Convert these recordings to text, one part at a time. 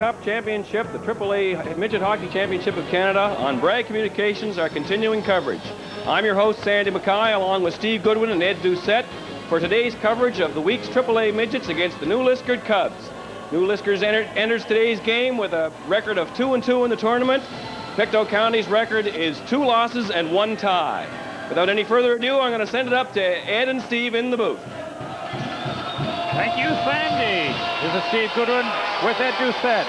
Cup Championship, the AAA Midget Hockey Championship of Canada on Bragg Communications, our continuing coverage. I'm your host, Sandy Mackay, along with Steve Goodwin and Ed Doucette, for today's coverage of the week's AAA Midgets against the New Liskeard Cubs. New Liskeard enters today's game with a record of 2-2 in the tournament. Pictou County's record is 2 losses and 1 tie. Without any further ado, I'm going to send it up to Ed and Steve in the booth. Thank you, Sandy. This is Steve Goodwin with Ed Doucette.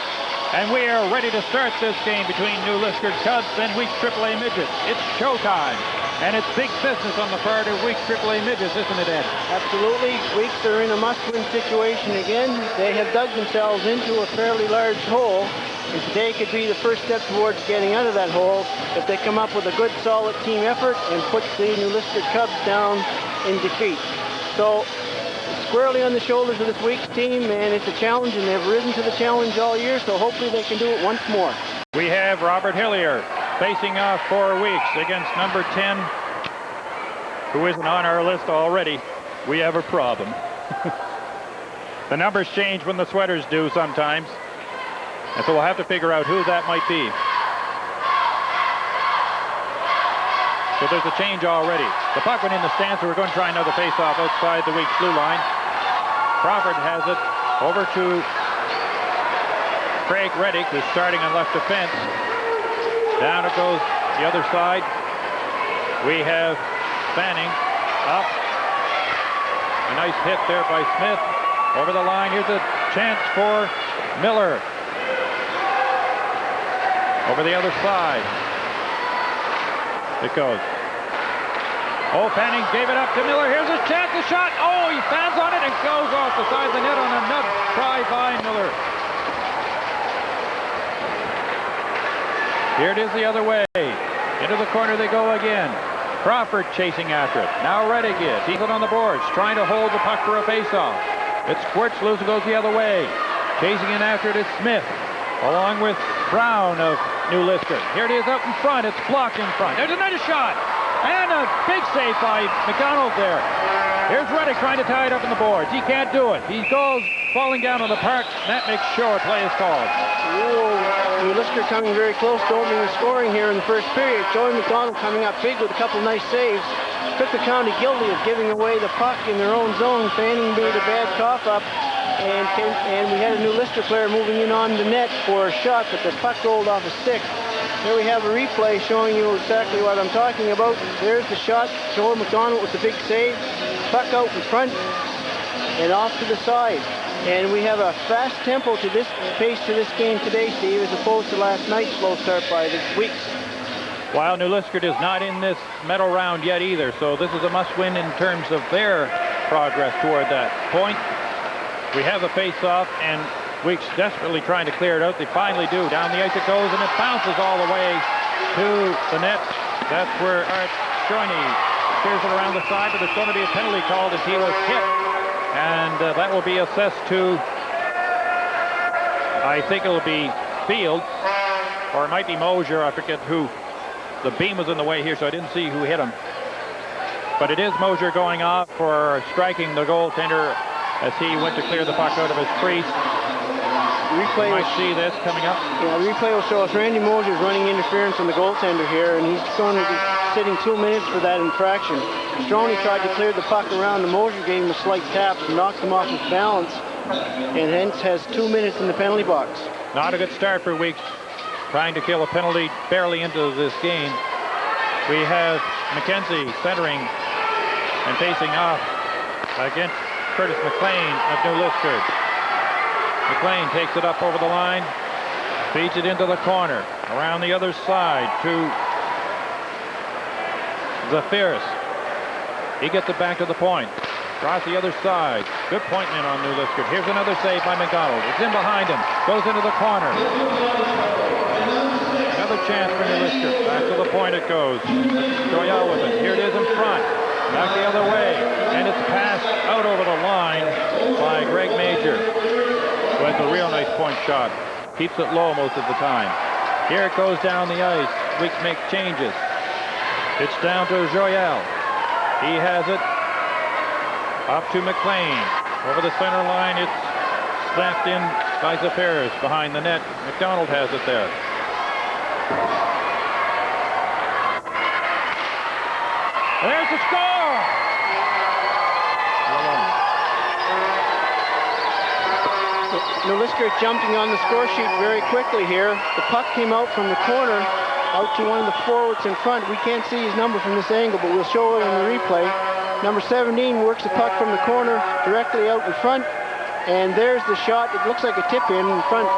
And we are ready to start this game between New Liskeard Cubs and Week's AAA Midgets. It's showtime. And it's big business on the part of Week's AAA Midgets, isn't it, Ed? Absolutely. Weeks are in a must-win situation again. They have dug themselves into a fairly large hole, and today could be the first step towards getting out of that hole if they come up with a good, solid team effort and put the New Liskeard Cubs down in defeat. So, squarely on the shoulders of this week's team, and it's a challenge, and they've risen to the challenge all year, so hopefully they can do it once more. We have Robert Hillier facing off for Weeks against number 10, who isn't on our list already. We have a problem. The numbers change when the sweaters do sometimes, and so we'll have to figure out who that might be. So there's a change already. The puck went in the stands, so we're going to try another face-off outside the Weeks blue line. Crawford has it over to Craig Reddick, who's starting on left defense. Down it goes the other side. We have Fanning up. A nice hit there by Smith. Over the line, here's a chance for Miller. Over the other side. It goes. Oh, Fanning gave it up to Miller. Here's his chance, the shot. Oh, he stands on it and goes off the side of the net on a nut try by Miller. Here it is the other way. Into the corner they go again. Crawford chasing after it. Now Reddick is. He's on the boards, trying to hold the puck for a faceoff. It squirts loose and goes the other way. Chasing in after it is Smith, along with Brown of New Liskeard. Here it is up in front. It's blocked in front. There's another shot. And a big save by McDonald there. Here's Reddick trying to tie it up in the boards. He can't do it. He goes falling down on the park. That makes sure play is called. Whoa, New Liskeard coming very close to opening the scoring here in the first period. Joey McDonald coming up big with a couple nice saves. Pictou County guilty of giving away the puck in their own zone. Fanning made a bad cough up. And we had a New Liskeard player moving in on the net for a shot, but the puck rolled off a stick. Here we have a replay showing you exactly what I'm talking about. There's the shot. Joel McDonald with the big save. Puck out in front and off to the side. And we have a fast tempo to this pace to this game today, Steve, as opposed to last night's slow start by the Weeks. While New Liskeard is not in this medal round yet either, so this is a must-win in terms of their progress toward that point. We have a face-off, and Weeks desperately trying to clear it out. They finally do. Down the ice it goes, and it bounces all the way to the net. That's where Art Shoiney clears it around the side, but there's going to be a penalty called as he was hit. And that will be assessed to, I think it'll be Field, or it might be Mosier. I forget who. The beam was in the way here, so I didn't see who hit him. But it is Mosier going off for striking the goaltender as he went to clear the puck out of his crease. Replay might see this coming up. Yeah, the replay will show us Randy Mosier's running interference on the goaltender here, and he's going to be sitting 2 minutes for that infraction. Stroni tried to clear the puck around, and Mosier gave him a slight tap and knocked him off his balance, and hence has 2 minutes in the penalty box. Not a good start for Weeks, trying to kill a penalty barely into this game. We have McKenzie centering and facing off against Curtis McLean of New Liskeard. McLean takes it up over the line, feeds it into the corner, around the other side to Zafiris. He gets it back to the point, across the other side. Good point in on New Liskeard. Here's another save by McDonald. It's in behind him, goes into the corner. Another chance for New Liskeard. Back to the point it goes. Joyal with it. Here it is in front. Back the other way, and it's passed out over the line by Greg Major, who has a real nice point shot. Keeps it low most of the time. Here it goes down the ice. Weeks make changes. It's down to Joyal. He has it up to McLean. Over the center line, it's slapped in by Zafiris behind the net. McDonald has it there. There's the score! New Liskeard jumping on the score sheet very quickly here. The puck came out from the corner, out to one of the forwards in front. We can't see his number from this angle, but we'll show it in the replay. Number 17 works the puck from the corner directly out in front, and there's the shot. It looks like a tip in front.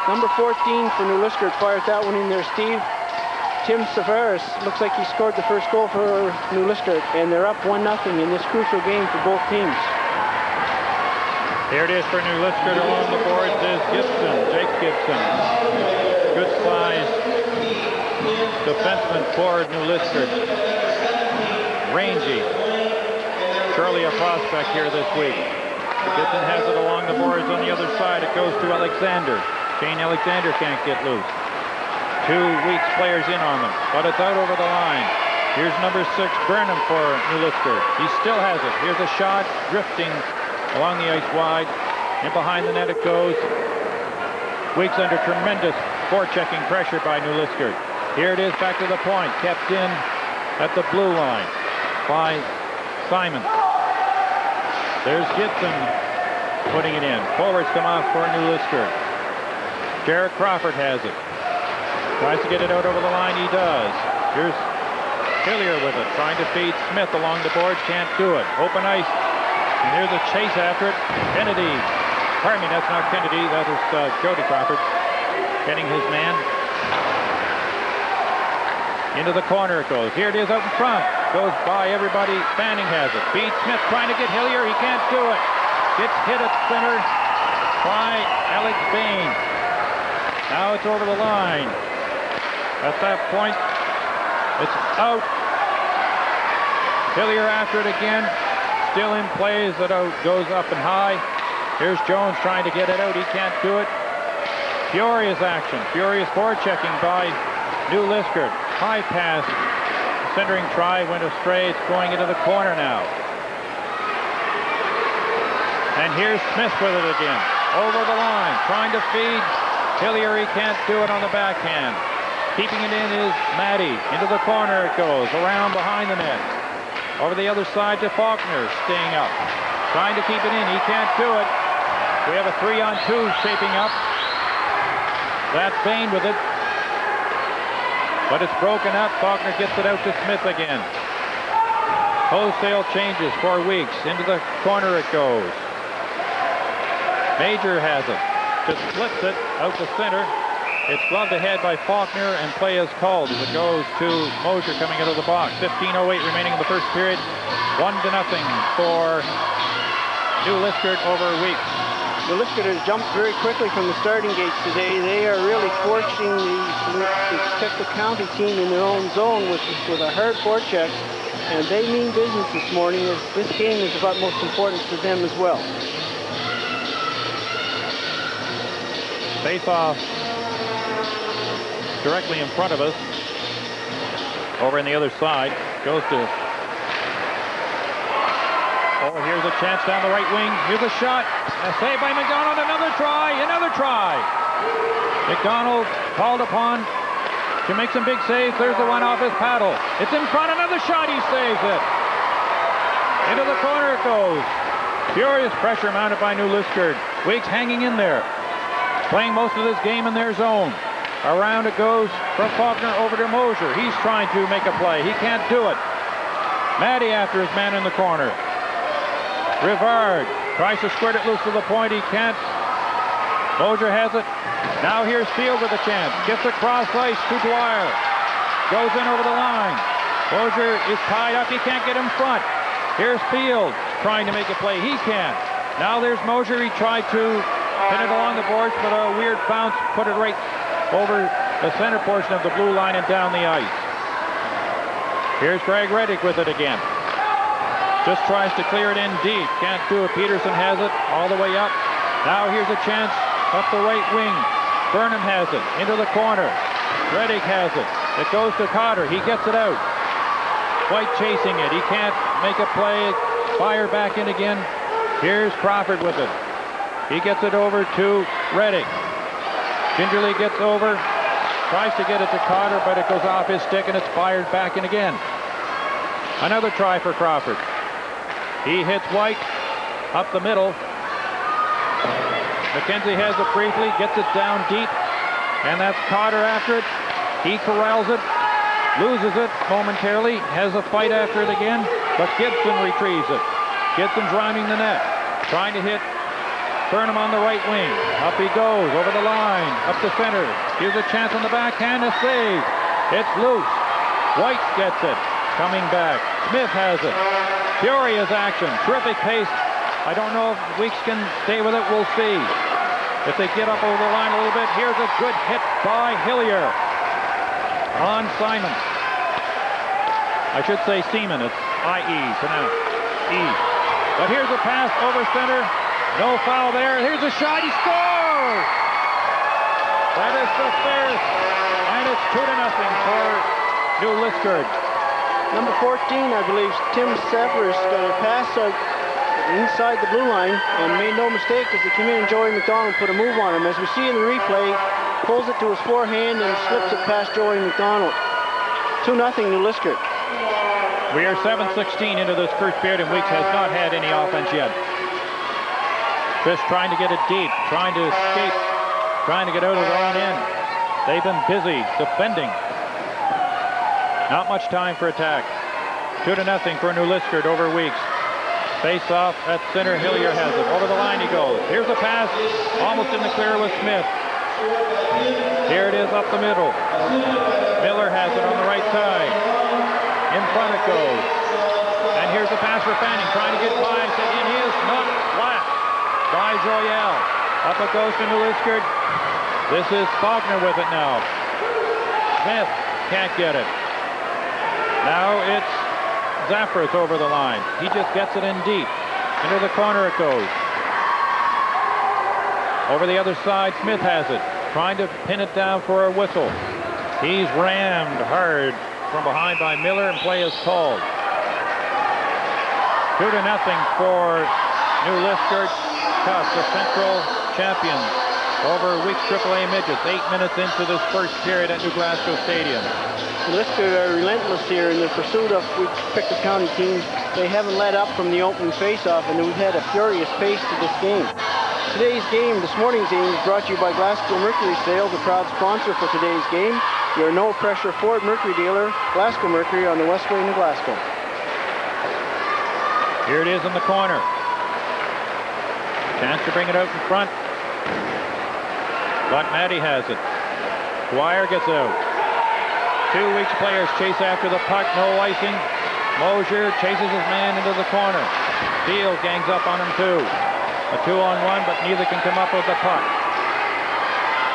Number 14 for New Liskeard fires that one in there, Steve. Tim Savaris looks like he scored the first goal for New Liskeard, and they're up 1-0 in this crucial game for both teams. Here it is for New Liskeard. Along the boards is Gibson, Jake Gibson. Good size defenseman for New Liskeard. Rangy. Surely a prospect here this week. Gibson has it along the boards on the other side. It goes to Alexander. Shane Alexander can't get loose. 2 Weeks players in on them, but it's out over the line. Here's number 6, Burnham for New Liskeard. He still has it. Here's a shot, drifting along the ice wide, and behind the net it goes. Weeks under tremendous forechecking pressure by New Liskeard. Here it is, back to the point, kept in at the blue line by Simon. There's Gibson putting it in. Forwards come off for New Liskeard. Jarrett Crawford has it. Tries to get it out over the line, he does. Here's Hillier with it, trying to feed Smith along the boards, can't do it. Open ice, and there's a chase after it. Kennedy, pardon me, that's not Kennedy, that is Jody Crawford, getting his man. Into the corner it goes. Here it is out in front. Goes by everybody. Fanning has it. Feeds Smith, trying to get Hillier, he can't do it. Gets hit at center by Alex Bain. Now it's over the line. At that point, it's out. Hillier after it again. Still in plays that out, goes up and high. Here's Jones trying to get it out. He can't do it. Furious action. Furious forechecking by New Liskeard. High pass. Centering try went astray. It's going into the corner now. And here's Smith with it again. Over the line. Trying to feed Hillier. He can't do it on the backhand. Keeping it in is Maddie. Into the corner it goes. Around behind the net. Over the other side to Faulkner. Staying up. Trying to keep it in. He can't do it. We have a 3-on-2 shaping up. That's Bain with it. But it's broken up. Faulkner gets it out to Smith again. Wholesale changes for Weeks. Into the corner it goes. Major has it. Just flips it out to center. It's gloved ahead by Faulkner, and play is called as it goes to Mosier coming out of the box. 15:08 remaining in the first period. 1-0 for New Liskeard over Weeks. New Liskeard has jumped very quickly from the starting gates today. They are really forcing the Pictou County team in their own zone with a hard forecheck, and they mean business this morning, as this game is of utmost importance to them as well. Face-off directly in front of us. Over on the other side. Goes to... Oh, here's a chance down the right wing. Here's a shot. A save by McDonald. Another try. Another try. McDonald called upon to make some big saves. There's the one off his paddle. It's in front. Another shot. He saves it. Into the corner it goes. Furious pressure mounted by New Liskeard. Weeks hanging in there. Playing most of this game in their zone. Around it goes from Faulkner over to Mosier. He's trying to make a play. He can't do it. Maddie after his man in the corner. Rivard tries to squirt it loose to the point. He can't. Mosier has it. Now here's Field with a chance. Gets across ice to Dwyer. Goes in over the line. Mosier is tied up. He can't get in front. Here's Field trying to make a play. He can't. Now there's Mosier. He tried to pin it along the boards, but a weird bounce put it right over the center portion of the blue line and down the ice. Here's Greg Reddick with it again. Just tries to clear it in deep. Can't do it. Peterson has it all the way up. Now here's a chance up the right wing. Burnham has it into the corner. Reddick has it. It goes to Cotter. He gets it out. White chasing it. He can't make a play. Fire back in again. Here's Crawford with it. He gets it over to Reddick. Gingerly gets over. Tries to get it to Cotter, but it goes off his stick and it's fired back in again. Another try for Crawford. He hits White up the middle. McKenzie has it briefly, gets it down deep, and that's Cotter after it. He corrals it, loses it momentarily, has a fight after it again, but Gibson retrieves it. Gibson's rhyming the net, trying to hit Burnham on the right wing. Up he goes, over the line, up the center. Gives a chance on the backhand, a save. It's loose. White gets it, coming back. Smith has it. Furious action, terrific pace. I don't know if Weeks can stay with it, we'll see. If they get up over the line a little bit, here's a good hit by Hillier on Simon. I should say Seaman, it's I-E, pronounced E. But here's a pass over center. No foul there. Here's a shot. He scores! That is the first. And it's 2-0 for New Liskeard. Number 14, I believe, Tim Severus got a pass out inside the blue line and made no mistake as he came in and Joey McDonald put a move on him. As we see in the replay, pulls it to his forehand and slips it past Joey McDonald. 2-0 New Liskeard. We are 7:16 into this first period and Weeks has not had any offense yet. Fish trying to get it deep, trying to escape, trying to get out of their own end. They've been busy defending. Not much time for attack. 2-0 for New Liskeard over Weeks. Face off at center. Hillier has it. Over the line he goes. Here's a pass. Almost in the clear with Smith. Here it is up the middle. Miller has it on the right side. In front it goes. And here's a pass for Fanning. Trying to get by. Set in his. Not flat. By Zoyel. Up it goes to New Liskeard. This is Faulkner with it now. Smith can't get it. Now it's Zaffras over the line. He just gets it in deep. Into the corner it goes. Over the other side, Smith has it. Trying to pin it down for a whistle. He's rammed hard from behind by Miller and play is called. 2-0 for New Liskeard. Cuff, the Central champions over Weeks AAA midgets. 8 minutes into this first period at New Glasgow Stadium. Liskeard are relentless here in the pursuit of Pictou County teams. They haven't let up from the opening face-off, and we've had a furious pace to this game. Today's game, this morning's game, is brought to you by Glasgow Mercury Sales, a proud sponsor for today's game. Your no-pressure Ford Mercury dealer, Glasgow Mercury, on the Westway in Glasgow. Here it is in the corner. Chance to bring it out in front. But Matty has it. Dwyer gets out. 2 Weeks players chase after the puck, no icing. Mosier chases his man into the corner. Field gangs up on him too. A 2-on-1, but neither can come up with the puck.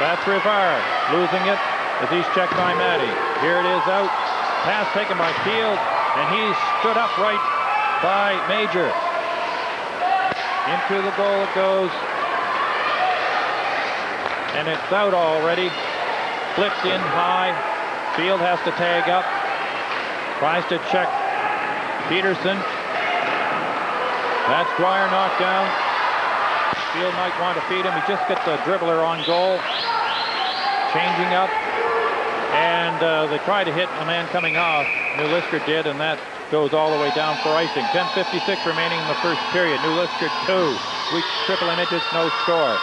That's Rivard losing it as he's checked by Matty. Here it is out. Pass taken by Field, and he's stood upright by Major. Into the goal it goes. And it's out already. Flipped in high. Field has to tag up. Tries to check Peterson. That's Dwyer knocked down. Field might want to feed him. He just gets a dribbler on goal. Changing up. And they try to hit a man coming off. New Liskeard did, and that goes all the way down for icing. 10:56 remaining in the first period. New Liskeard 2. Weeks AAA midgets, no score.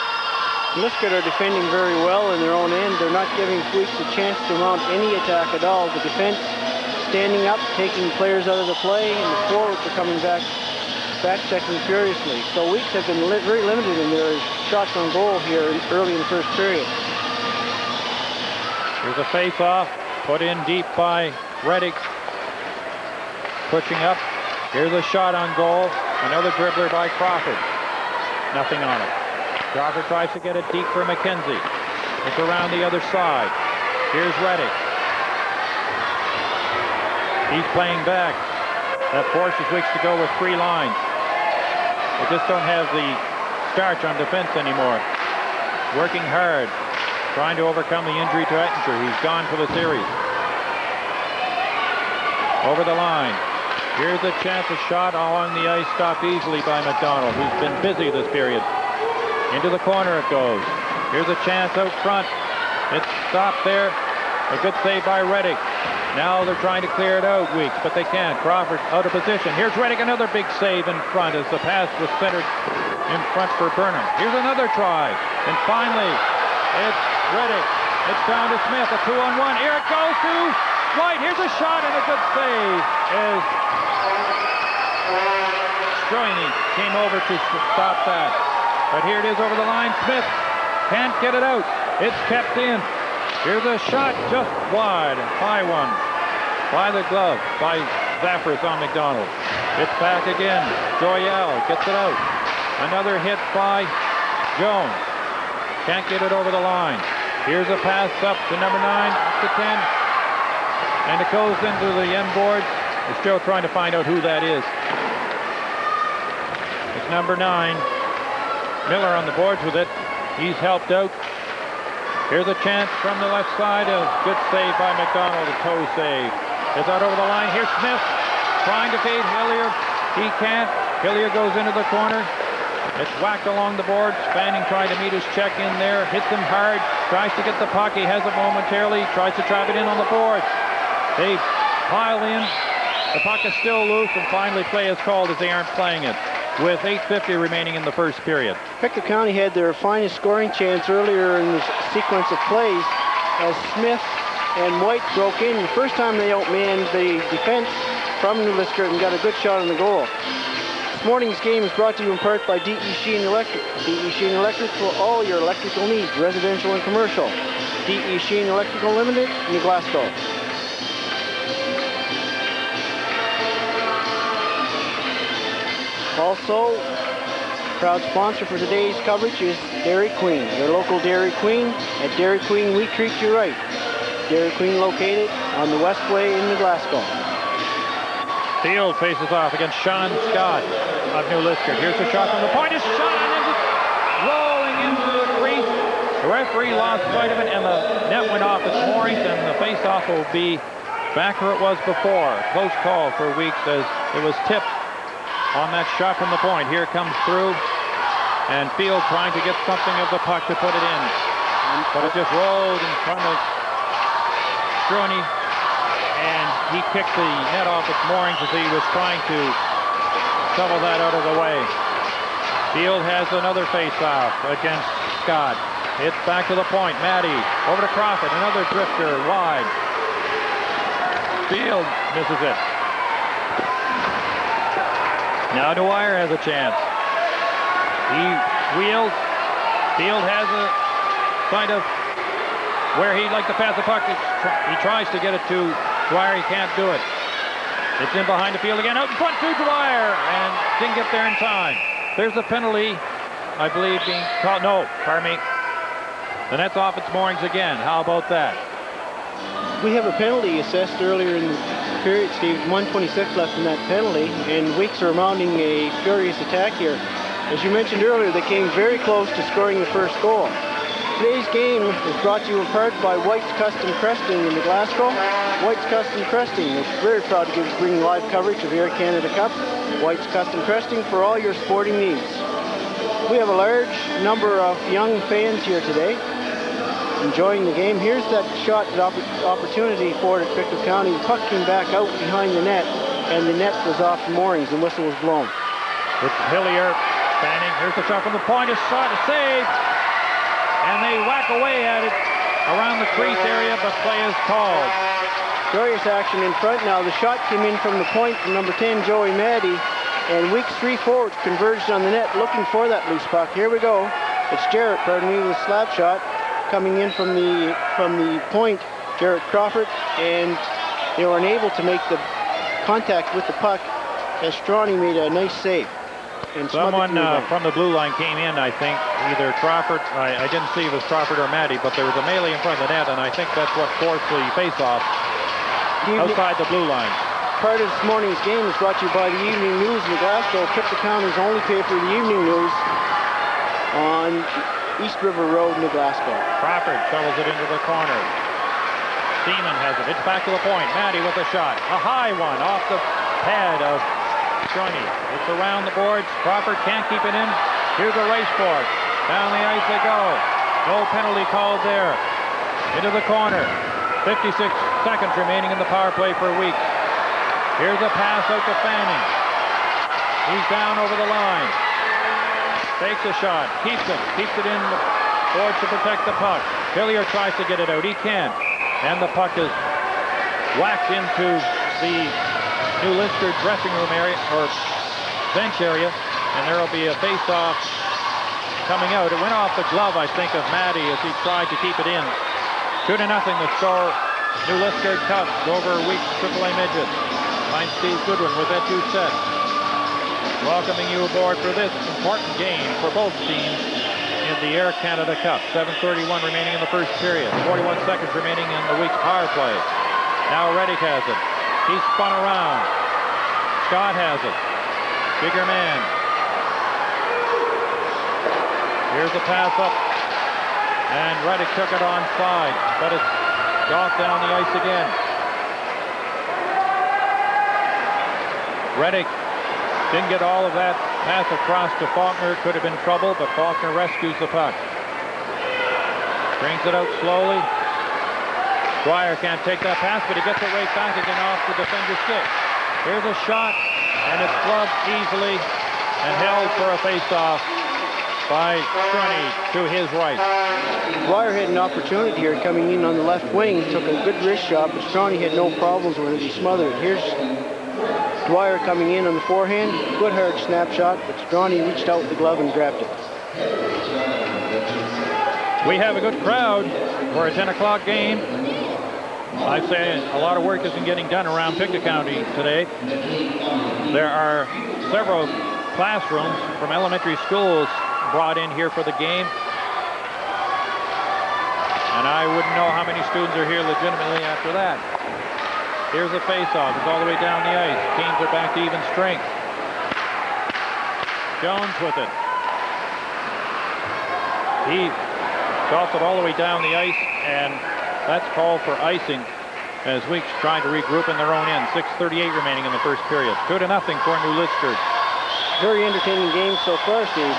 Liskeard are defending very well in their own end. They're not giving Weeks a chance to mount any attack at all. The defense standing up, taking players out of the play, and the forwards are coming back checking furiously. So Weeks have been very limited in their shots on goal here early in the first period. Here's a face-off, put in deep by Reddick. Pushing up. Here's a shot on goal. Another dribbler by Crawford. Nothing on it. Crawford tries to get it deep for McKenzie. It's around the other side. Here's Reddick. He's playing back. That forces Weeks to go with 3 lines. They just don't have the starch on defense anymore. Working hard, trying to overcome the injury to Ettinger. He's gone for the series. over the line. Here's a chance, a shot along the ice, stopped easily by McDonald, who's been busy this period. Into the corner it goes. Here's a chance out front. It's stopped there. A good save by Reddick. Now they're trying to clear it out, Weeks, but they can't. Crawford out of position. Here's Reddick, another big save in front as the pass was centered in front for Burnham. Here's another try. And finally, it's Reddick. It's down to Smith, a 2-on-1. Here it goes to White. Here's a shot and a good save as Stroini came over to stop that. But here it is over the line. Smith can't get it out. It's kept in. Here's a shot just wide, and high one by the glove by Zaffers on McDonald. It's back again. Joyelle gets it out. Another hit by Jones. Can't get it over the line. Here's a pass up to number 9, up to 10. And it goes into the end boards. They're still trying to find out who that is. It's number 9. Miller on the boards with it. He's helped out. Here's a chance from the left side. A good save by McDonald, a toe save. It's out over the line. Here's Smith trying to fade Hillier. He can't. Hillier goes into the corner. It's whacked along the boards. Fanning trying to meet his check in there. Hits him hard. Tries to get the puck. He has it momentarily. Tries to trap it in on the boards. They pile in. The puck is still loose, and finally play is called as they aren't playing it, with 8:50 remaining in the first period. Pictou County had their finest scoring chance earlier in the sequence of plays as Smith and White broke in. The first time they outmanned the defense from New Liskeard and got a good shot on the goal. This morning's game is brought to you in part by D.E. Sheehan Electric. D.E. Sheehan Electric for all your electrical needs, residential and commercial. D.E. Sheehan Electrical Limited, New Glasgow. Also, proud sponsor for today's coverage is Dairy Queen, your local Dairy Queen. At Dairy Queen, we treat you right. Dairy Queen located on the Westway in New Glasgow. Field faces off against Sean Scott of New Liskeard. Here's the shot from the point. It's shot and it's rolling into the crease. The referee lost sight of it and the net went off its moorings, and the face-off will be back where it was before. Close call for Weeks as it was tipped on that shot from the point. Here it comes through, and Field trying to get something of the puck to put it in. But it just rolled in front of Stroini, and he kicked the net off its moorings as he was trying to shovel that out of the way. Field has another face-off against Scott. It's back to the point. Maddie over to Crawford. Another drifter wide. Field misses it. Now Dwyer has a chance. He wheels. Field has a kind of where he'd like to pass the puck. He tries to get it to Dwyer. He can't do it. It's in behind the field again. Out in front to Dwyer, and didn't get there in time. There's a penalty, I believe, being called. No, pardon me. The net's off its moorings again. How about that? We have a penalty assessed earlier in the period, Steve. 1:26 left in that penalty, and Weeks are mounting a furious attack here. As you mentioned earlier, they came very close to scoring the first goal. Today's game is brought to you in part by White's Custom Cresting in Glasgow. White's Custom Cresting is very proud to bring live coverage of Air Canada Cup. White's Custom Cresting for all your sporting needs. We have a large number of young fans here today enjoying the game. Here's that shot opportunity for it at Pictou County. The puck came back out behind the net, and the net was off the moorings. The whistle was blown. It's Hillier, Fanning. Here's the shot from the point. A shot, a save, and they whack away at it around the crease area, but play is called. Joyous action in front now. The shot came in from the point from number 10, Joey Maddie, and Weeks 3 forwards converged on the net looking for that loose puck. Here we go. It's Jarrett, pardon me, with a slap shot. Coming in from the point, Jarrett Crawford, and they were unable to make the contact with the puck as Stroini made a nice save. And someone from the blue line came in, I think, either Crawford, I didn't see if it was Crawford or Maddie, but there was a melee in front of the net, and I think that's what forced the face-off outside the blue line. Part of this morning's game is brought to you by the Evening News in Glasgow, Pictou County's only paper, the Evening News, on East River Road, New Glasgow. Crawford shovels it into the corner. Seaman has it. It's back to the point. Maddie with a shot. A high one off the pad of Johnny. It's around the boards. Crawford can't keep it in. Here's a race for it. Down the ice they go. No penalty called there. Into the corner. 56 seconds remaining in the power play for Weeks. Here's a pass out to Fanning. He's down over the line. Takes a shot. Keeps it in the boards to protect the puck. Hillier tries to get it out. He can't. And the puck is whacked into the New Lister dressing room area, or bench area, and there will be a face-off coming out. It went off the glove, I think, of Maddie as he tried to keep it in. 2-0 the score. New Lister Cups over Weeks AAA Midget. I'm Steve Goodwin with that 2 set. Welcoming you aboard for this important game for both teams in the Air Canada Cup. 7:31 remaining in the first period. 41 seconds remaining in the Weeks power play. Now Reddick has it. He's spun around. Scott has it. Bigger man. Here's a pass up. And Reddick took it onside, but it's off down the ice again. Reddick didn't get all of that pass across to Faulkner. Could have been trouble, but Faulkner rescues the puck. Brings it out slowly. Dwyer can't take that pass, but he gets it right back again off the defender's stick. Here's a shot, and it's gloved easily and held for a face-off by Strunny to his right. Dwyer had an opportunity here coming in on the left wing. Took a good wrist shot, but Strunny had no problems with it. He smothered it. Here's Dwyer coming in on the forehand. Good hard snapshot, but Strunny reached out with the glove and grabbed it. We have a good crowd for a 10 o'clock game. I'd say a lot of work isn't getting done around Pictou County today. There are several classrooms from elementary schools brought in here for the game. And I wouldn't know how many students are here legitimately after that. Here's a face-off. It's all the way down the ice. Teams are back to even strength. Jones with it. He tossed it all the way down the ice, and that's called for icing as Weeks trying to regroup in their own end. 6:38 remaining in the first period. 2-0 for New Lister. Very entertaining game so far, Steve.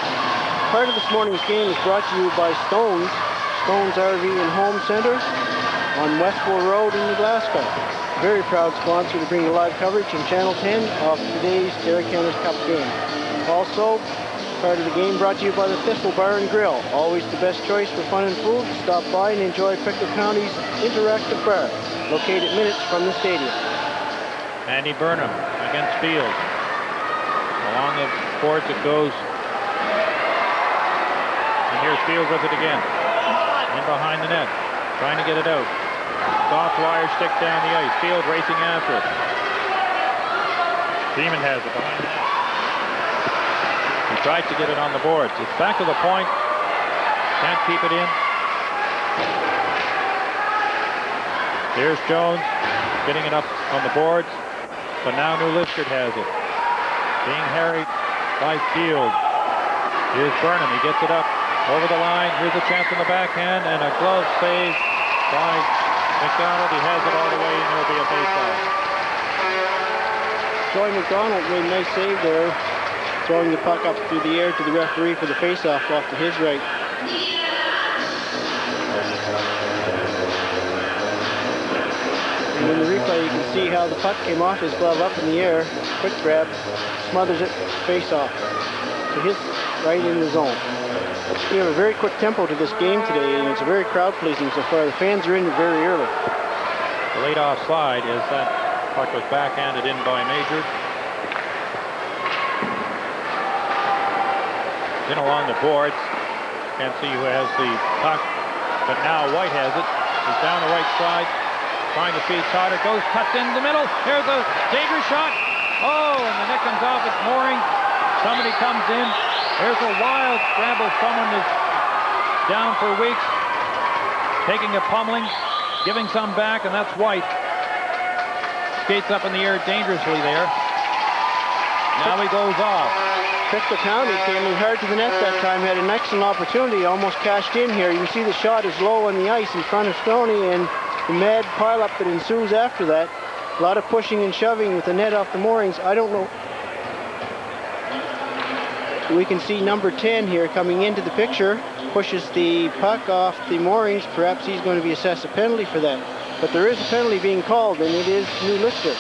Part of this morning's game is brought to you by Stone's RV and Home Center on Westport Road in Glasgow. Very proud sponsor to bring you live coverage on Channel 10 of today's Air Canada Cup game. Also, part of the game brought to you by the Thistle Bar and Grill. Always the best choice for fun and food. Stop by and enjoy Pictou County's interactive bar, located minutes from the stadium. Andy Burnham against Field. Along the boards it goes. And here's Field with it again. In behind the net, trying to get it out. Soft wire stick down the ice. Field racing after it. Seaman has it behind the net. He tries to get it on the boards. It's back to the point. Can't keep it in. Here's Jones getting it up on the boards. But now New Lister has it. Being harried by Field. Here's Burnham. He gets it up over the line. Here's a chance in the backhand and a glove save by McDonald. He has it all the way and there'll be a face-off. Joey McDonald made a nice save there, throwing the puck up through the air to the referee for the face-off off to his right. And in the replay, you can see how the puck came off his glove up in the air. Quick grab, smothers it, face-off to his right in the zone. We have a very quick tempo to this game today, and it's a very crowd-pleasing so far. The fans are in very early. The lead offside is that puck was backhanded in by Major. In along the boards. Can't see who has the puck, but now White has it. He's down the right side, trying to feed Todd. It goes, cuts in the middle. Here's a dangerous shot. Oh, and the net comes off. It's mooring. Somebody comes in. There's a wild scramble. Someone is down for Weeks, taking a pummeling, giving some back, and that's White. Skates up in the air dangerously there. Now he goes off. Pictou County came in hard to the net that time, had an excellent opportunity, almost cashed in here. You can see the shot is low on the ice in front of Stoney, and the mad pileup that ensues after that. A lot of pushing and shoving with the net off the moorings. I don't know. We can see number 10 here coming into the picture. Pushes the puck off the moorings. Perhaps he's going to be assessed a penalty for that. But there is a penalty being called, and it is New Lister.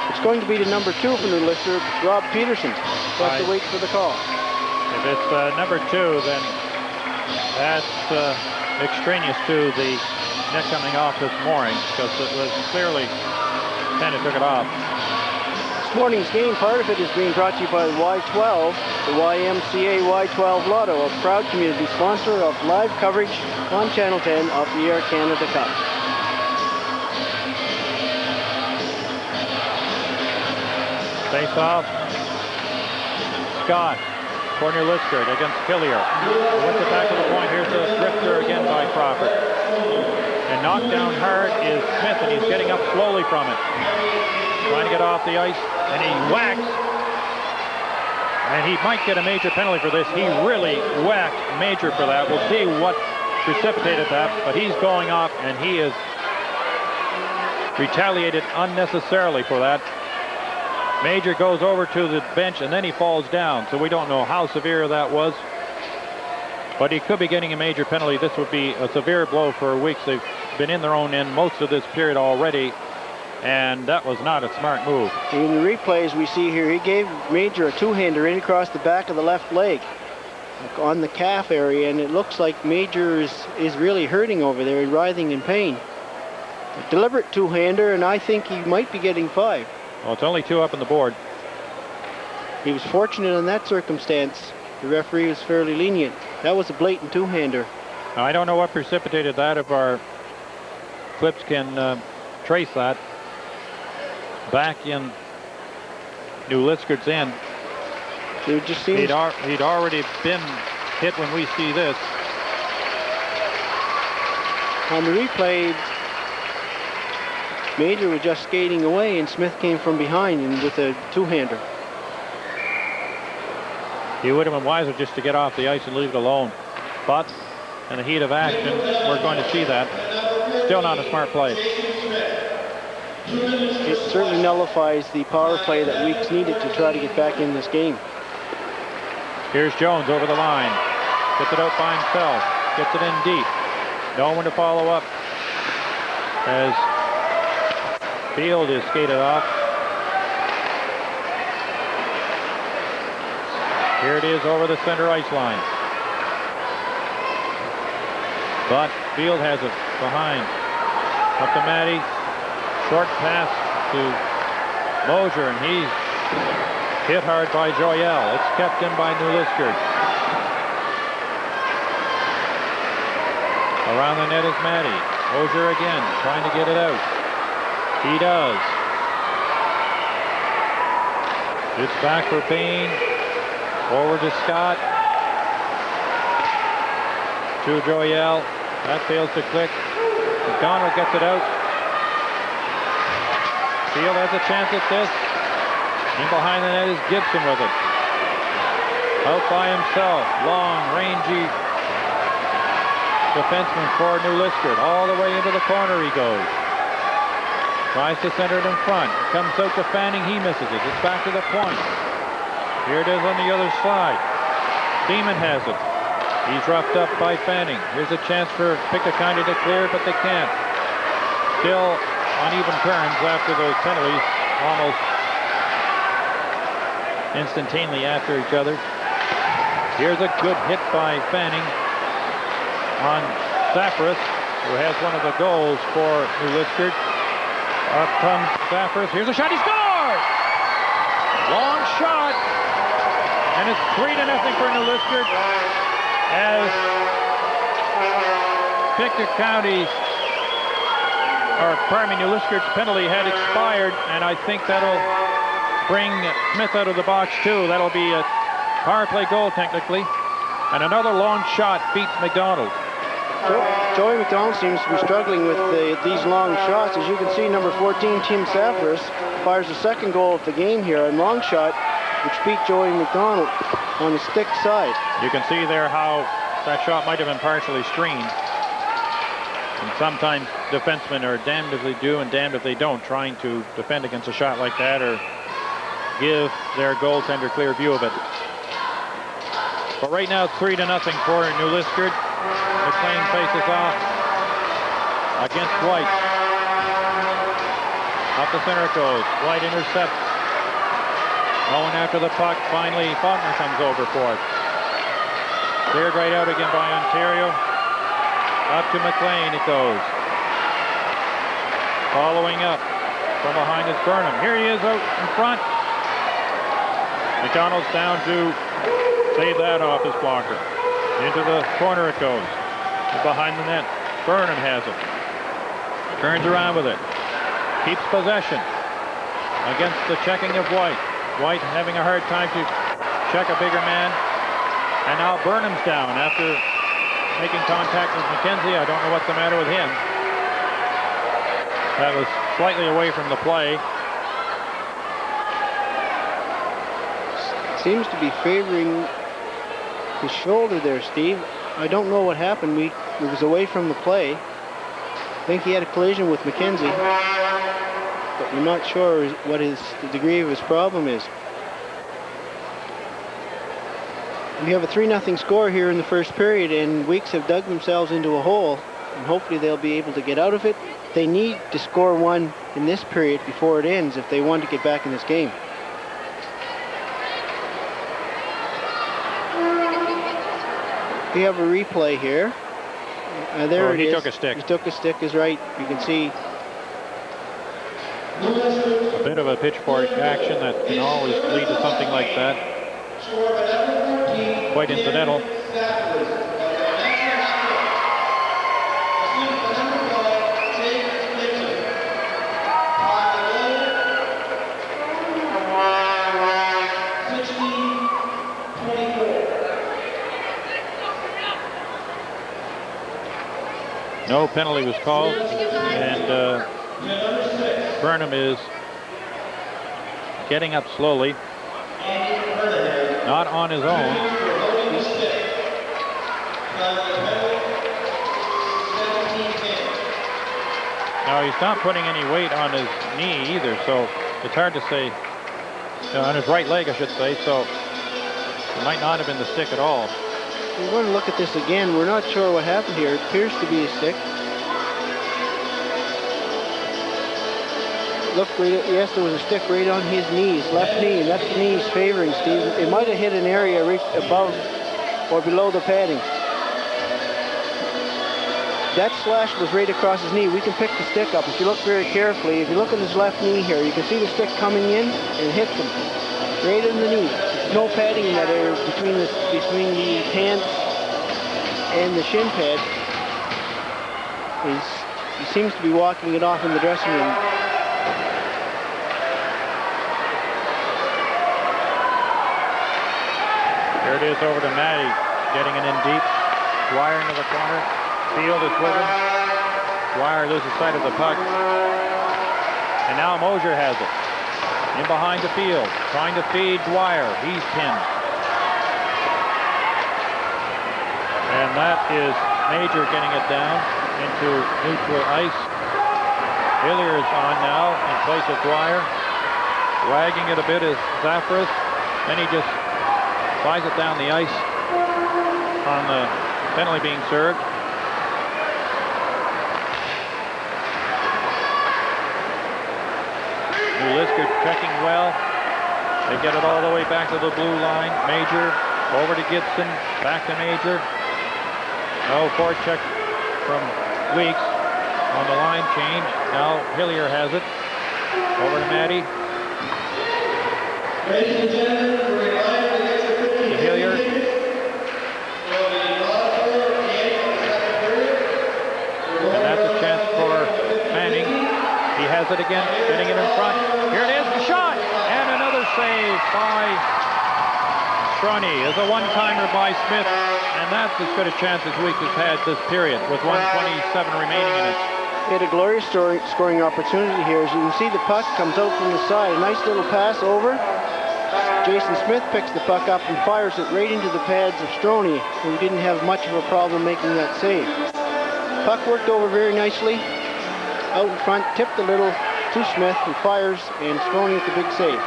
It's going to be to number 2 for New Lister, Rob Peterson. We'll have to wait for the call. If it's number 2, then that's extraneous to the net coming off this mooring, because it was clearly kind of took it off. This morning's game, part of it is being brought to you by Y12, the YMCA Y12 Lotto, a proud community sponsor of live coverage on Channel 10 of the Air Canada Cup. Face off. Scott. Corner Liskard against Killier. With the back of the point, here's a drifter again by Crawford. And knocked down hard is Smith, and he's getting up slowly from it. Trying to get off the ice, and he whacks. And he might get a major penalty for this. He really whacked Major for that. We'll see what precipitated that, but he's going off, and he is retaliated unnecessarily for that. Major goes over to the bench, and then he falls down, so we don't know how severe that was. But he could be getting a major penalty. This would be a severe blow for Weeks. They've been in their own end most of this period already, and that was not a smart move. In the replays we see here, he gave Major a two-hander in across the back of the left leg on the calf area, and it looks like Major is really hurting over there, writhing in pain. A deliberate two-hander, and I think he might be getting 5. Well, it's only 2 up on the board. He was fortunate in that circumstance. The referee was fairly lenient. That was a blatant two-hander. Now, I don't know what precipitated that. If our clips can trace that back in New Liskard's end. It just seems he'd already been hit when we see this. On the replay, Major was just skating away, and Smith came from behind and with a two-hander. He would have been wiser just to get off the ice and leave it alone. But in the heat of action, we're going to see that. Still not a smart play. It certainly nullifies the power play that Weeks needed to try to get back in this game. Here's Jones over the line. Gets it out by himself. Gets it in deep. No one to follow up as Field is skated off. Here it is over the center ice line. But Field has it behind. Up to Matty. Short pass to Mosier, and he's hit hard by Joyelle. It's kept in by New Liskard. Around the net is Matty. Mosier again, trying to get it out. He does. It's back for Payne. Forward to Scott. To Joyelle. That fails to click. McDonald gets it out. Field has a chance at this. In behind the net is Gibson with it. Out by himself. Long, rangy defenseman for New Liskard. All the way into the corner he goes. Tries to center it in front. Comes out to Fanning. He misses it. It's back to the point. Here it is on the other side. Beeman has it. He's roughed up by Fanning. Here's a chance for Pictou to clear, but they can't. Still uneven turns after those penalties, almost instantaneously after each other. Here's a good hit by Fanning on Zafiris, who has one of the goals for New Liskard. Up comes Zafiris. Here's a shot. He scored! Long shot. And it's 3-0 for New Liskard as Pictou County, or pardon me, New Liskard's penalty had expired, and I think that'll bring Smith out of the box too. That'll be a power play goal technically. And another long shot beats McDonald. Joey McDonald seems to be struggling with these long shots. As you can see, number 14, Tim Zafiris, fires the second goal of the game here, and long shot, which beat Joey McDonald on the stick side. You can see there how that shot might have been partially screened. And sometimes defensemen are damned if they do and damned if they don't, trying to defend against a shot like that or give their goaltender clear view of it. But right now it's 3-0 for New Liskeard. McLean faces off against White. Up the center it goes. White intercepts. Going after the puck. Finally, Faulkner comes over for it. Cleared right out again by Ontario. Up to McLean it goes. Following up from behind is Burnham. Here he is out in front. McDonald's down to save that off his blocker. Into the corner it goes. Behind the net. Burnham has it. Turns around with it. Keeps possession against the checking of White. White having a hard time to check a bigger man. And now Burnham's down after making contact with McKenzie. I don't know what's the matter with him. That was slightly away from the play. Seems to be favoring his shoulder there, Steve. I don't know what happened. It was away from the play. I think he had a collision with McKenzie, but we're not sure what the degree of his problem is. We have a 3-0 score here in the first period, and Weeks have dug themselves into a hole, and hopefully they'll be able to get out of it. They need to score one in this period before it ends if they want to get back in this game. We have a replay here. There it is. He took a stick. He took a stick is right. You can see a bit of a pitchfork action that can always lead to something like that. Quite incidental. No penalty was called, and Burnham is getting up slowly, not on his own. Now he's not putting any weight on his knee either, so it's hard to say, on his right leg I should say, so it might not have been the stick at all. We're going to look at this again. We're not sure what happened here. It appears to be a stick. Look, yes, there was a stick right on his knees, left knee, and that's the knee he's favoring, Steve. It might have hit an area right above or below the padding. That slash was right across his knee. We can pick the stick up if you look very carefully. If you look at his left knee here, you can see the stick coming in and hits him right in the knee. No padding in that area between the pants and the shin pad. He seems to be walking it off in the dressing room. There it is over to Matty, getting it in deep. Dwyer into the corner. Field is with him. Dwyer loses sight of the puck. And now Mosier has it. In behind the field, trying to feed Dwyer. He's pinned. And that is Major getting it down into neutral ice. Hillier's on now in place of Dwyer. Wagging it a bit is Zafiris. Then he just flies it down the ice on the penalty being served. New Liskeard checking well. They get it all the way back to the blue line. Major over to Gibson, back to Major. No forecheck from Weeks on the line change. Now Hillier has it. Over to Matty. To Hillier. And that's a chance for Manning. He has it again, getting it in front. Here it is, the shot! And another save by Strunny. Is a one-timer by Smith. And that's as good a chance as Weeks has had this period with 1:27 remaining in it. He had a glorious scoring opportunity here. As you can see, the puck comes out from the side. A nice little pass over. Jason Smith picks the puck up and fires it right into the pads of Strony, who didn't have much of a problem making that save. Puck worked over very nicely. Out in front, tipped a little to Smith, who fires, and Stoney with the big save.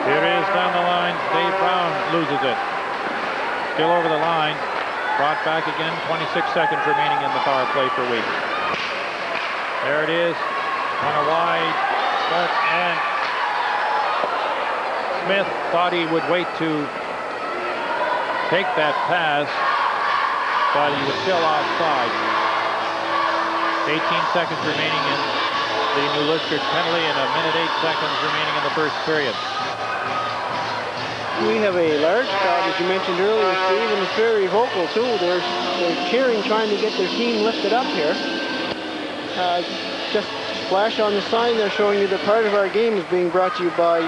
Here it is down the line. Dave Brown loses it. Still over the line. Brought back again. 26 seconds remaining in the power play for Weeks. There it is. On a wide start, and Smith thought he would wait to take that pass, but he was still offside. 18 seconds remaining in the New Liskeard penalty and 1 minute 8 seconds remaining in the first period. We have a large crowd, as you mentioned earlier, Steve, and it's very vocal too. They're cheering, trying to get their team lifted up here. Just flash on the sign there showing you that part of our game is being brought to you by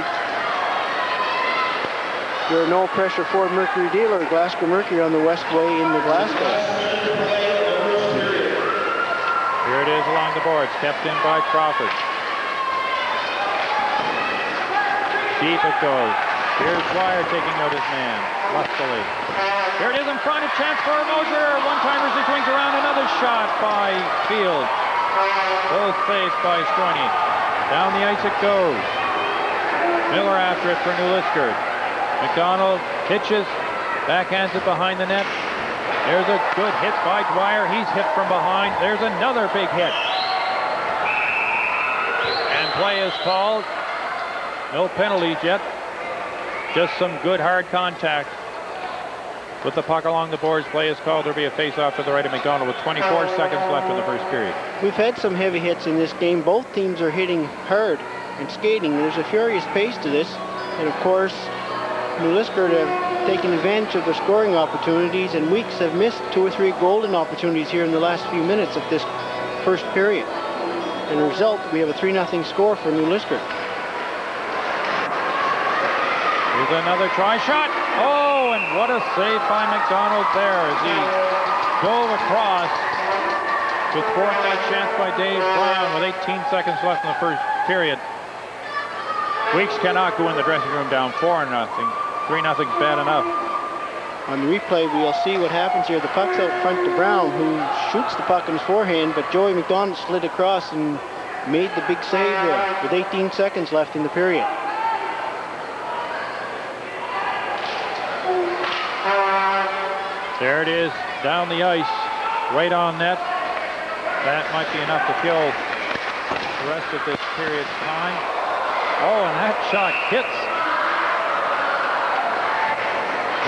your no-pressure Ford Mercury dealer, Glasgow Mercury, on the Westway in the Glasgow. Here it is along the boards, kept in by Crawford. Deep it goes. Here's Dwyer taking out his man, lustily. Here it is in front, a chance for Moser. One-timers, he swings around, another shot by Field. Both saved by Stoney. Down the ice it goes. Miller after it for New Liskeard. McDonald pitches, backhands it behind the net. There's a good hit by Dwyer. He's hit from behind. There's another big hit. And play is called. No penalties yet. Just some good hard contact. With the puck along the boards, play is called. There'll be a face-off to the right of McDonald with 24 seconds left in the first period. We've had some heavy hits in this game. Both teams are hitting hard and skating. There's a furious pace to this. And of course, New Liskeard have taken advantage of their scoring opportunities, and Weeks have missed 2 or 3 golden opportunities here in the last few minutes of this first period. And the result, we have a 3-0 score for New Liskeard. Here's another try shot. Oh, and what a save by McDonald there as he dove across to thwart that chance by Dave Brown with 18 seconds left in the first period. Weeks cannot go in the dressing room down 4-0. 3-0's bad enough. On the replay, we'll see what happens here. The puck's out front to Brown, who shoots the puck in his forehand, but Joey McDonald slid across and made the big save there with 18 seconds left in the period. There it is, down the ice, right on net. That might be enough to kill the rest of this period's time. Oh, and that shot hits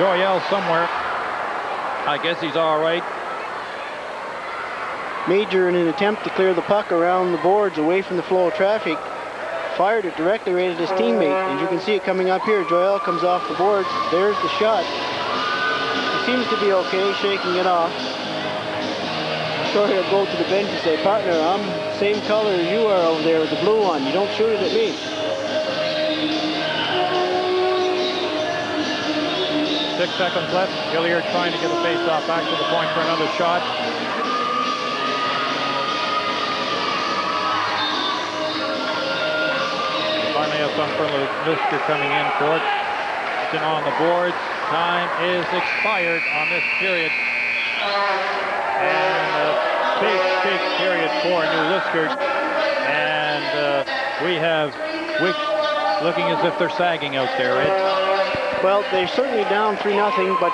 Joyelle somewhere. I guess he's all right. Major, in an attempt to clear the puck around the boards away from the flow of traffic, fired it directly right at his teammate. And you can see it coming up here. Joyelle comes off the boards. There's the shot. Seems to be okay, shaking it off. So he'll go to the bench and say, partner, I'm the same color as you are over there with the blue one. You don't shoot it at me. 6 seconds left. Hilliard trying to get a face-off back to the point for another shot. Finally have some from Liskeard coming in for it. It's on the boards. Time is expired on this period. And a big period for New Liskeard. And we have Wicks looking as if they're sagging out there, Ed. Well, they're certainly down 3-0, but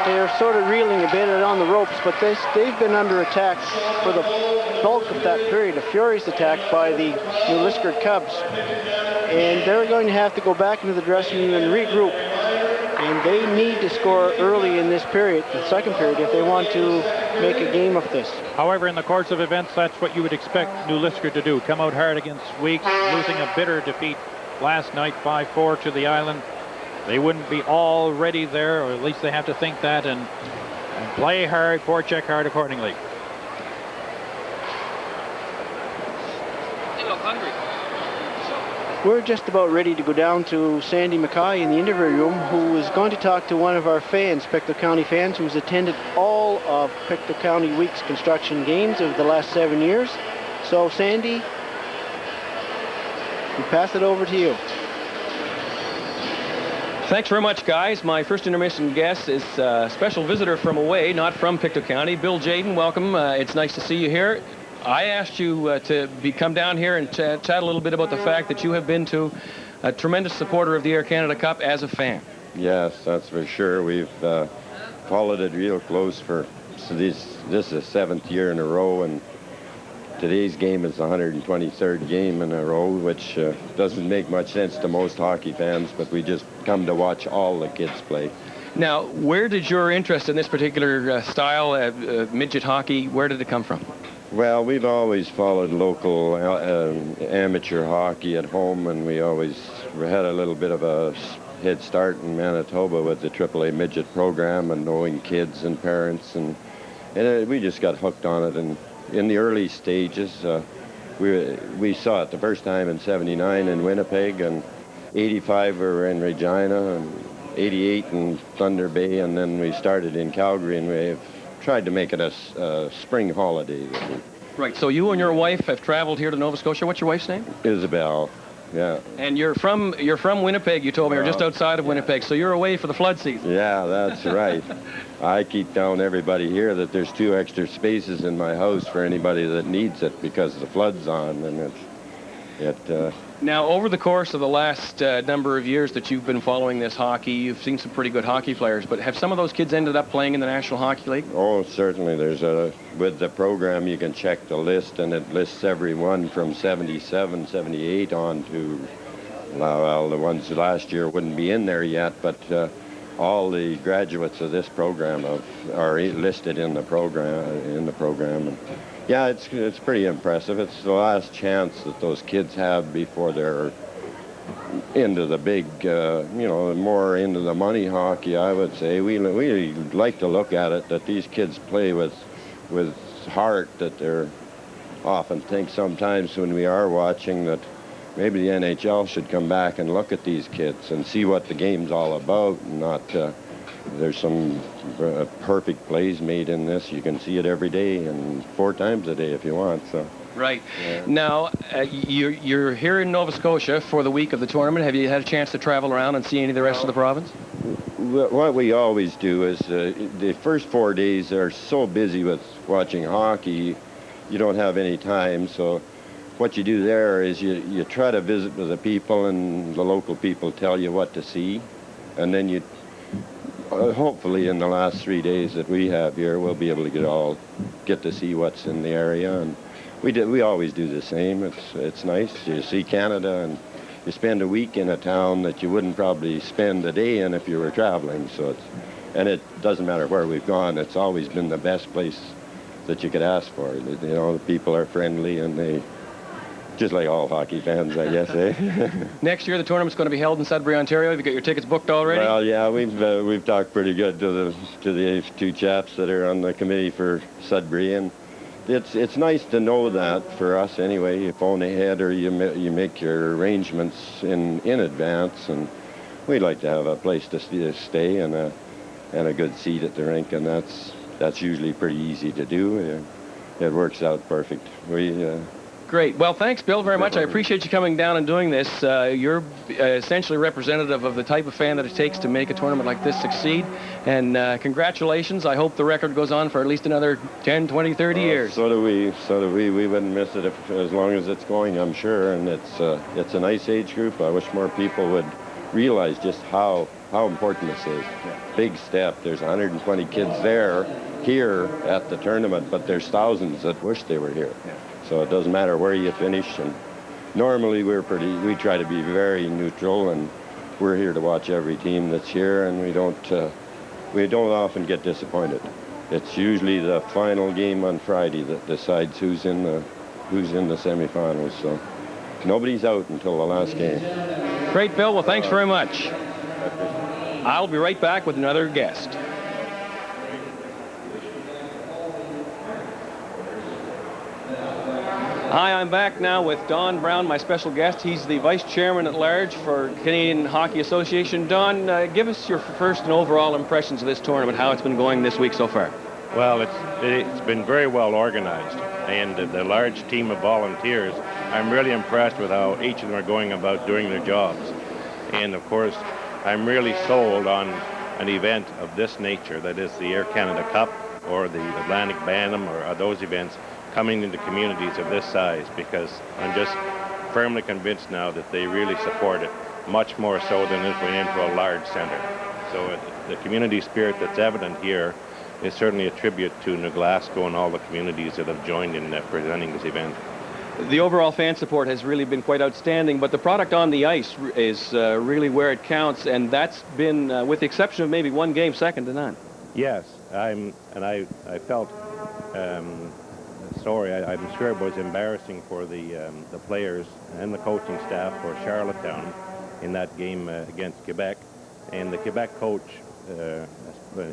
they're sort of reeling a bit on the ropes, but they've been under attack for the bulk of that period, a furious attack by the New Liskeard Cubs. And they're going to have to go back into the dressing room and regroup. And they need to score early in this period, the second period, if they want to make a game of this. However, in the course of events, that's what you would expect New Liskeard to do. Come out hard against Weeks, losing a bitter defeat last night, 5-4 to the Island. They wouldn't be all ready there, or at least they have to think that, and play hard, forecheck hard accordingly. They look hungry. We're just about ready to go down to Sandy Mackay in the interview room, who is going to talk to one of our fans, Pictou County fans, who's attended all of Pictou County Weeks construction games of the last 7 years. So, Sandy, we pass it over to you. Thanks very much, guys. My first intermission guest is a special visitor from away, not from Pictou County. Bill Jaden, welcome. It's nice to see you here. I asked you to come down here and chat a little bit about the fact that you have been to a tremendous supporter of the Air Canada Cup as a fan. Yes, that's for sure. We've followed it real close for this is the 7th year in a row, and today's game is the 123rd game in a row, which doesn't make much sense to most hockey fans, but we just come to watch all the kids play. Now, where did your interest in this particular style, midget hockey, where did it come from? Well, we've always followed local amateur hockey at home, and we always had a little bit of a head start in Manitoba with the AAA midget program and knowing kids and parents, and we just got hooked on it. And in the early stages, we saw it the first time in '79 in Winnipeg, and '85 we were in Regina, and '88 in Thunder Bay, and then we started in Calgary, and we've tried to make it a spring holiday. Right, so you and your wife have traveled here to Nova Scotia. What's your wife's name? Isabel, yeah. And you're from Winnipeg, you told me, or just outside of Winnipeg, so you're away for the flood season. Yeah, that's right. I keep telling everybody here that there's 2 extra spaces in my house for anybody that needs it because the flood's on, and Now, over the course of the last number of years that you've been following this hockey, you've seen some pretty good hockey players, but have some of those kids ended up playing in the National Hockey League? Oh, certainly. With the program, you can check the list, and it lists everyone from 77, 78 on to, well, the ones last year wouldn't be in there yet, but all the graduates of this program are listed in the program. And yeah, it's pretty impressive. It's the last chance that those kids have before they're into the big, more into the money hockey, I would say. We like to look at it that these kids play with heart, that they're often think sometimes when we are watching that maybe the NHL should come back and look at these kids and see what the game's all about, and not there's some perfect plays made in this. You can see it every day and 4 times a day if you want. So. Right. Yeah. Now, you're here in Nova Scotia for the week of the tournament. Have you had a chance to travel around and see any of the rest of the province? What we always do is the first 4 days are so busy with watching hockey, you don't have any time. So what you do there is you try to visit with the people, and the local people tell you what to see, and then you hopefully in the last 3 days that we have here, we'll be able to get to see what's in the area. And we always do the same. It's nice. You see Canada, and you spend a week in a town that you wouldn't probably spend a day in if you were traveling. So and it doesn't matter where we've gone. It's always been the best place that you could ask for. The people are friendly, and they just like all hockey fans, I guess, eh? Next year, the tournament's going to be held in Sudbury, Ontario. Have you got your tickets booked already? Well, yeah, we've talked pretty good to the 2 chaps that are on the committee for Sudbury, and it's nice to know that for us anyway. You phone ahead or you make your arrangements in advance, and we'd like to have a place to stay and a good seat at the rink, and that's usually pretty easy to do. It works out perfect. Great. Well, thanks, Bill, very much. I appreciate you coming down and doing this. You're essentially representative of the type of fan that it takes to make a tournament like this succeed. And congratulations. I hope the record goes on for at least another 10, 20, 30 years. So do we. We wouldn't miss it as long as it's going, I'm sure. And it's a nice age group. I wish more people would realize just how important this is. Yeah. Big step. There's 120 kids here at the tournament, but there's thousands that wish they were here. Yeah. So it doesn't matter where you finish, and normally we try to be very neutral, and we're here to watch every team that's here, and we don't often get disappointed. It's usually the final game on Friday that decides who's in the semifinals. So nobody's out until the last game. Great, Bill. Well, thanks very much. I'll be right back with another guest. Hi, I'm back now with Don Brown, my special guest. He's the Vice Chairman at Large for Canadian Hockey Association. Don, give us your first and overall impressions of this tournament, how it's been going this week so far. Well, it's been very well organized, and the large team of volunteers, I'm really impressed with how each of them are going about doing their jobs. And of course, I'm really sold on an event of this nature, that is the Air Canada Cup or the Atlantic Bantam or those events coming into communities of this size, because I'm just firmly convinced now that they really support it much more so than if we went into a large center. So the community spirit that's evident here is certainly a tribute to New Glasgow and all the communities that have joined in presenting this event. The overall fan support has really been quite outstanding, but the product on the ice is really where it counts, and that's been, with the exception of maybe one game, second to none. Yes, I felt sorry. I'm sure it was embarrassing for the players and the coaching staff for Charlottetown in that game against Quebec, and the Quebec coach,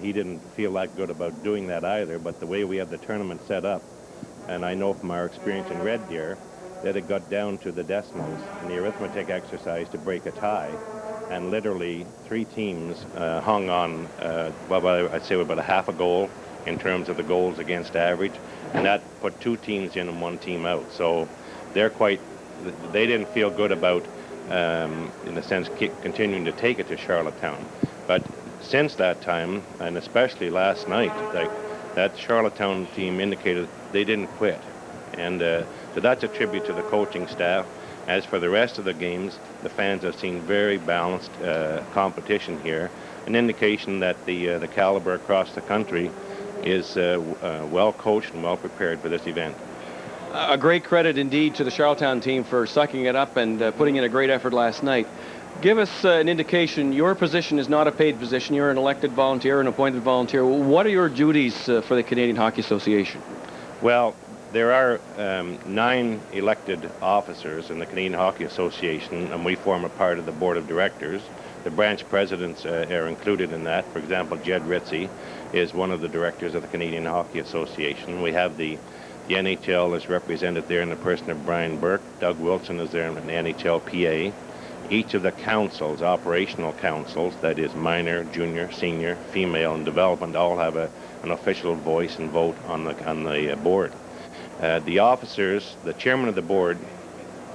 he didn't feel that good about doing that either, but the way we had the tournament set up, and I know from our experience in Red Deer that it got down to the decimals in the arithmetic exercise to break a tie, and literally 3 teams hung on, well, I'd say about a half a goal in terms of the goals against average, and that put 2 teams in and 1 team out. So they didn't feel good about, in a sense, continuing to take it to Charlottetown. But since that time, and especially last night, that Charlottetown team indicated they didn't quit. And so that's a tribute to the coaching staff. As for the rest of the games, the fans have seen very balanced competition here, an indication that the caliber across the country is well coached and well prepared for this event. A great credit indeed to the Charlottetown team for sucking it up and putting in a great effort last night. Give us an indication. Your position is not a paid position. You're an elected volunteer, an appointed volunteer. What are your duties for the Canadian Hockey Association? Well, there are 9 elected officers in the Canadian Hockey Association, and we form a part of the board of directors. The branch presidents are included in that. For example, Jed Ritzy is one of the directors of the Canadian Hockey Association. We have the NHL is represented there in the person of Brian Burke. Doug Wilson is there in the NHL PA. Each of the councils, operational councils, that is minor, junior, senior, female, and development, all have an official voice and vote on the board. The officers, the chairman of the board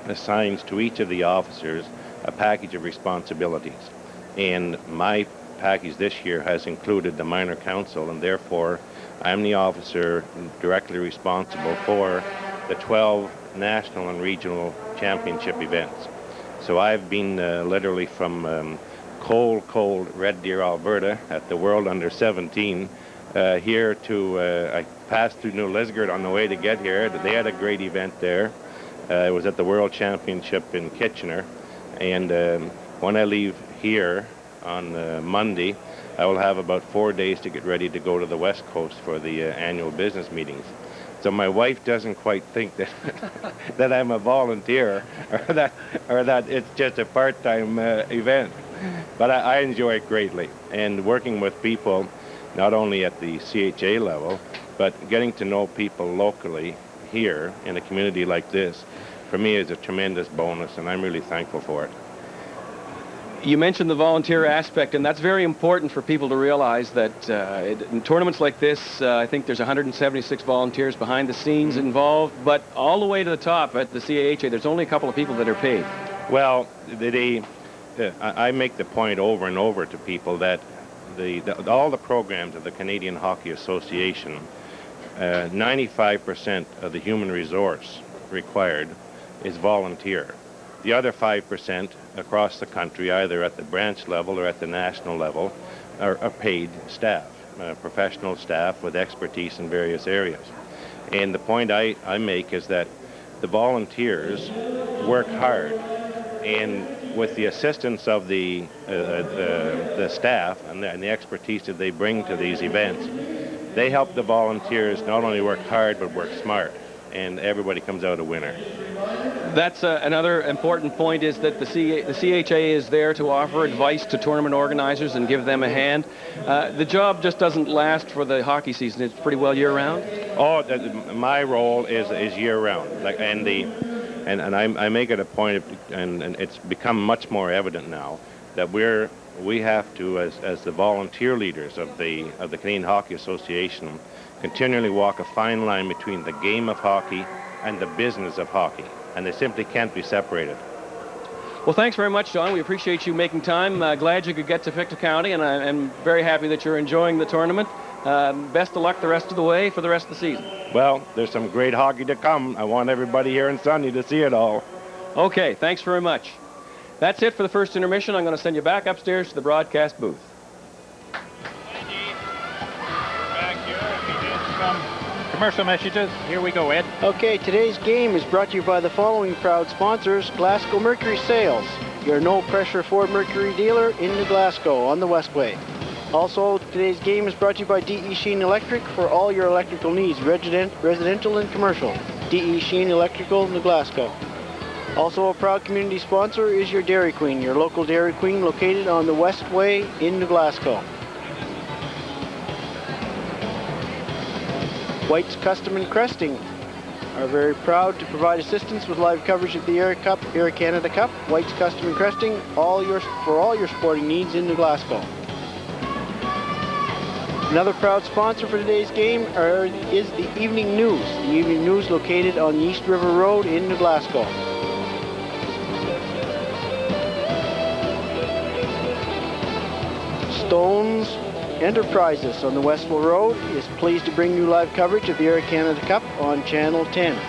assigns to each of the officers a package of responsibilities. And my package this year has included the minor council, and therefore I'm the officer directly responsible for the 12 national and regional championship events. So I've been literally from cold Red Deer, Alberta at the World Under 17 here to, I passed through New Liskeard on the way to get here. They had a great event there. It was at the World Championship in Kitchener. And when I leave here on Monday, I will have about 4 days to get ready to go to the West Coast for the annual business meetings. So my wife doesn't quite think that that I'm a volunteer or that it's just a part-time event. But I enjoy it greatly, and working with people not only at the CHA level, but getting to know people locally here in a community like this, for me is a tremendous bonus, and I'm really thankful for it. You mentioned the volunteer aspect, and that's very important for people to realize that in tournaments like this, I think there's 176 volunteers behind the scenes involved, but all the way to the top at the CAHA, there's only a couple of people that are paid. Well, I make the point over and over to people that all the programs of the Canadian Hockey Association, 95% of the human resource required is volunteer. The other 5% across the country, either at the branch level or at the national level, are paid staff, professional staff with expertise in various areas. And the point I make is that the volunteers work hard, and with the assistance of the staff and the expertise that they bring to these events, they help the volunteers not only work hard but work smart, and everybody comes out a winner. That's another important point, is that the CHA is there to offer advice to tournament organizers and give them a hand. The job just doesn't last for the hockey season. It's pretty well year-round? Oh, my role is year-round. And I make it a point, and it's become much more evident now, that we have to, as the volunteer leaders of the Canadian Hockey Association, continually walk a fine line between the game of hockey and the business of hockey, and they simply can't be separated. Well, thanks very much, John. We appreciate you making time. Glad you could get to Pictou County, and I'm very happy that you're enjoying the tournament. Best of luck the rest of the way for the rest of the season. Well, there's some great hockey to come. I want everybody here in Sunday to see it all. Okay, thanks very much. That's it for the first intermission. I'm going to send you back upstairs to the broadcast booth. Commercial messages. Here we go, Ed. Okay, today's game is brought to you by the following proud sponsors: Glasgow Mercury Sales, your no-pressure Ford Mercury dealer in New Glasgow on the Westway. Also, today's game is brought to you by D.E. Sheen Electric for all your electrical needs, residential and commercial. D.E. Sheen Electrical, New Glasgow. Also, a proud community sponsor is your Dairy Queen, your local Dairy Queen located on the Westway in New Glasgow. White's Custom and Cresting are very proud to provide assistance with live coverage of the Air Canada Cup. White's Custom and Cresting, for all your sporting needs in New Glasgow. Another proud sponsor for today's game is the Evening News. The Evening News located on the East River Road in New Glasgow. Stones Enterprises on the Westville Road is pleased to bring you live coverage of the Air Canada Cup on Channel 10.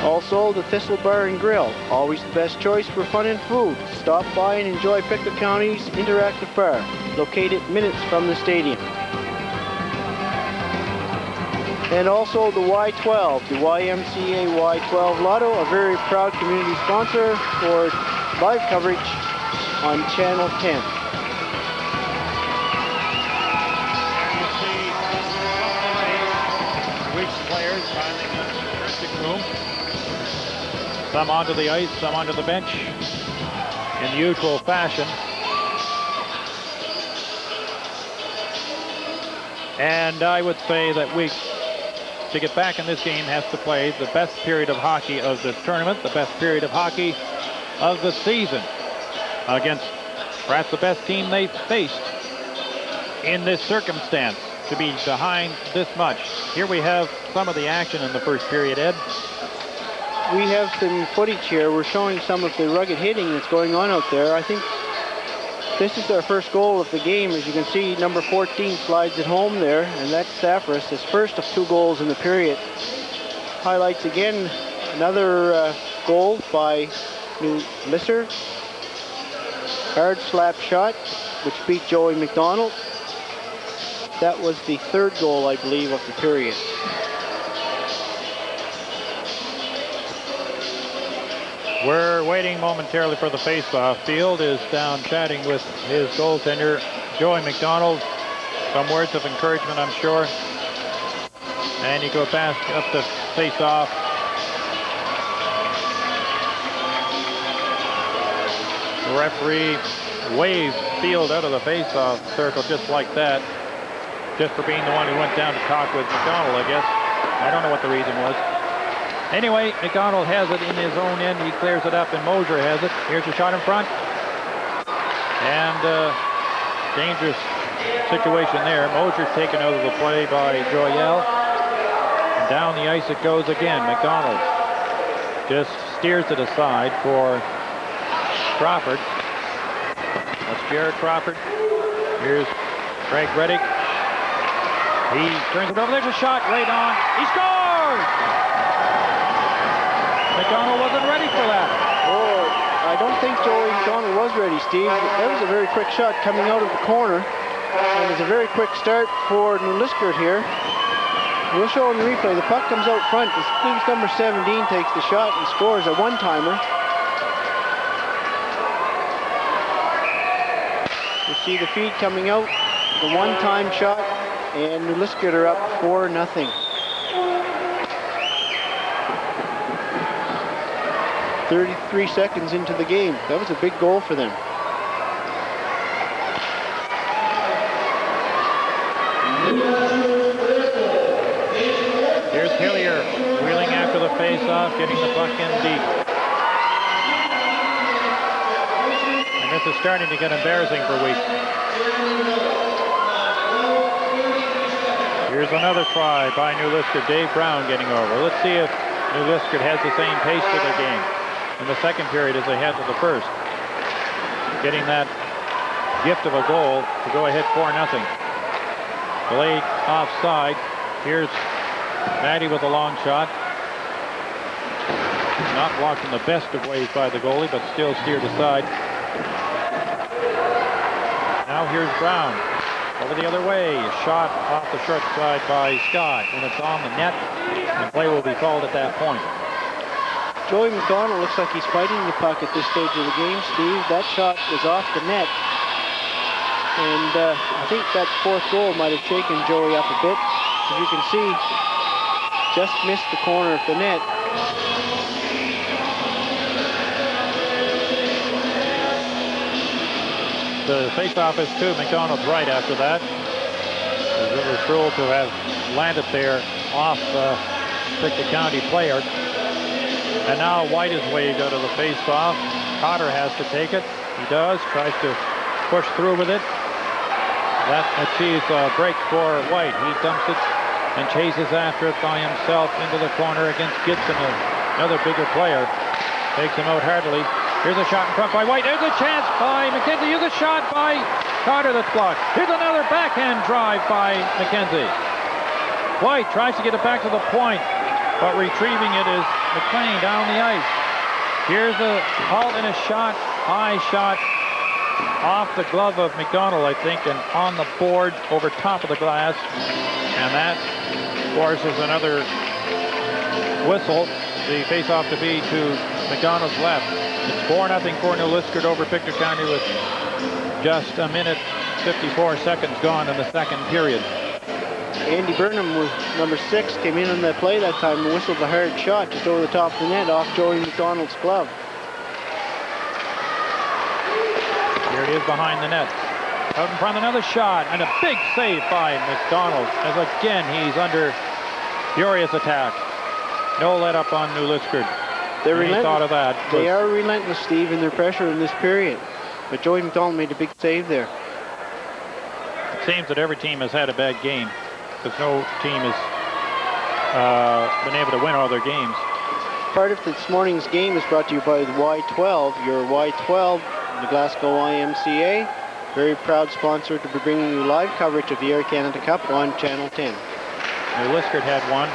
Also, the Thistle Bar and Grill, always the best choice for fun and food. Stop by and enjoy Pictou County's interactive bar, located minutes from the stadium. And also the Y12, the YMCA Y12 Lotto, a very proud community sponsor for live coverage on Channel 10. You see Weeks players filing in the dressing room. Some onto the ice, some onto the bench in the usual fashion. And I would say that Weeks, to get back in this game, has to play the best period of hockey of this tournament, the best period of hockey of the season, against perhaps the best team they've faced in this circumstance, to be behind this much. Here we have some of the action in the first period, Ed. We have some footage here. We're showing some of the rugged hitting that's going on out there. I think this is their first goal of the game. As you can see, number 14 slides it home there, and that's Safaris, his first of 2 goals in the period. Highlights again, another goal by New Lisser. Hard slap shot, which beat Joey McDonald. That was the 3rd goal, I believe, of the period. We're waiting momentarily for the face-off. Field is down chatting with his goaltender, Joey McDonald. Some words of encouragement, I'm sure. And you go back up to face-off. The referee waves Field out of the face-off circle just like that, just for being the one who went down to talk with McDonald, I guess. I don't know what the reason was. Anyway, McDonald has it in his own end. He clears it up, and Mosier has it. Here's a shot in front. And dangerous situation there. Mosier's taken out of the play by Joyelle. And down the ice it goes again. McDonald just steers it aside for Crawford. That's Jared Crawford. Here's Craig Reddick. He turns it over. There's a shot right on. He scores! McDonald wasn't ready for that. Oh, I don't think Joey McDonald was ready, Steve. That was a very quick shot coming out of the corner. And it's a very quick start for New Liskeard here. We'll show in the replay. The puck comes out front. I think it's number 17 takes the shot and scores a one-timer. You see the feed coming out. The one-time shot. And New Liskeard are up 4-0. 33 seconds into the game. That was a big goal for them. Here's Hillier wheeling after the face-off, getting the puck in deep. And this is starting to get embarrassing for Weeks. Here's another try by New Liskeard. Dave Brown getting over. Let's see if New Liskeard has the same pace to their game in the second period as they had to the first. Getting that gift of a goal to go ahead 4-0. Delayed offside. Here's Maddie with a long shot. Not blocked in the best of ways by the goalie, but still steered aside. Now here's Brown. Over the other way. A shot off the short side by Scott, and it's on the net, and play will be called at that point. Joey McDonald looks like he's fighting the puck at this stage of the game, Steve. That shot was off the net. And I think that fourth goal might have shaken Joey up a bit. As you can see, just missed the corner of the net. The face-off is to McDonald's right after that. As it was ruled to have landed there off Pictou County player. And now White is waved out of the face-off. Cotter has to take it. He does, tries to push through with it. That achieves a break for White. He dumps it and chases after it by himself into the corner against Gibson, another bigger player. Takes him out heartily. Here's a shot in front by White. There's a chance by McKenzie. Here's a shot by Cotter that's blocked. Here's another backhand drive by McKenzie. White tries to get it back to the point, but retrieving it is McLean down the ice. Here's a halt and a shot, high shot, off the glove of McDonald, I think, and on the board over top of the glass. And that forces another whistle. The face-off to be to McDonald's left. It's 4-0 for New Liskeard over Pictou County with just a minute 54 seconds gone in the second period. Andy Burnham with number 6 came in on the play that time and whistled a hard shot just over the top of the net off Joey McDonald's glove. Here it is behind the net. Out in front, another shot, and a big save by McDonald, as again he's under furious attack. No let up on New Liskeard. They're relentless. Thought of that. They are relentless, Steve, in their pressure in this period. But Joey McDonald made a big save there. It seems that every team has had a bad game, because no team has been able to win all their games. Part of this morning's game is brought to you by the Y12, your Y12, the Glasgow YMCA. Very proud sponsor to be bringing you live coverage of the Air Canada Cup on Channel 10. New Liskeard had one.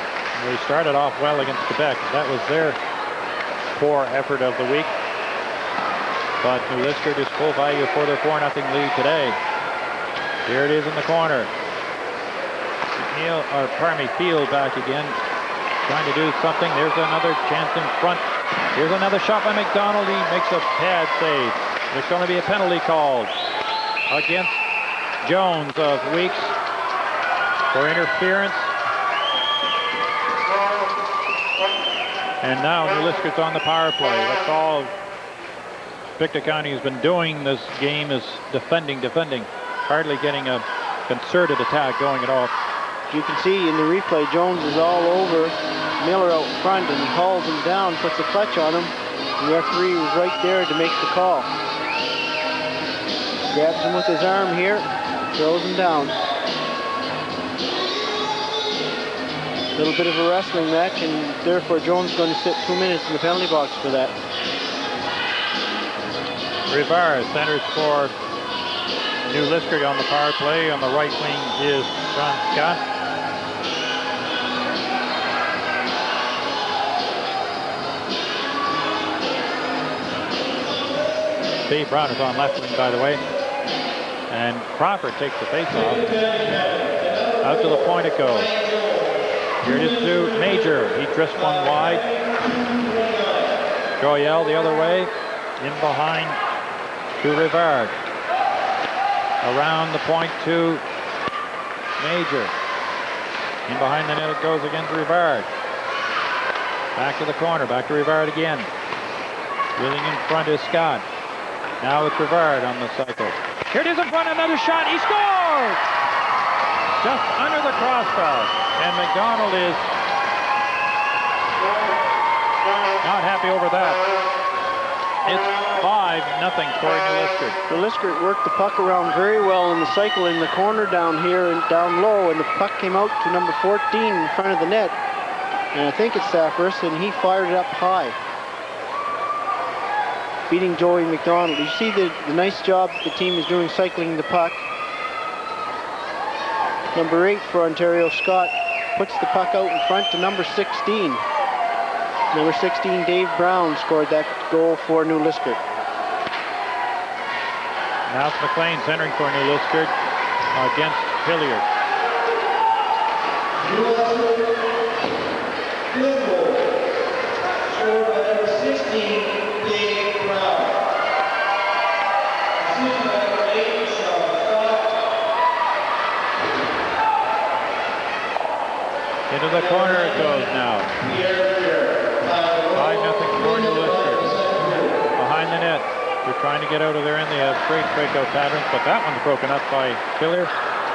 They started off well against Quebec. That was their poor effort of the week. But New Liskeard is full value for their 4-0 lead today. Here it is in the corner. Field back again, trying to do something. There's another chance in front. Here's another shot by McDonald. He makes a pad save. There's going to be a penalty called against Jones of Weeks for interference. And now New Liskeard's on the power play. That's all Pictou County has been doing this game, is defending. Hardly getting a concerted attack going at all. You can see in the replay, Jones is all over Miller out front, and he hauls him down, puts a clutch on him. The referee was right there to make the call. Grabs him with his arm here, throws him down. A little bit of a wrestling match, and therefore Jones is going to sit 2 minutes in the penalty box for that. Rivard centers for New Liskeard on the power play. On the right wing is John Scott. Steve Brown is on left wing, by the way. And Crawford takes the face-off. Out to the point it goes. Here it is to Major. He drifts one wide. Joyelle the other way. In behind to Rivard. Around the point to Major. In behind the net it goes again to Rivard. Back to the corner. Back to Rivard again. Wheeling in front is Scott. Now it's Rivard on the cycle. Here it is in front, another shot. He scores! Just under the crossbar. And McDonald is not happy over that. It's 5-0 for New Liskeard. New Liskeard worked the puck around very well in the cycle in the corner down here and down low, and the puck came out to number 14 in front of the net. and I think it's Saffers, and he fired it up high, beating Joey McDonald. You see the nice job the team is doing cycling the puck. Number 8 for Ontario, Scott, puts the puck out in front to number 16. Number 16, Dave Brown, scored that goal for New Liskeard. Now it's McLean centering for New Liskeard against Hilliard. Scored by number 16, Dave Brown. Into the corner it goes now. 5-0 for New Liskeard. Behind the net. They're trying to get out of their end. They have great breakout patterns, but that one's broken up by Hilliard.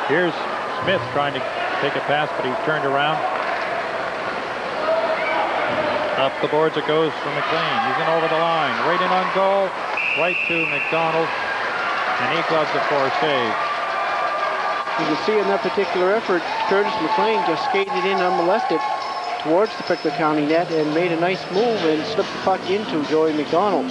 Here's Smith trying to take a pass, but he's turned around. Up the boards it goes for McLean. He's in over the line. Right in on goal. Right to McDonald. And he gloves the save. You can see in that particular effort, Curtis McLean just skated in unmolested towards the Pictou County net and made a nice move and slipped the puck into Joey McDonald.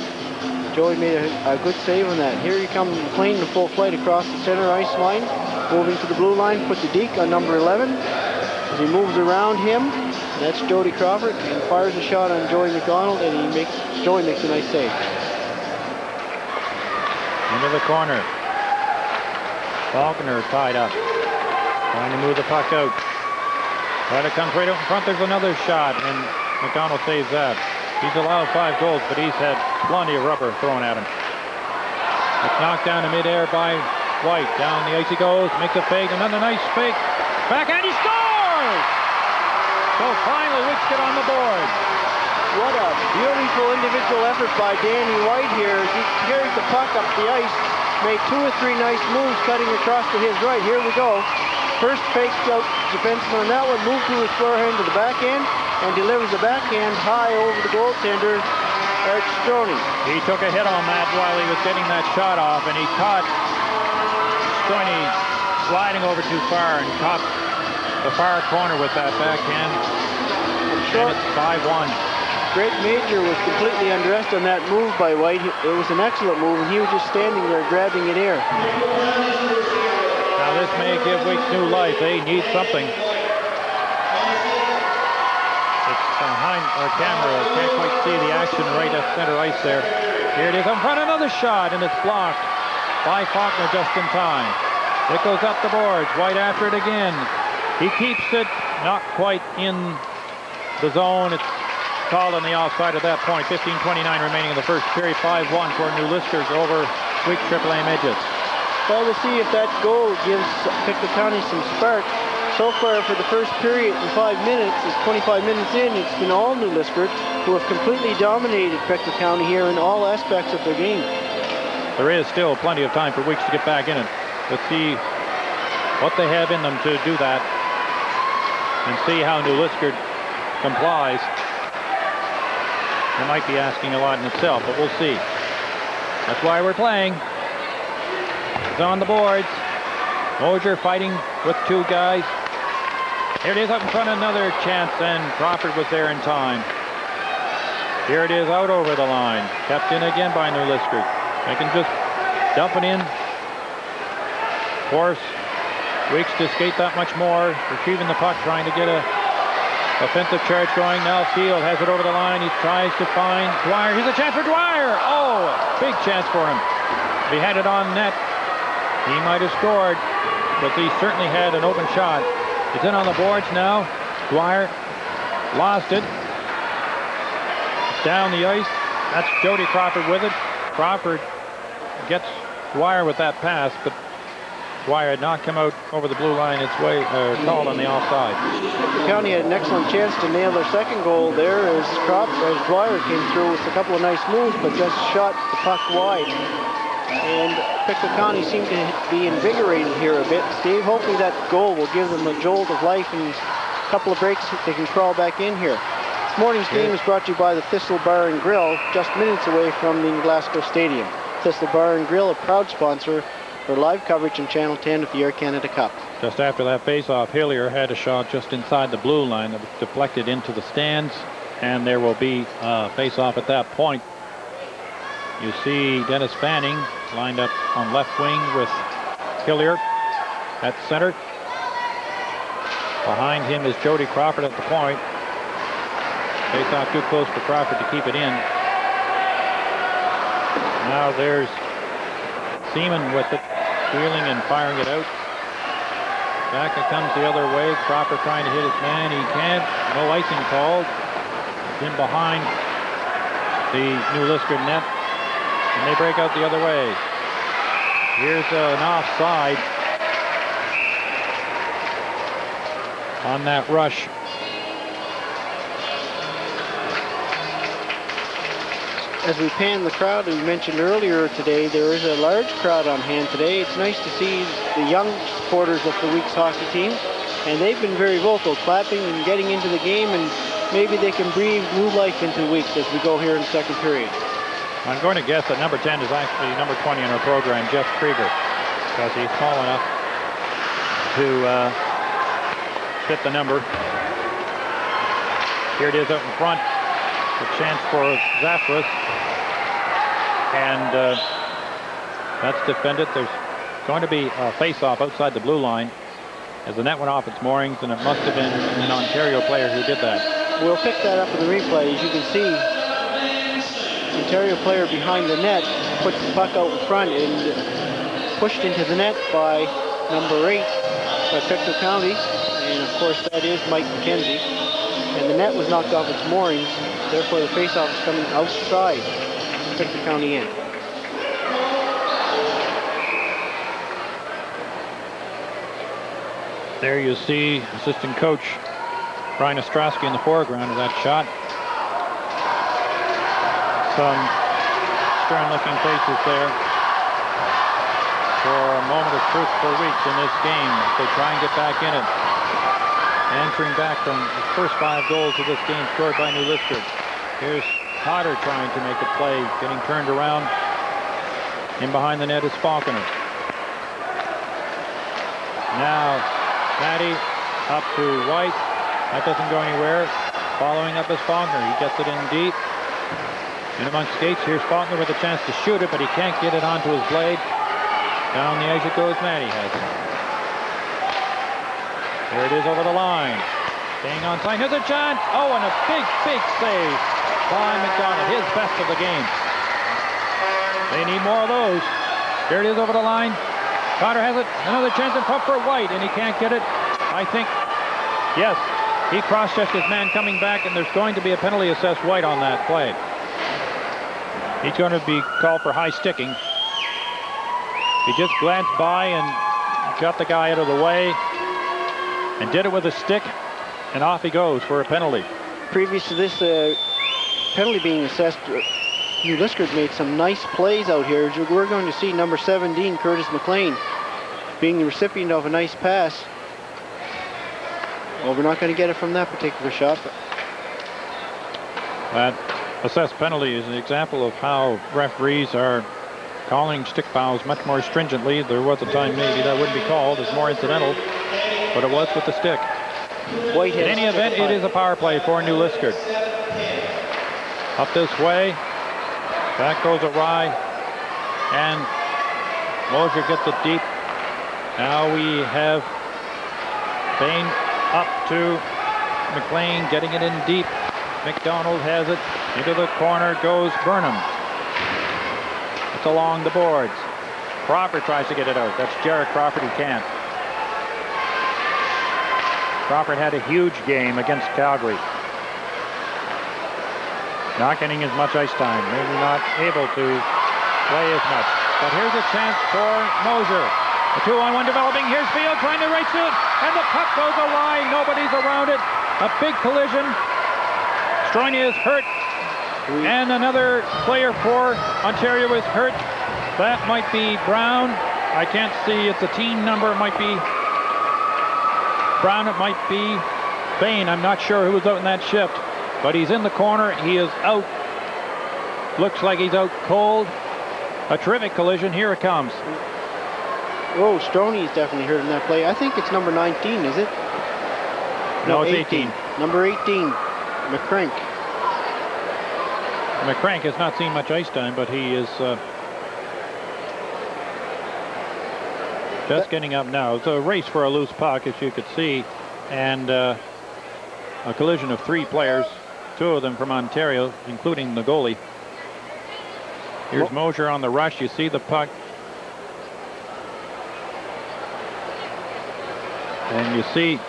Joey made a good save on that. Here he comes, McLean in full flight across the center ice line, moving to the blue line, put the deke on number 11. As he moves around him, that's Jody Crawford, and fires a shot on Joey McDonald, and Joey makes a nice save. Into the corner. Faulkner tied up. Trying to move the puck out. Try to come right out in front. There's another shot, and McDonald saves that. He's allowed 5 goals, but he's had plenty of rubber thrown at him. It's knocked down to midair by White. Down the ice he goes, makes a fake, another nice fake. Backhand, he scores! So finally, Wicks get on the board. What a beautiful individual effort by Danny White here as he carried the puck up the ice, made 2 or 3 nice moves cutting across to his right. Here we go. First fakes out defenseman on that one, moved to his forehand to the backhand, and delivers the backhand high over the goaltender, Art Stroney. He took a hit on that while he was getting that shot off, and he caught Stroney sliding over too far and caught the far corner with that backhand. And it's 5-1. Greg Major was completely undressed on that move by White. It was an excellent move, and he was just standing there grabbing at air. Now this may give Wicks new life. They need something. It's behind our camera. Can't quite see the action right at center ice there. Here it is in front, another shot, and it's blocked by Faulkner just in time. It goes up the boards. White after it again. He keeps it not quite in the zone. It's called on the offside at that point. 15:29 remaining in the first period. 5-1 for New Liskeard over Wicks AAA midgets. Well, we'll see if that goal gives Pictou County some spark. So far for the first period in 5 minutes, it's 25 minutes in, it's been all New Liskeard who have completely dominated Pictou County here in all aspects of their game. There is still plenty of time for Wicks to get back in it. Let's see what they have in them to do that and see how New Liskeard complies. It might be asking a lot in itself, but we'll see. That's why we're playing. It's on the boards. Mosier fighting with 2 guys. Here it is up in front, another chance, and Crawford was there in time. Here it is out over the line. Kept in again by New Liskeard. They can just dump it in. Force Wicks to skate that much more. Retrieving the puck, trying to get a offensive charge going. Now Field has it over the line. He tries to find Dwyer. Here's a chance for Dwyer. Oh, big chance for him. If he had it on net, he might have scored, but he certainly had an open shot. It's in on the boards now. Dwyer lost it. It's down the ice. That's Jody Crawford with it. Crawford gets Dwyer with that pass, but Dwyer had not come out over the blue line its way, called on the offside. The County had an excellent chance to nail their second goal there as Dwyer came through with a couple of nice moves, but just shot the puck wide. And Pictou County seemed to be invigorated here a bit. Steve, hopefully that goal will give them a jolt of life and a couple of breaks they can crawl back in here. This morning's game is brought to you by the Thistle Bar and Grill, just minutes away from the Glasgow Stadium. Thistle Bar and Grill, a proud sponsor for live coverage on Channel 10 of the Air Canada Cup. Just after that face-off, Hillier had a shot just inside the blue line that was deflected into the stands, and there will be a face-off at that point. You see Dennis Fanning lined up on left wing with Hillier at center. Behind him is Jody Crawford at the point. Face-off too close for Crawford to keep it in. Now there's Seaman with it, wheeling and firing it out. Back it comes the other way. Crawford trying to hit his man. He can't. No icing called. In behind the New Lisker net. And they break out the other way. Here's an offside on that rush. As we pan the crowd, we mentioned earlier today, there is a large crowd on hand today. It's nice to see the young supporters of the Weeks hockey team, and they've been very vocal, clapping and getting into the game, and maybe they can breathe new life into Weeks as we go here in the second period. I'm going to guess that number 10 is actually number 20 in our program, Jeff Krieger, because he's small enough to fit the number. Here it is up in front. A chance for Zafiris, and that's defended. There's going to be a face-off outside the blue line as the net went off its moorings, and it must have been an Ontario player who did that. We'll pick that up in the replay. As you can see, the Ontario player behind the net puts the puck out in front and pushed into the net by number 8 by Pictou County, and of course that is Mike McKenzie. And the net was knocked off its moorings. Therefore, the face-off is coming outside Pictou County end. There you see assistant coach Brian Ostrowski in the foreground of that shot. Some stern-looking faces there for a moment of truth for Weeks in this game. They try and get back in it. Answering back from the first 5 goals of this game scored by New Lisker. Here's Potter trying to make a play, getting turned around. In behind the net is Faulkner. Now, Matty up to White. That doesn't go anywhere. Following up is Faulkner. He gets it in deep. In amongst skates, here's Faulkner with a chance to shoot it, but he can't get it onto his blade. Down the edge it goes. Matty has it. There it is over the line. Staying on time. Here's a chance. Oh, and a big, big save by McDonald. His best of the game. They need more of those. There it is over the line. Potter has it. Another chance in front for White, and he can't get it. I think, yes, he cross-checked his man coming back, and there's going to be a penalty assessed White on that play. He's going to be called for high sticking. He just glanced by and got the guy out of the way. And did it with a stick, and off he goes for a penalty. Previous to this penalty being assessed, New Lisker made some nice plays out here. We're going to see number 17, Curtis McLean, being the recipient of a nice pass. Well, we're not going to get it from that particular shot. But that assessed penalty is an example of how referees are calling stick fouls much more stringently. There was a time maybe that wouldn't be called. It's more incidental. But it was with the stick. In any event, it is a power play for New Lisker. Up this way. Back goes it Rye. And Mosier gets it deep. Now we have Bain up to McLean, getting it in deep. McDonald has it. Into the corner goes Burnham. It's along the boards. Crawford tries to get it out. That's Jared Crawford who can't. Crawford had a huge game against Calgary. Not getting as much ice time, maybe not able to play as much. But here's a chance for Mosier. A 2-on-1 developing. Here's Field trying to race it, and the puck goes a line. Nobody's around it. A big collision. Stroynia is hurt, and another player for Ontario is hurt. That might be Brown. I can't see. It's a team number. It might be Brown, it might be Bain. I'm not sure who was out in that shift, but he's in the corner. He is out. Looks like he's out cold. A terrific collision. Here it comes. Oh, Stroney is definitely hurt in that play. I think it's number 19, is it? No, it's 18. Number 18, McCrank. McCrank has not seen much ice time, but he is just getting up now. It's a race for a loose puck, as you could see, and a collision of 3 players, 2 of them from Ontario, including the goalie. Here's Mosier on the rush. You see the puck. And you see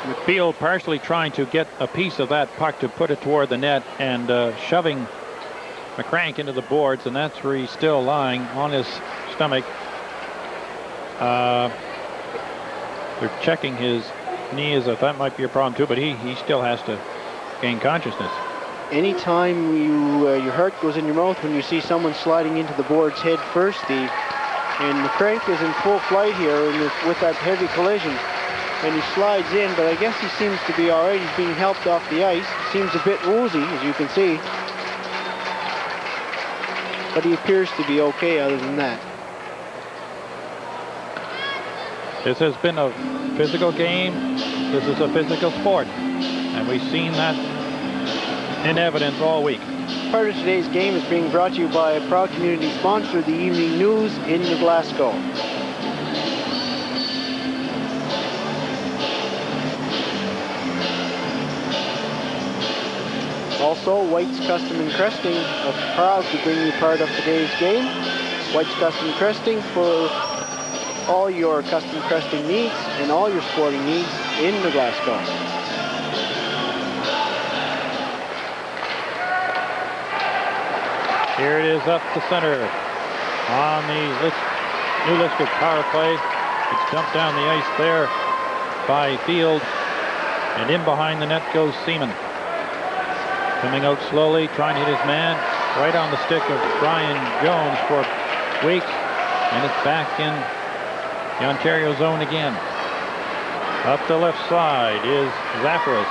McBeal partially trying to get a piece of that puck to put it toward the net and shoving McCrank into the boards, and that's where he's still lying on his stomach. They're checking his knee as if that might be a problem too, but he still has to gain consciousness. Anytime your heart goes in your mouth when you see someone sliding into the boards head first, Steve, and McCrank is in full flight here with that heavy collision, and he slides in, but I guess he seems to be all right. He's being helped off the ice. Seems a bit woozy, as you can see, but he appears to be okay other than that. This has been a physical game. This is a physical sport, and we've seen that in evidence all week. Part of today's game is being brought to you by a proud community sponsor, the Evening News in New Glasgow. Also, White's Custom and Cresting are proud to bring you part of today's game. White's Custom Cresting for all your custom cresting needs and all your sporting needs in New Glasgow. Here it is up the center on the New Liskeard power play. It's dumped down the ice there by Field, and in behind the net goes Seaman. Coming out slowly, trying to hit his man right on the stick of Brian Jones for Weeks, and it's back in the Ontario zone again. Up the left side is Zafiris.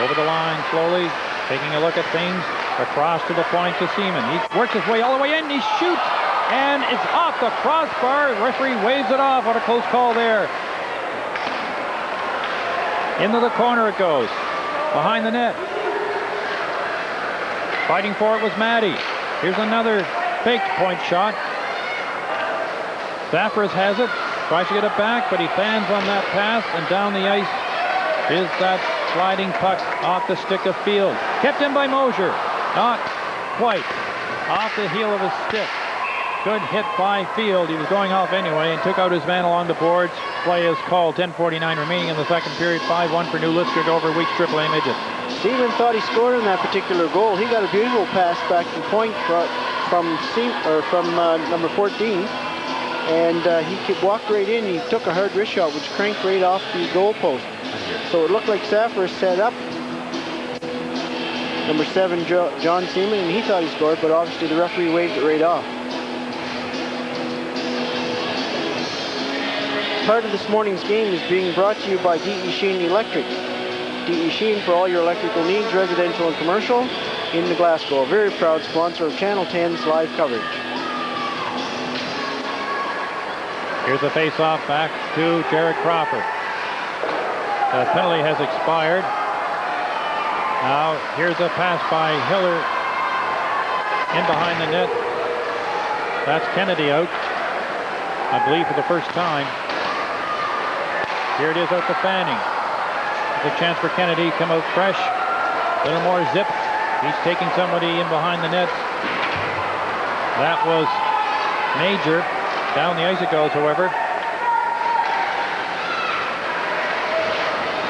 Over the line slowly, taking a look at things. Across to the point to Seaman. He works his way all the way in. He shoots, and it's off the crossbar. Referee waves it off. What a close call there. Into the corner it goes. Behind the net. Fighting for it was Maddie. Here's another fake point shot. Zafiris has it. Tries to get it back, but he fans on that pass, and down the ice is that sliding puck off the stick of Field. Kept in by Mosier. Not quite. Off the heel of his stick. Good hit by Field. He was going off anyway and took out his man along the boards. Play is called. 10:49 remaining in the second period. 5-1 for New Liskeard over Weeks AAA midget. Steven thought he scored on that particular goal. He got a beautiful pass back to point from number 14. And he walked right in. He took a hard wrist shot, which cranked right off the goal post. So it looked like Zafiris set up number 7, John Seaman, and he thought he scored, but obviously the referee waved it right off. Part of this morning's game is being brought to you by D.E. Sheehan Electric. D.E. Sheehan for all your electrical needs, residential and commercial, in New Glasgow. A very proud sponsor of Channel 10's live coverage. Here's a face-off back to Jared Crawford. The penalty has expired. Now, here's a pass by Hiller in behind the net. That's Kennedy out, I believe, for the first time. Here it is out to Fanning. There's a chance for Kennedy, come out fresh. A little more zip. He's taking somebody in behind the net. That was Major. Down the ice it goes, however.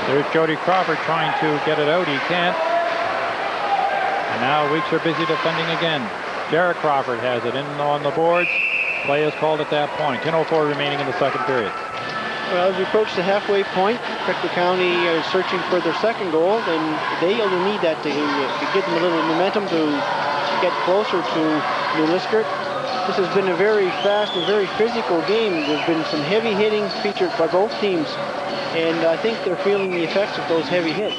There's Jody Crawford trying to get it out. He can't. And now Weeks are busy defending again. Jared Crawford has it in on the boards. Play is called at that point. 10:04 remaining in the second period. Well, as we approach the halfway point, Pictou County is searching for their second goal, and they'll need that to give them a little momentum to get closer to New Liskeard. This has been a very fast and very physical game. There's been some heavy hitting featured by both teams, and I think they're feeling the effects of those heavy hits.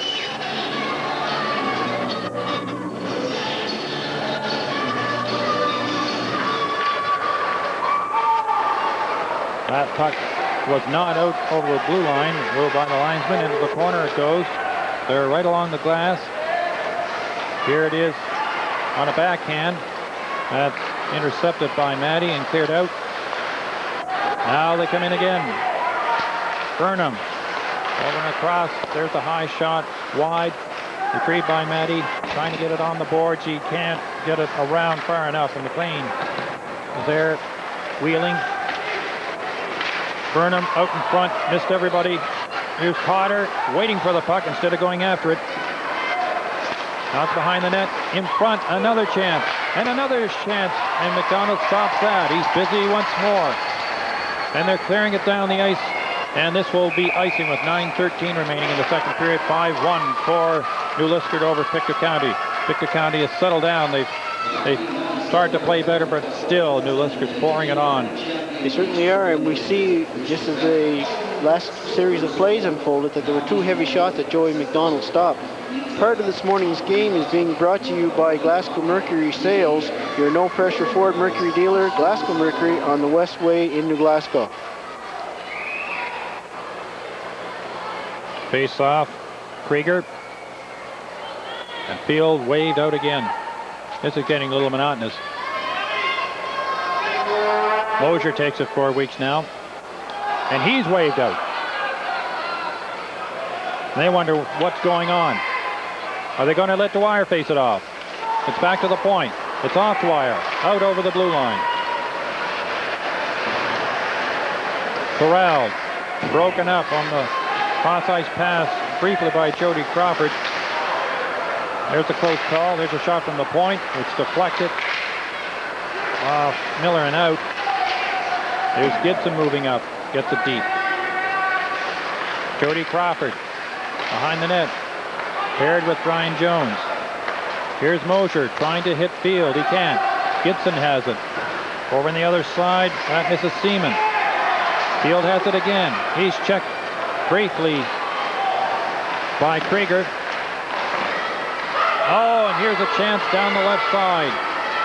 That puck was not out over the blue line. Ruled by the linesman. Into the corner it goes. They're right along the glass. Here it is on a backhand. That's intercepted by Maddie and cleared out. Now they come in again. Burnham over and across. There's the high shot wide. Retrieved by Maddie. Trying to get it on the boards. He can't get it around far enough. And McLean is there wheeling. Burnham out in front. Missed everybody. Here's Cotter waiting for the puck instead of going after it. Out behind the net. In front. Another chance. And another chance. And McDonald stops that. He's busy once more. And they're clearing it down the ice. And this will be icing with 9:13 remaining in the second period. 5-1 for New Liskeard over Pictou County. Pictou County has settled down. They started to play better, but still New Liskeard's pouring it on. They certainly are, and we see just as the last series of plays unfolded that there were two heavy shots that Joey McDonald stopped. Part of this morning's game is being brought to you by Glasgow Mercury Sales, your no-pressure Ford Mercury dealer, Glasgow Mercury on the Westway in New Glasgow. Face off, Krieger. And Field waved out again. This is getting a little monotonous. Mosier takes it 4 weeks now. And he's waved out. And they wonder what's going on. Are they going to let Dwyer face it off? It's back to the point. It's off Dwyer. Out over the blue line. Corralled. Broken up on the cross-ice pass briefly by Jody Crawford. There's a close call. There's a shot from the point. It's deflected. Miller and out. There's Gibson moving up. Gets it deep. Jody Crawford behind the net. Paired with Brian Jones. Here's Mosier trying to hit Field. He can't. Gibson has it. Over on the other side. That misses Seaman. Field has it again. He's checked briefly by Krieger. Oh, and here's a chance down the left side.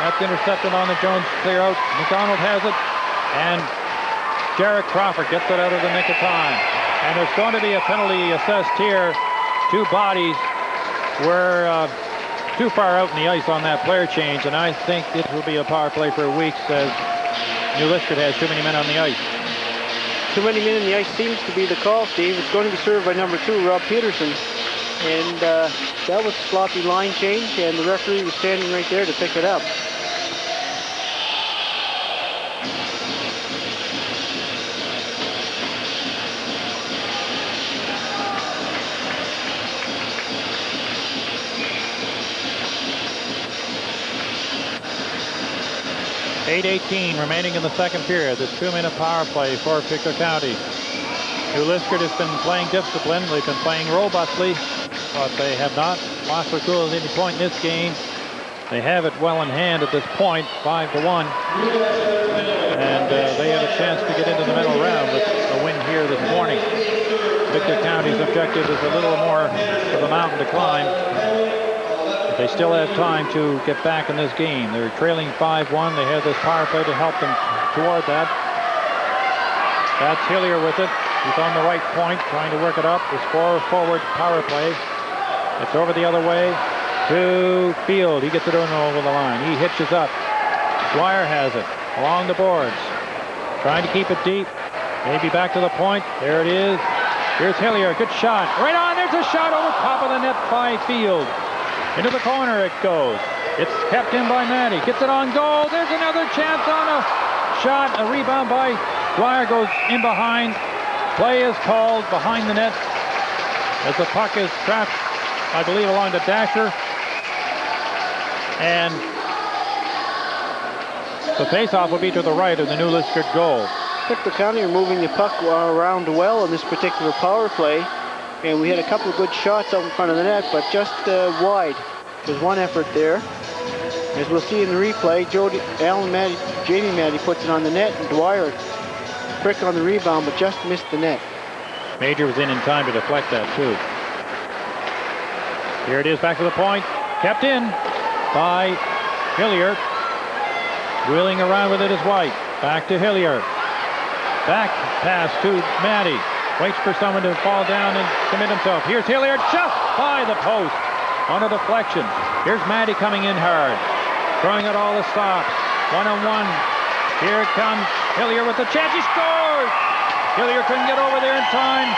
That's intercepted on the Jones clear out. McDonald has it. And Jarrett Crawford gets it out of the nick of time. And there's going to be a penalty assessed here. Two bodies were too far out in the ice on that player change. And I think it will be a power play for weeks as New Liskeard has too many men on the ice. Too many men in the ice seems to be the call, Steve. It's going to be served by number 2, Rob Peterson. And that was a sloppy line change, and the referee was standing right there to pick it up. .8:18 remaining in the second period. This 2-minute power play for Pictou County. New Liskeard has been playing discipline. They've been playing robustly, but they have not lost their cool at any point in this game. They have it well in hand at this point, 5-1. And they have a chance to get into the middle round with a win here this morning. Pictou County's objective is a little more of a mountain to climb. They still have time to get back in this game. They're trailing 5-1. They have this power play to help them toward that. That's Hillier with it. He's on the right point, trying to work it up. The forward power play. It's over the other way to Field. He gets it over the line. He hitches up. Dwyer has it along the boards. Trying to keep it deep. Maybe back to the point. There it is. Here's Hillier. Good shot. Right on. There's a shot over top of the net by Field. Into the corner it goes. It's kept in by Maddie. Gets it on goal. There's another chance on a shot. A rebound by Dwyer goes in behind. Play is called behind the net as the puck is trapped, I believe, along the dasher. And the faceoff will be to the right of the New Liskeard goal. Pictou County are moving the puck around well in this particular power play. And we had a couple of good shots out in front of the net, but just wide. There's one effort there. As we'll see in the replay, Jamie Maddie puts it on the net, and Dwyer quick on the rebound, but just missed the net. Major was in time to deflect that, too. Here it is, back to the point. Kept in by Hillier. Wheeling around with it is White. Back to Hillier. Back pass to Matty. Waits for someone to fall down and commit himself. Here's Hilliard just by the post on a deflection. Here's Matty coming in hard. Throwing at all the stops. One-on-one. Here it comes. Hilliard with the chance. He scores! Hilliard couldn't get over there in time.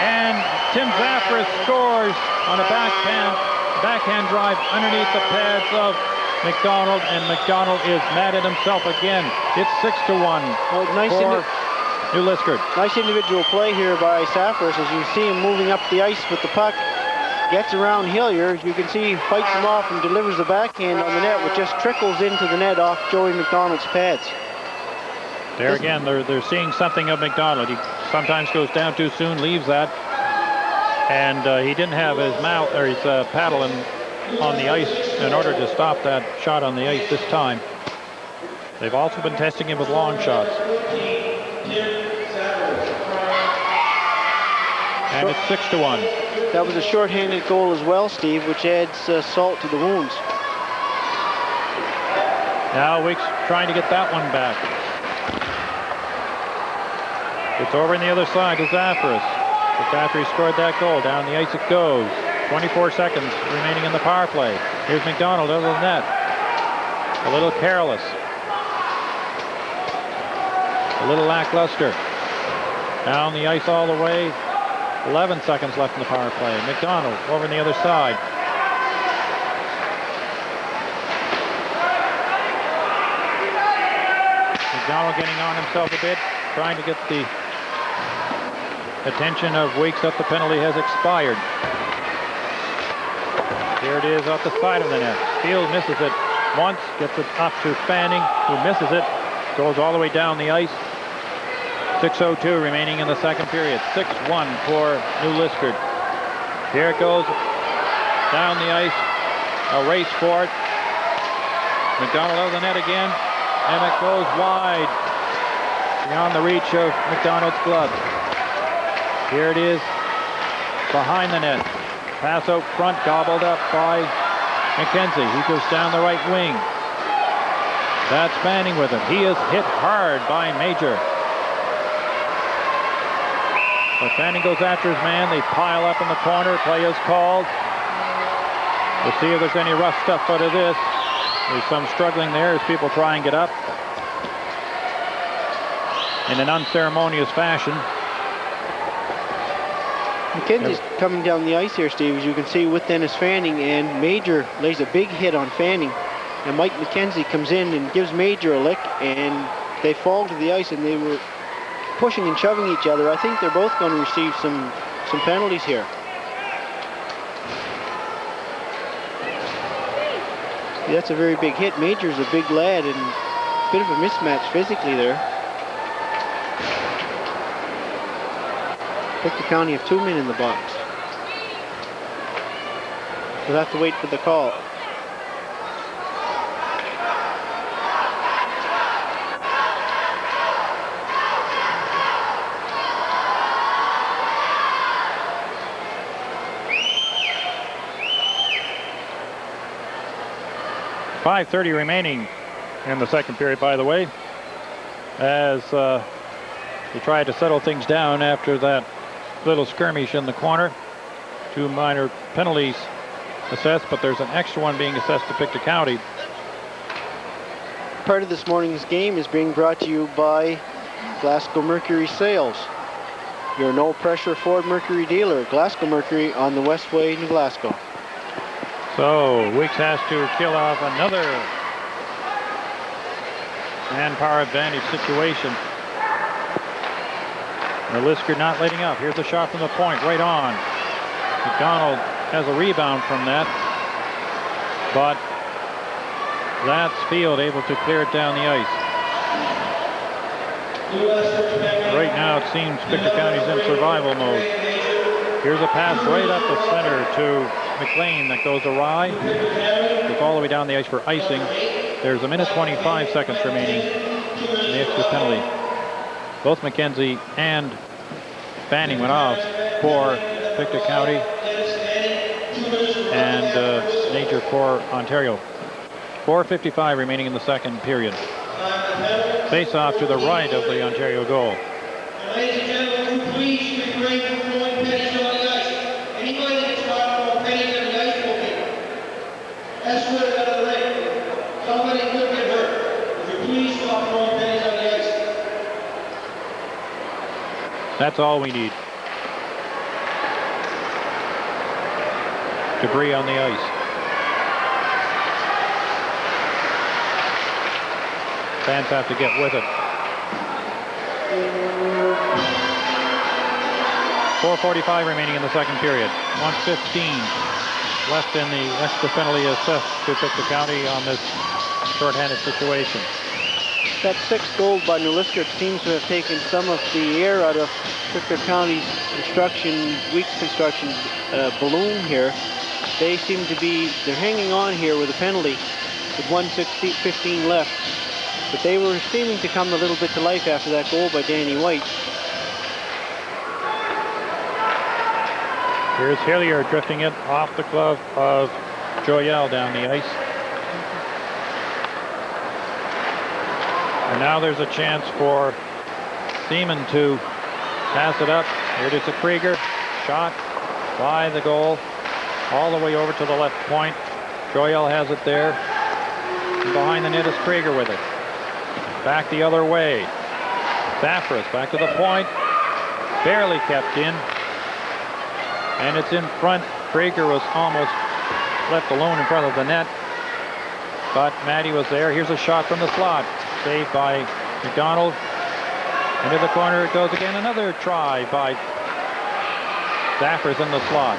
And Tim Zaffris scores on a backhand drive underneath the pads of McDonald, and McDonald is mad at himself again. It's 6-1 well, for New Liskeard. Nice individual play here by Saffers as you see him moving up the ice with the puck. Gets around Hilliard. You can see he fights him off and delivers the backhand on the net, which just trickles into the net off Joey McDonald's pads. There again, they're seeing something of McDonald. He sometimes goes down too soon, leaves that. And he didn't have his mouth or his paddle on the ice in order to stop that shot on the ice this time. They've also been testing him with long shots. And it's 6-1. That was a shorthanded goal as well, Steve, which adds salt to the wounds. Now Weeks trying to get that one back. It's over on the other side to Zaffris. Just after he scored that goal, down the ice it goes. 24 seconds remaining in the power play. Here's McDonald over the net. A little careless. A little lackluster. Down the ice all the way. 11 seconds left in the power play. McDonald over on the other side. McDonald getting on himself a bit, trying to get the attention of Weeks that the penalty has expired. Here it is off the side of the net. Field misses it once, gets it up to Fanning, who misses it, goes all the way down the ice. 6:02 remaining in the second period. 6-1 for New Liskeard. Here it goes down the ice. A race for it. McDonald over the net again, and it goes wide beyond the reach of McDonald's glove. Here it is behind the net. Pass out front, gobbled up by McKenzie. He goes down the right wing. That's Fanning with him. He is hit hard by Major. But Fanning goes after his man. They pile up in the corner. Play is called. We'll see if there's any rough stuff out of this. There's some struggling there as people try and get up in an unceremonious fashion. McKenzie's coming down the ice here, Steve, as you can see with Dennis Fanning, and Major lays a big hit on Fanning. And Mike McKenzie comes in and gives Major a lick, and they fall to the ice, and they were pushing and shoving each other. I think they're both going to receive some penalties here. Yeah, that's a very big hit. Major's a big lad, and a bit of a mismatch physically there. Pictou County have 2 men in the box. We'll have to wait for the call. .5:30 remaining in the second period, by the way, as he tried to settle things down after that little skirmish in the corner. 2 minor penalties assessed, but there's an extra one being assessed to Pictou County. Part of this morning's game is being brought to you by Glasgow Mercury Sales, your no-pressure Ford Mercury dealer. Glasgow Mercury on the Westway in Glasgow. So Weeks has to kill off another manpower advantage situation. Liskeard not letting up. Here's a shot from the point, right on. McDonald has a rebound from that, but that's Field able to clear it down the ice. Right now it seems Pictou County's in survival mode. Here's a pass right up the center to McLean that goes awry. Goes all the way down the ice for icing. There's 1:25 remaining in the extra penalty. Both McKenzie and Fanning went off for Pictou County, and Major for Ontario. 4:55 remaining in the second period. Face off to the right of the Ontario goal. Ladies and gentlemen, would you please refrain from throwing pennies on the ice? Anybody that tries to throw pennies on the ice will be escorted out of the ring. Somebody could get hurt. Would you please stop throwing pennies on the ice? That's all we need. Debris on the ice. Fans have to get with it. 4:45 remaining in the second period. 1:15 left in the extra penalty assessed to Pictou County on this shorthanded situation. That sixth goal by New Liskeard seems to have taken some of the air out of Pictou County's Weeks construction balloon here. They seem to be, they're hanging on here with a penalty with 1:15 left. But they were seeming to come a little bit to life after that goal by Danny White. Here's Hillier drifting it off the glove of Joyelle down the ice. And now there's a chance for Seaman to pass it up. Here it is to Krieger. Shot by the goal. All the way over to the left point. Joyelle has it there. And behind the net is Krieger with it. Back the other way. Saffras back to the point. Barely kept in. And it's in front. Krieger was almost left alone in front of the net. But Matty was there. Here's a shot from the slot. Saved by McDonald. Into the corner it goes again. Another try by Saffras in the slot.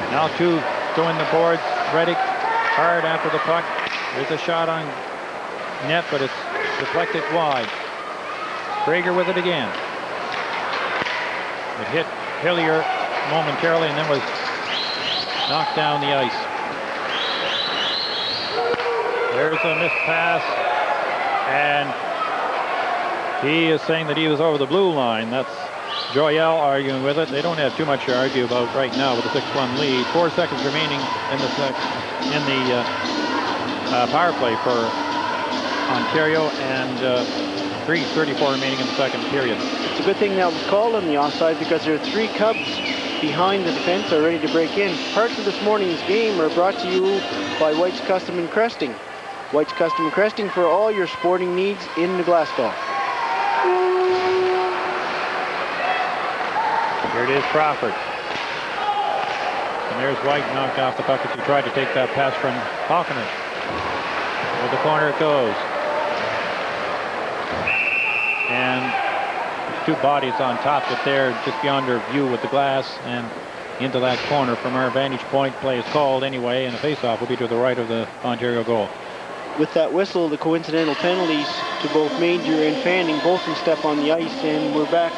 Now two going the boards. Reddick hard after the puck. There's a shot on net, but it's deflected wide. Krieger with it again. It hit Hillier momentarily and then was knocked down the ice. There's a missed pass, and he is saying that he was over the blue line. That's Joyelle arguing with it. They don't have too much to argue about right now with a 6-1 lead. 4 seconds remaining in the power play for Ontario, and 3:34 remaining in the second period. It's a good thing that was called on the offside because there are 3 Cubs behind the defense are ready to break in. Parts of this morning's game are brought to you by White's Custom and Cresting. White's Custom and Cresting for all your sporting needs in the Glasgow. Here it is, Crawford. And there's White knocked off the puck as he tried to take that pass from Falconer. Over the corner it goes. And 2 bodies on top, but they're just beyond our view with the glass and into that corner from our vantage point. Play is called anyway, and a face-off will be to the right of the Ontario goal. With that whistle, the coincidental penalties to both Major and Fanning, both can step on the ice, and we're back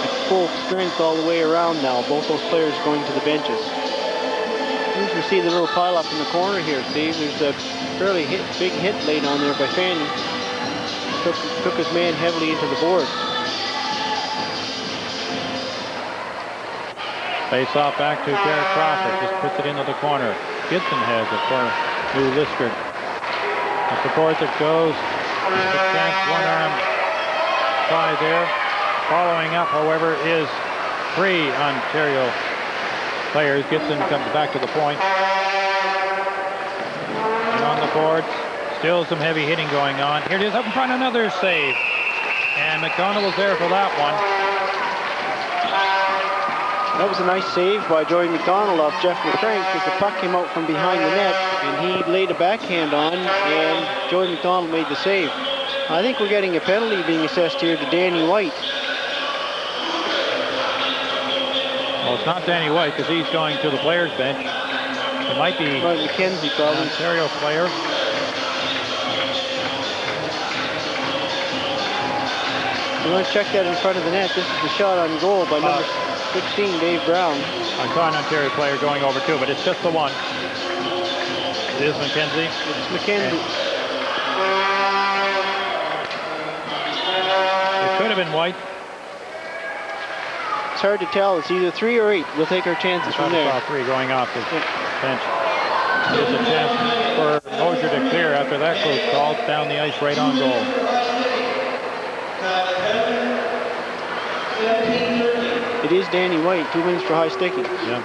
at full strength all the way around now. Both those players going to the benches. As we see the little pile up in the corner here, Steve, there's a fairly big hit laid on there by Fanning. Took his man heavily into the boards. Face off back to Jared Crawford. Just puts it into the corner. Gibson has it for New Liskeard. Up the boards it goes. There's a chance, one-arm try there. Following up, however, is 3 Ontario players. Gibson comes back to the point. And on the boards, still some heavy hitting going on. Here it is up in front, another save. And McDonald was there for that one. That was a nice save by Joey McDonald off Jeff McCrank as the puck came out from behind the net and he laid a backhand on and Joey McDonald made the save. I think we're getting a penalty being assessed here to Danny White. Well, it's not Danny White because he's going to the players' bench. It might be McKenzie, probably. An Ontario player. You want to check that in front of the net. This is the shot on goal by number 16, Dave Brown. I saw an Ontario player going over too, but it's just the one. It is McKenzie. It's McKenzie. It could have been White. It's hard to tell. It's either 3 or 8. We'll take our chances from there. I saw 3 going off the bench. Here's a chance for Mosier to clear after that close call. Down the ice, right on goal. It is Danny White, 2 minutes for high sticking. Yeah.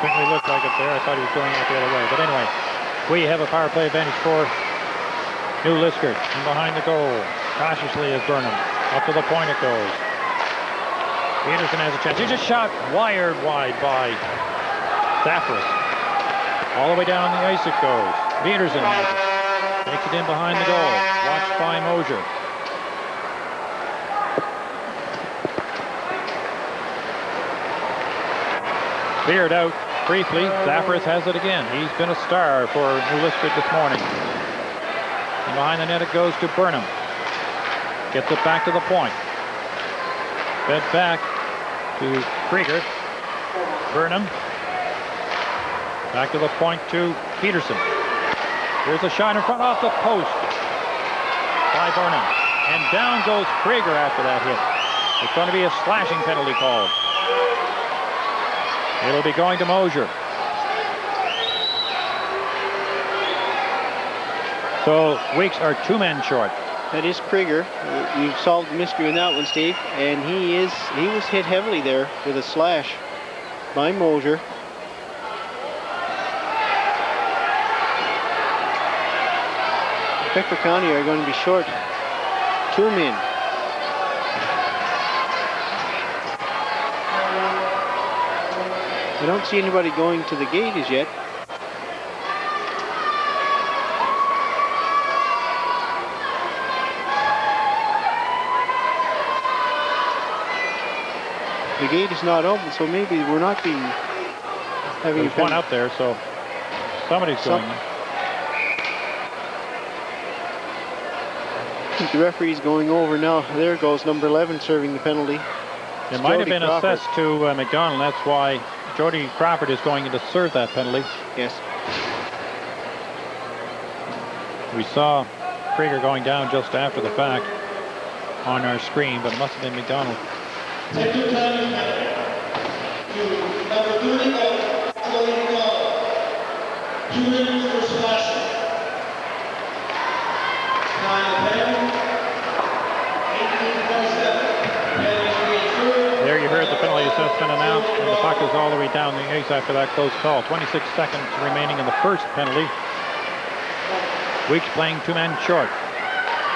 Certainly looked like it there. I thought he was going out the other way. But anyway, we have a power play advantage for New Liskeard. And behind the goal, cautiously is Burnham. Up to the point it goes. Peterson has a chance. He just shot wired wide by Zaffris. All the way down the ice it goes. Peterson has it. Takes it in behind the goal. Watched by Mosier. Cleared out briefly. Zaffris has it again. He's been a star for New Liskeard this morning. And behind the net it goes to Burnham. Gets it back to the point. Fed back to Krieger. Burnham. Back to the point to Peterson. Here's a shot in front off the post by Burnham. And down goes Krieger after that hit. It's going to be a slashing penalty called. It'll be going to Mosier. So Weeks are 2 men short. That is Krieger. You solved the mystery in that one, Steve. And he was hit heavily there with a slash by Mosier. Pictou County are going to be short 2 men. I don't see anybody going to the gate as yet. The gate is not open, so maybe we're not having There's one out there, so somebody's going. I think the referee's going over now. There goes number 11 serving the penalty. It might have been assessed to McDonald. That's why Jody Crawford is going in to serve that penalty. Yes. We saw Krieger going down just after the fact on our screen, but it must have been McDonald. Number 30, Chloe McDonald. 2 minutes for slashing. There you heard the penalty assessment announced, and the puck is all the way down the ice after that close call. 26 seconds remaining in the first penalty. Weeks playing 2 men short.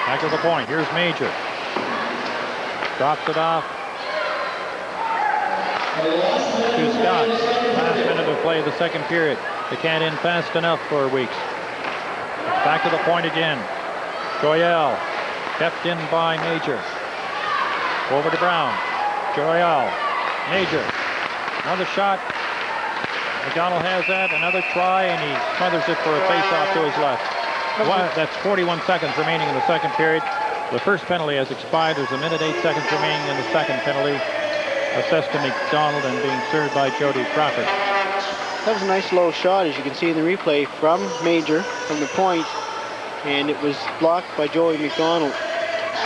Back to the point. Here's Major. Drops it off to Scott. Last minute of play of the second period. They can't end fast enough for Weeks. It's back to the point again. Joyelle kept in by Major. Over to Brown. Joyelle. Major. Another shot. McDonald has that. Another try, and he smothers it for a face-off to his left. That's 41 seconds remaining in the second period. The first penalty has expired. There's 1 minute 8 seconds remaining in the second penalty. Assessed to McDonald and being served by Jody Crawford. That was a nice low shot, as you can see in the replay, from Major, from the point, and it was blocked by Joey McDonald.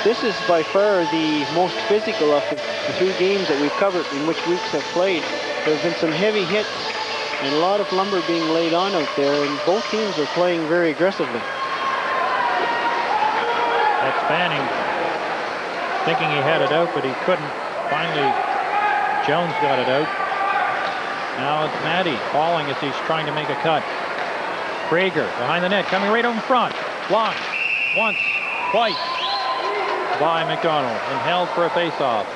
This is by far the most physical of the 3 games that we've covered in which Weeks have played. There have been some heavy hits and a lot of lumber being laid on out there, and both teams are playing very aggressively. That's Fanning thinking he had it out, but he couldn't. Finally, Jones got it out. Now it's Matty falling as he's trying to make a cut. Krieger behind the net, coming right up in front. Blocked once, twice by McDonald and held for a face-off.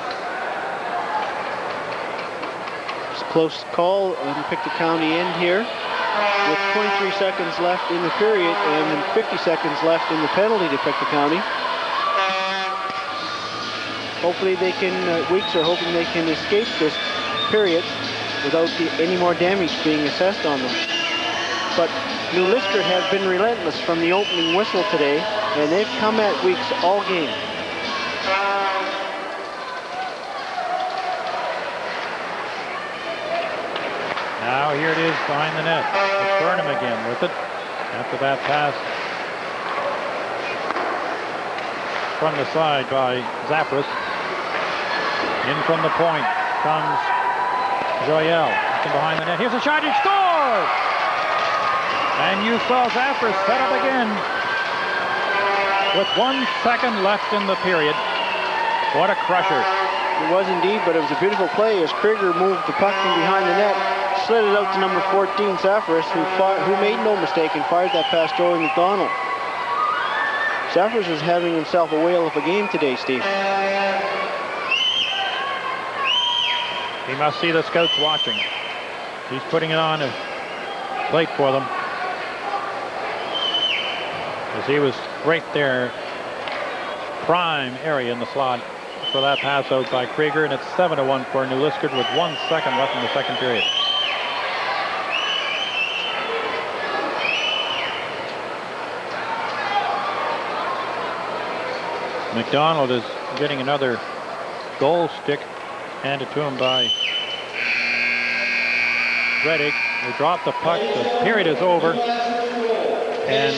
It's a close call on Pictou County end here with 23 seconds left in the period and 50 seconds left in the penalty to Pictou County. Hopefully they can, Weeks are hoping they can escape this period without any more damage being assessed on them. But New Liskeard have been relentless from the opening whistle today, and they've come at Weeks all game. Now here it is behind the net. It's Burnham again with it. After that pass from the side by Zaffris. In from the point comes Joyelle. Behind the net. Here's a shot. He scores! And you saw Zaffris set up again with 1 second left in the period. What a crusher. It was indeed, but it was a beautiful play as Krieger moved the puck from behind the net, slid it out to number 14, Zaffris, who made no mistake and fired that past Joey McDonald. Zaffris is having himself a whale of a game today, Steve. He must see the scouts watching. He's putting it on a plate for them. As he was right there, prime area in the slot for that pass out by Krieger, and it's 7-1 for New Liskeard with 1 second left in the second period. McDonald is getting another goal stick handed to him by Reddick. They drop the puck. The period is over. And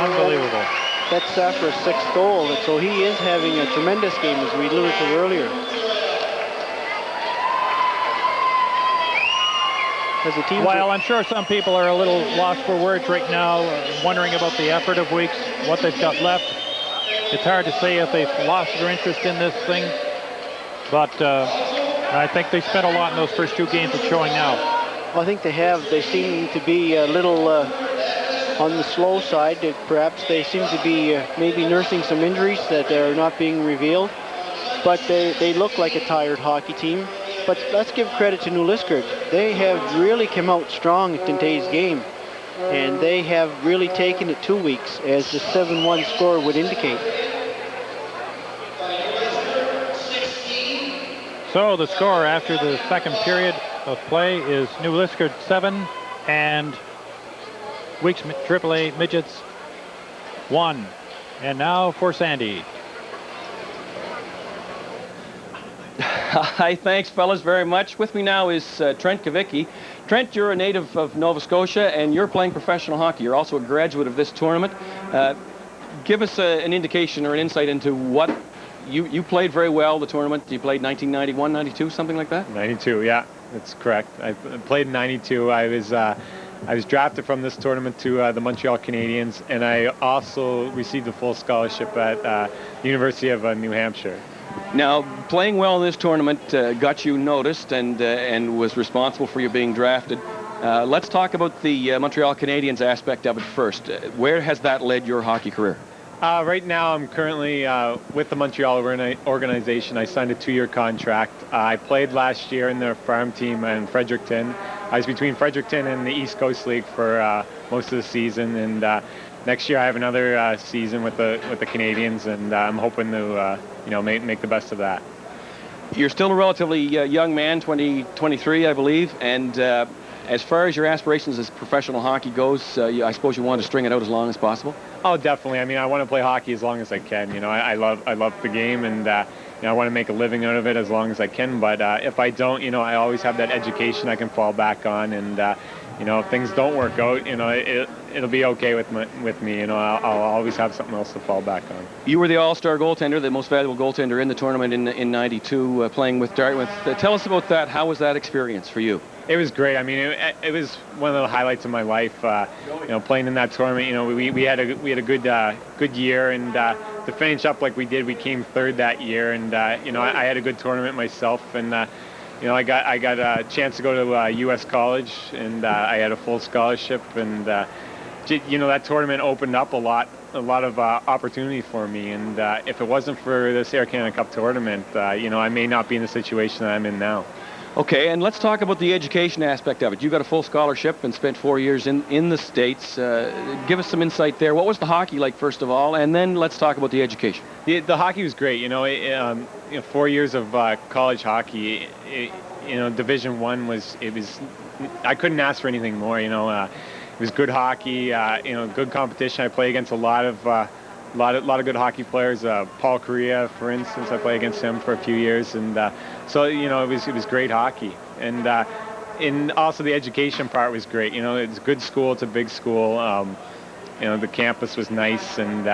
unbelievable. That's Zaffris' 6th goal, and so he is having a tremendous game, as we alluded to earlier. As the teams well, I'm sure some people are a little lost for words right now, wondering about the effort of Weeks, what they've got left. It's hard to say if they've lost their interest in this thing, but I think they spent a lot in those first 2 games. It's showing now. Well, I think they have. They seem to be a little on the slow side. Perhaps they seem to be maybe nursing some injuries that are not being revealed, but they look like a tired hockey team. But let's give credit to New Liskeard. They have really come out strong in today's game, and they have really taken it 2 weeks, as the 7-1 score would indicate. So the score after the second period of play is New Liskeard 7 and Weeks AAA Midgets 1. And now for Sandy. Hi, thanks, fellas, very much. With me now is Trent Kavicki. Trent, you're a native of Nova Scotia, and you're playing professional hockey. You're also a graduate of this tournament. Give us an indication or an insight into what you played very well, the tournament. You played 1991, 92, something like that? 92, yeah, that's correct. I played in 92. I was drafted from this tournament to the Montreal Canadiens, and I also received a full scholarship at the University of New Hampshire. Now, playing well in this tournament got you noticed and was responsible for you being drafted. Let's talk about the Montreal Canadiens aspect of it first. Where has that led your hockey career? Right now, I'm currently with the Montreal organization. I signed a 2-year contract. I played last year in their farm team in Fredericton. I was between Fredericton and the East Coast League for most of the season, and next year I have another season with the Canadiens, and I'm hoping to make the best of that. You're still a relatively young man, 23, I believe, and as far as your aspirations as professional hockey goes, I suppose you want to string it out as long as possible? Oh, definitely. I mean, I want to play hockey as long as I can. You know, I love the game, and I want to make a living out of it as long as I can. But if I don't, I always have that education I can fall back on, and if things don't work out, it'll be okay with me. I'll always have something else to fall back on. You were the all-star goaltender, the most valuable goaltender in the tournament in '92, playing with Dartmouth. Tell us about that. How was that experience for you? It was great. I mean, it was one of the highlights of my life. Playing in that tournament. We had a good year, and to finish up like we did, we came 3rd that year, and I had a good tournament myself, and I got a chance to go to U.S. college, and I had a full scholarship, and that tournament opened up a lot of opportunity for me, and if it wasn't for this Air Canada Cup tournament, I may not be in the situation that I'm in now. Okay, and let's talk about the education aspect of it. You got a full scholarship and spent 4 years in the States. Give us some insight there. What was the hockey like, first of all, and then let's talk about the education. The hockey was great. 4 years of college hockey. Division I was. I couldn't ask for anything more. It was good hockey. Good competition. I played against a lot of good hockey players. Paul Correa, for instance, I played against him for a few years, and so it was great hockey. And also the education part was great. It's a good school. It's a big school. The campus was nice, and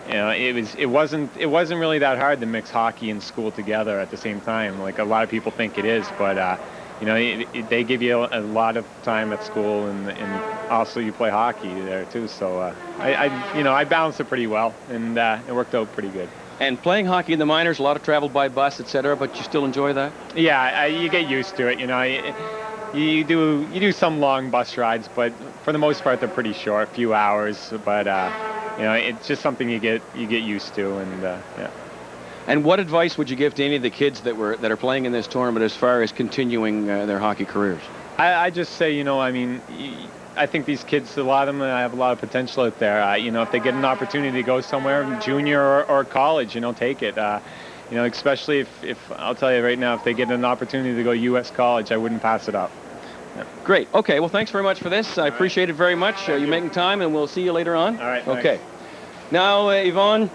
it wasn't really that hard to mix hockey and school together at the same time. Like a lot of people think it is, but they give you a lot of time at school, and also you play hockey there too. So I balanced it pretty well, and it worked out pretty good. And playing hockey in the minors, a lot of travel by bus, etc. But you still enjoy that? Yeah, you get used to it. You do some long bus rides, but for the most part they're pretty short, a few hours. But it's just something you get used to, and yeah. And what advice would you give to any of the kids that are playing in this tournament as far as continuing their hockey careers? I just say, I think these kids, a lot of them have a lot of potential out there. If they get an opportunity to go somewhere, junior or college, take it. Especially if I'll tell you right now, if they get an opportunity to go U.S. college, I wouldn't pass it up. Yeah. Great. Okay. Well, thanks very much for this. I appreciate it very much. You making time, and we'll see you later on. All right. Okay. Thanks. Now, Yvonne,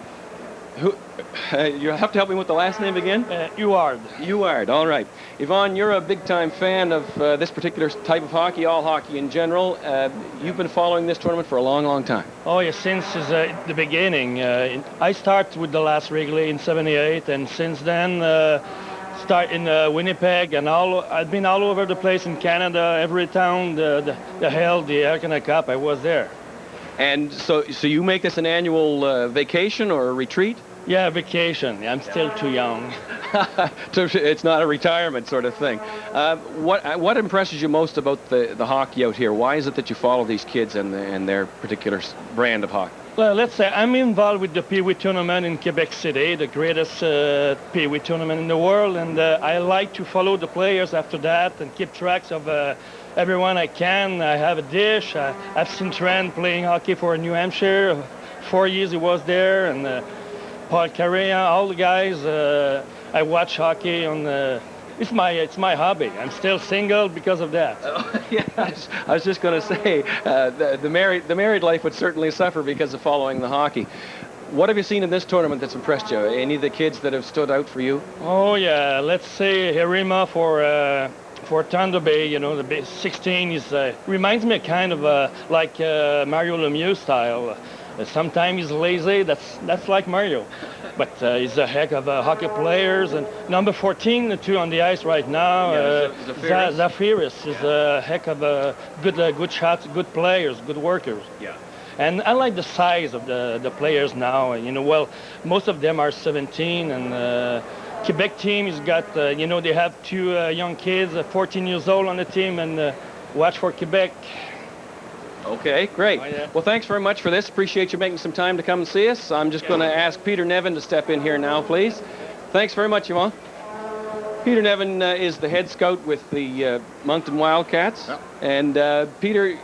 you have to help me with the last name again? Uard. Uard, all right. Yvonne, you're a big-time fan of this particular type of hockey, all hockey in general. You've been following this tournament for a long, long time. Oh, yeah, since the beginning. I started with the last Wrigley in '78, and since then, start in Winnipeg, and I've been all over the place in Canada, every town, the Arcana Cup, I was there. And so you make this an annual vacation or a retreat? Yeah, vacation. I'm still too young. It's not a retirement sort of thing. What impresses you most about the hockey out here? Why is it that you follow these kids and their particular brand of hockey? Well, let's say I'm involved with the Pee Wee tournament in Quebec City, the greatest Pee Wee tournament in the world, and I like to follow the players after that and keep tracks of everyone I can. I have a dish. I've seen Trent playing hockey for New Hampshire. 4 years he was there, and Paul Carrea, all the guys. I watch hockey on it's my hobby. I'm still single because of that. Yeah, I was just going to say the married life would certainly suffer because of following the hockey. What have you seen in this tournament that's impressed you? Any of the kids that have stood out for you? Oh yeah, let's say Herima for Thunder Bay. The 16 reminds me kind of like Mario Lemieux style. Sometimes he's lazy. That's like Mario, but he's a heck of a hockey players. And number 14, the two on the ice right now, Zafiris is a heck of a good shots, good players, good workers. Yeah. And I like the size of the players now. Well, most of them are 17, and Quebec team has got they have two young kids, 14 years old on the team, and watch for Quebec. Okay, great. Well, thanks very much for this. Appreciate you making some time to come and see us. I'm just going to ask Peter Nevin to step in here now, please. Thanks very much, Yvonne. Peter Nevin is the head scout with the Moncton Wildcats. Yeah. And Peter,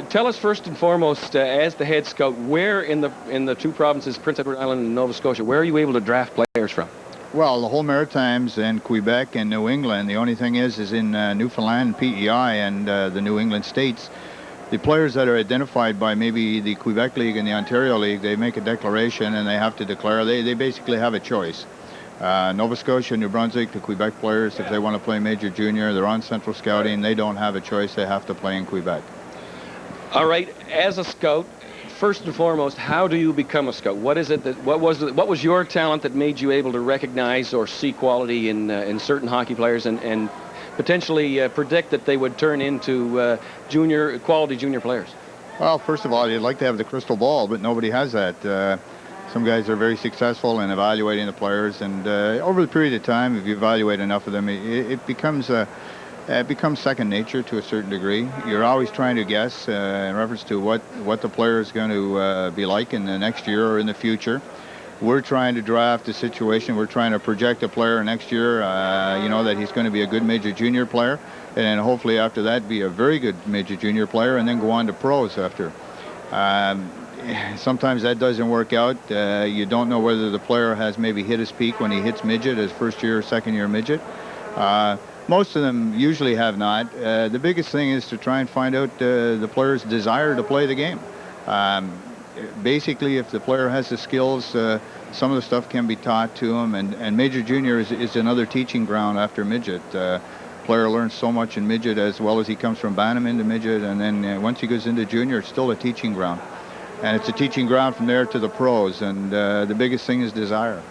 tell us first and foremost, as the head scout, where in the two provinces, Prince Edward Island and Nova Scotia, where are you able to draft players from? Well, the whole Maritimes and Quebec and New England. The only thing is in Newfoundland, PEI, and the New England states, the players that are identified by maybe the Quebec League and the Ontario League, they make a declaration and they have to declare. They basically have a choice. Nova Scotia, New Brunswick, the Quebec players, if they want to play major junior, they're on Central Scouting. They don't have a choice. They have to play in Quebec. All right. As a scout, first and foremost, how do you become a scout? What was your talent that made you able to recognize or see quality in certain hockey players and potentially predict that they would turn into quality junior players? Well, first of all, you'd like to have the crystal ball, but nobody has that. Some guys are very successful in evaluating the players, and over the period of time, if you evaluate enough of them, it becomes second nature to a certain degree. You're always trying to guess in reference to what the player is going to be like in the next year or in the future. We're trying to draft a situation. We're trying to project a player next year, that he's going to be a good major junior player, and then hopefully after that be a very good major junior player, and then go on to pros after. Sometimes that doesn't work out. You don't know whether the player has maybe hit his peak when he hits midget, as first year or second year midget. Most of them usually have not. The biggest thing is to try and find out the player's desire to play the game. Basically, if the player has the skills, some of the stuff can be taught to him, and major junior is another teaching ground after midget. Player learns so much in midget as well as he comes from Bantam into midget, and then once he goes into junior, it's still a teaching ground. And it's a teaching ground from there to the pros, and the biggest thing is desire.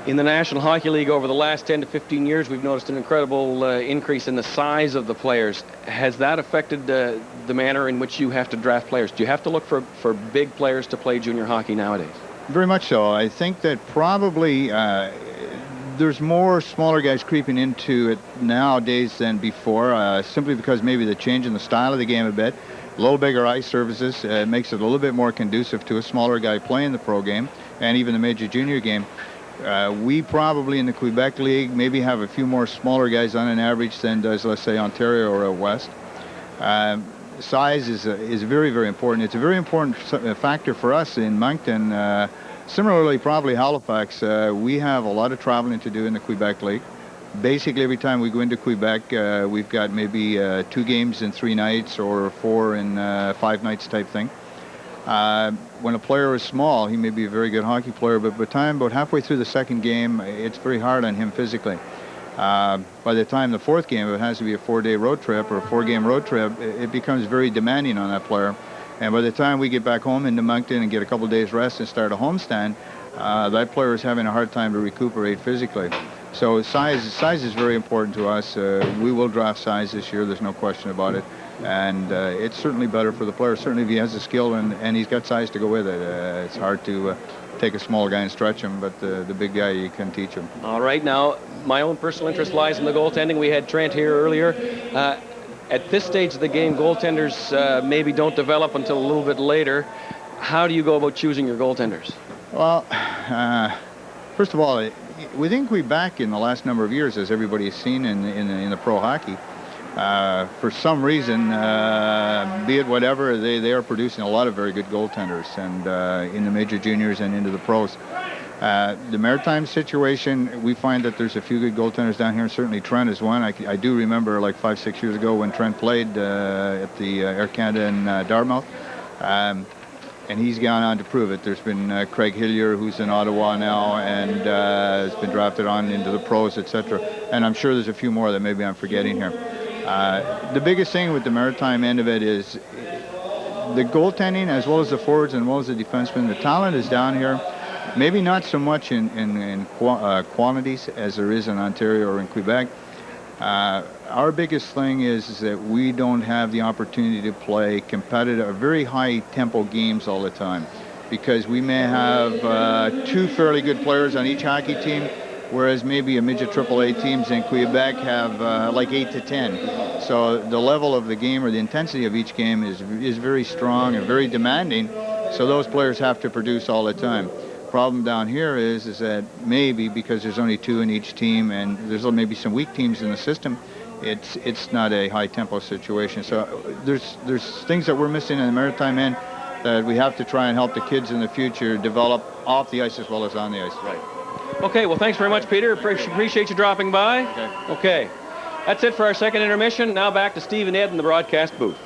In the National Hockey League over the last 10 to 15 years, we've noticed an incredible increase in the size of the players. Has that affected the manner in which you have to draft players? Do you have to look for big players to play junior hockey nowadays? Very much so. I think that probably there's more smaller guys creeping into it nowadays than before, simply because maybe the change in the style of the game a bit. A little bigger ice surfaces makes it a little bit more conducive to a smaller guy playing the pro game and even the major junior game. We probably in the Quebec League maybe have a few more smaller guys on an average than does, let's say, Ontario or West. Size is very, very important. It's a very important factor for us in Moncton. Similarly, probably Halifax, we have a lot of traveling to do in the Quebec League. Basically, every time we go into Quebec, we've got maybe 2 games in 3 nights or 4 in 5 nights type thing. When a player is small, he may be a very good hockey player, but by the time about halfway through the second game, it's very hard on him physically. By the time the 4th game, if it has to be a 4-day road trip or a 4-game road trip, it becomes very demanding on that player. And by the time we get back home into Moncton and get a couple of days rest and start a homestand, that player is having a hard time to recuperate physically. So size is very important to us. We will draft size this year, there's no question about it. And it's certainly better for the player. Certainly if he has the skill and he's got size to go with it. It's hard to take a small guy and stretch him, but the big guy, you can teach him. All right, now my own personal interest lies in the goaltending. We had Trent here earlier. At this stage of the game, goaltenders maybe don't develop until a little bit later. How do you go about choosing your goaltenders? Well, first of all, within Quebec in the last number of years, as everybody has seen in the pro hockey, for some reason, be it whatever, they are producing a lot of very good goaltenders, and in the major juniors and into the pros. The Maritime situation, we find that there's a few good goaltenders down here, and certainly Trent is one. I do remember like 5-6 years ago when Trent played at the Air Canada in Dartmouth, and he's gone on to prove it. There's been Craig Hillier, who's in Ottawa now, and has been drafted on into the pros, etc. And I'm sure there's a few more that maybe I'm forgetting here. The biggest thing with the Maritime end of it is the goaltending, as well as the forwards and as well as the defensemen. The talent is down here. Maybe not so much in quantities as there is in Ontario or in Quebec. Our biggest thing is that we don't have the opportunity to play competitive, very high-tempo games all the time, because we may have 2 fairly good players on each hockey team, whereas maybe a midget AAA teams in Quebec have like 8 to 10. So the level of the game or the intensity of each game is very strong and very demanding, so those players have to produce all the time. Problem down here is that maybe because there's only 2 in each team and there's maybe some weak teams in the system, it's not a high tempo situation. So there's things that we're missing in the Maritime end that we have to try and help the kids in the future develop off the ice as well as on the ice. Right. Okay, well, thanks very much, Peter. Appreciate you dropping by. Okay. That's it for our second intermission. Now back to Steve and Ed in the broadcast booth.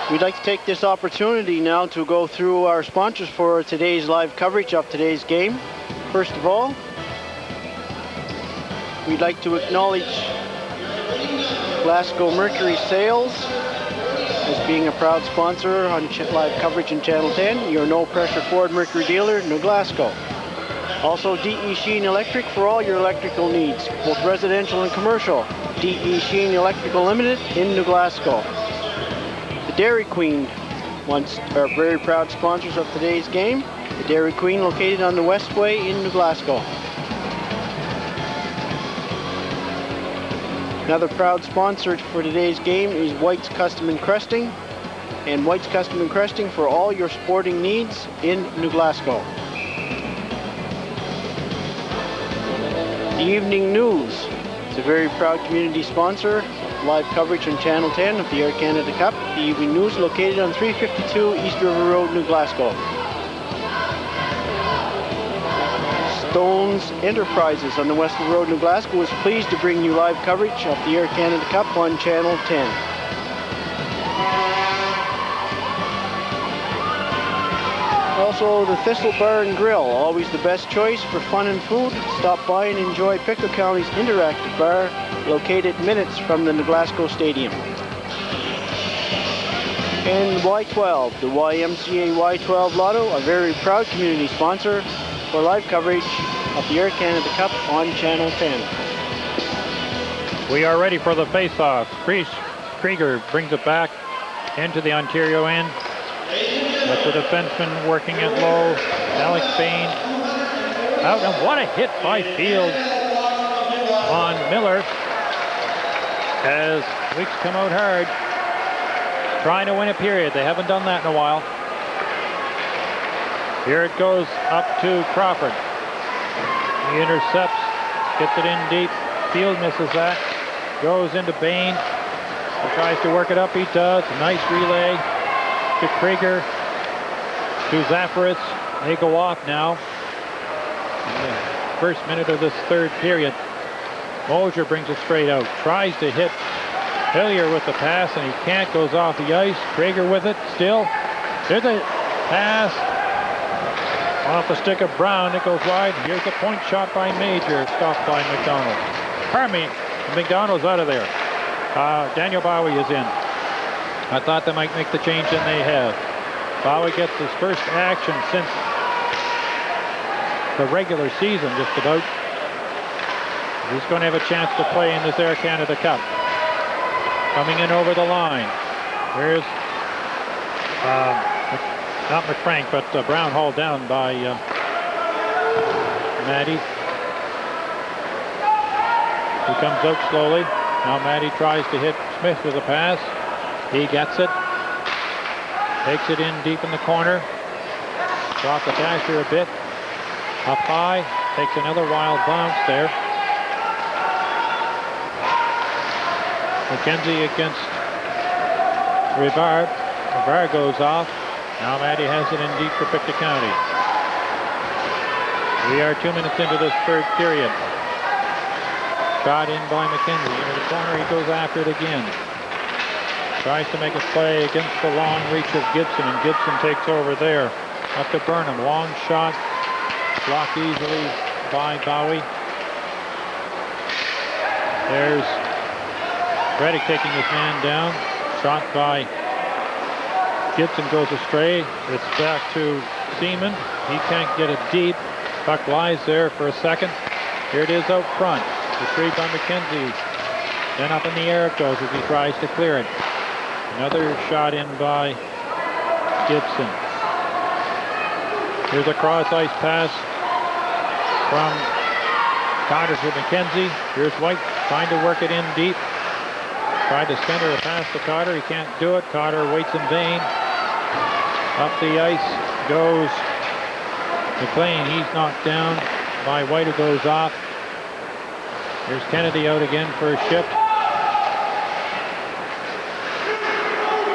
We'd like to take this opportunity now to go through our sponsors for today's live coverage of today's game. First of all, we'd like to acknowledge Glasgow Mercury Sales as being a proud sponsor on live coverage in Channel 10, your no-pressure Ford Mercury dealer, New Glasgow. Also, D.E. Sheen Electric for all your electrical needs, both residential and commercial. D.E. Sheen Electrical Limited in New Glasgow. Dairy Queen are very proud sponsors of today's game. The Dairy Queen located on the Westway in New Glasgow. Another proud sponsor for today's game is White's Custom and Cresting. And White's Custom and Cresting for all your sporting needs in New Glasgow. The Evening News is a very proud community sponsor. Live coverage on Channel 10 of the Air Canada Cup. The Evening News located on 352 East River Road, New Glasgow. Stones Enterprises on the Western Road, New Glasgow is pleased to bring you live coverage of the Air Canada Cup on Channel 10. Also, the Thistle Bar and Grill, always the best choice for fun and food. Stop by and enjoy Pictou County's interactive bar located minutes from the Glasgow Stadium. And Y12, the YMCA Y12 Lotto, a very proud community sponsor for live coverage of the Air Canada Cup on Channel 10. We are ready for the face-off. Krieger brings it back into the Ontario end with the defenseman working it low. Alex Bain out, and what a hit by Field on Miller as Weeks come out hard trying to win a period. They haven't done that in a while. Here it goes up to Crawford. He intercepts, gets it in deep. Field misses that. Goes into Bain. He tries to work it up. He does. Nice relay to Krieger. To Zafaris. They go off now. In the first minute of this third period. Mosier brings it straight out. Tries to hit Hillier with the pass, and he can't. Goes off the ice. Krieger with it still. There's a pass off the stick of Brown. It goes wide. Here's a point shot by Major. Stopped by McDonald. Pardon me. McDonald's out of there. Daniel Bowie is in. I thought they might make the change, and they have. Bowie gets his first action since the regular season, just about. He's going to have a chance to play in this Air Canada Cup. Coming in over the line. There's not McFrank, but Brown hauled down by Maddie. He comes out slowly. Now Maddie tries to hit Smith with a pass. He gets it. Takes it in deep in the corner. Off the dasher a bit. Up high. Takes another wild bounce there. McKenzie against Rivard. Rivard goes off. Now Maddie has it in deep for Pictou County. We are 2 minutes into this third period. Shot in by McKenzie. Into the corner, he goes after it again. Tries to make a play against the long reach of Gibson, and Gibson takes over there. Up to Burnham. Long shot. Blocked easily by Bowie. There's Reddick taking his man down. Shot by Gibson goes astray. It's back to Seaman. He can't get it deep. Puck lies there for a second. Here it is out front. Retrieved by McKenzie. Then up in the air it goes as he tries to clear it. Another shot in by Gibson. Here's a cross ice pass from Carter to McKenzie. Here's White trying to work it in deep. Tried to center a pass to Carter. He can't do it. Carter waits in vain. Up the ice goes McLean. He's knocked down by White, who goes off. Here's Kennedy out again for a shift.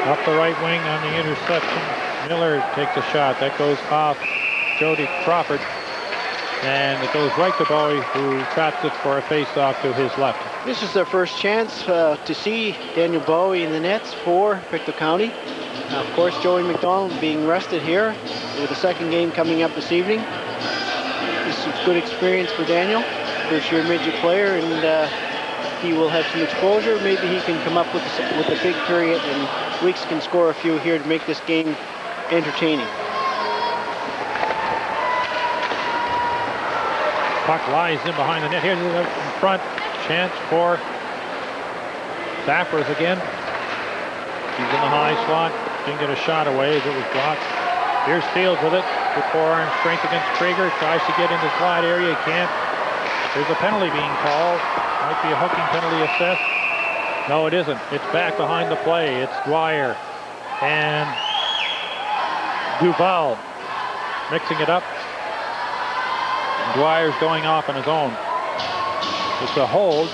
Up the right wing on the interception. Miller takes a shot. That goes off Jody Crawford. And it goes right to Bowie, who traps it for a face-off to his left. This is their first chance to see Daniel Bowie in the nets for Pictou County. Of course, Joey McDonald being rested here with the second game coming up this evening. This is a good experience for Daniel, first-year midget player, and he will have some exposure. Maybe he can come up with a big period, and Weeks can score a few here to make this game entertaining. Puck lies in behind the net. Here's it out in front. Chance for Zaffers again. He's in the high slot. Didn't get a shot away as it was blocked. Here's Fields with it. Good forearm strength against Krieger. Tries to get into the slot area. He can't. There's a penalty being called. Might be a hooking penalty assessed. No, it isn't. It's back behind the play. It's Dwyer and Duval mixing it up. Dwyer's going off on his own. It's a hold.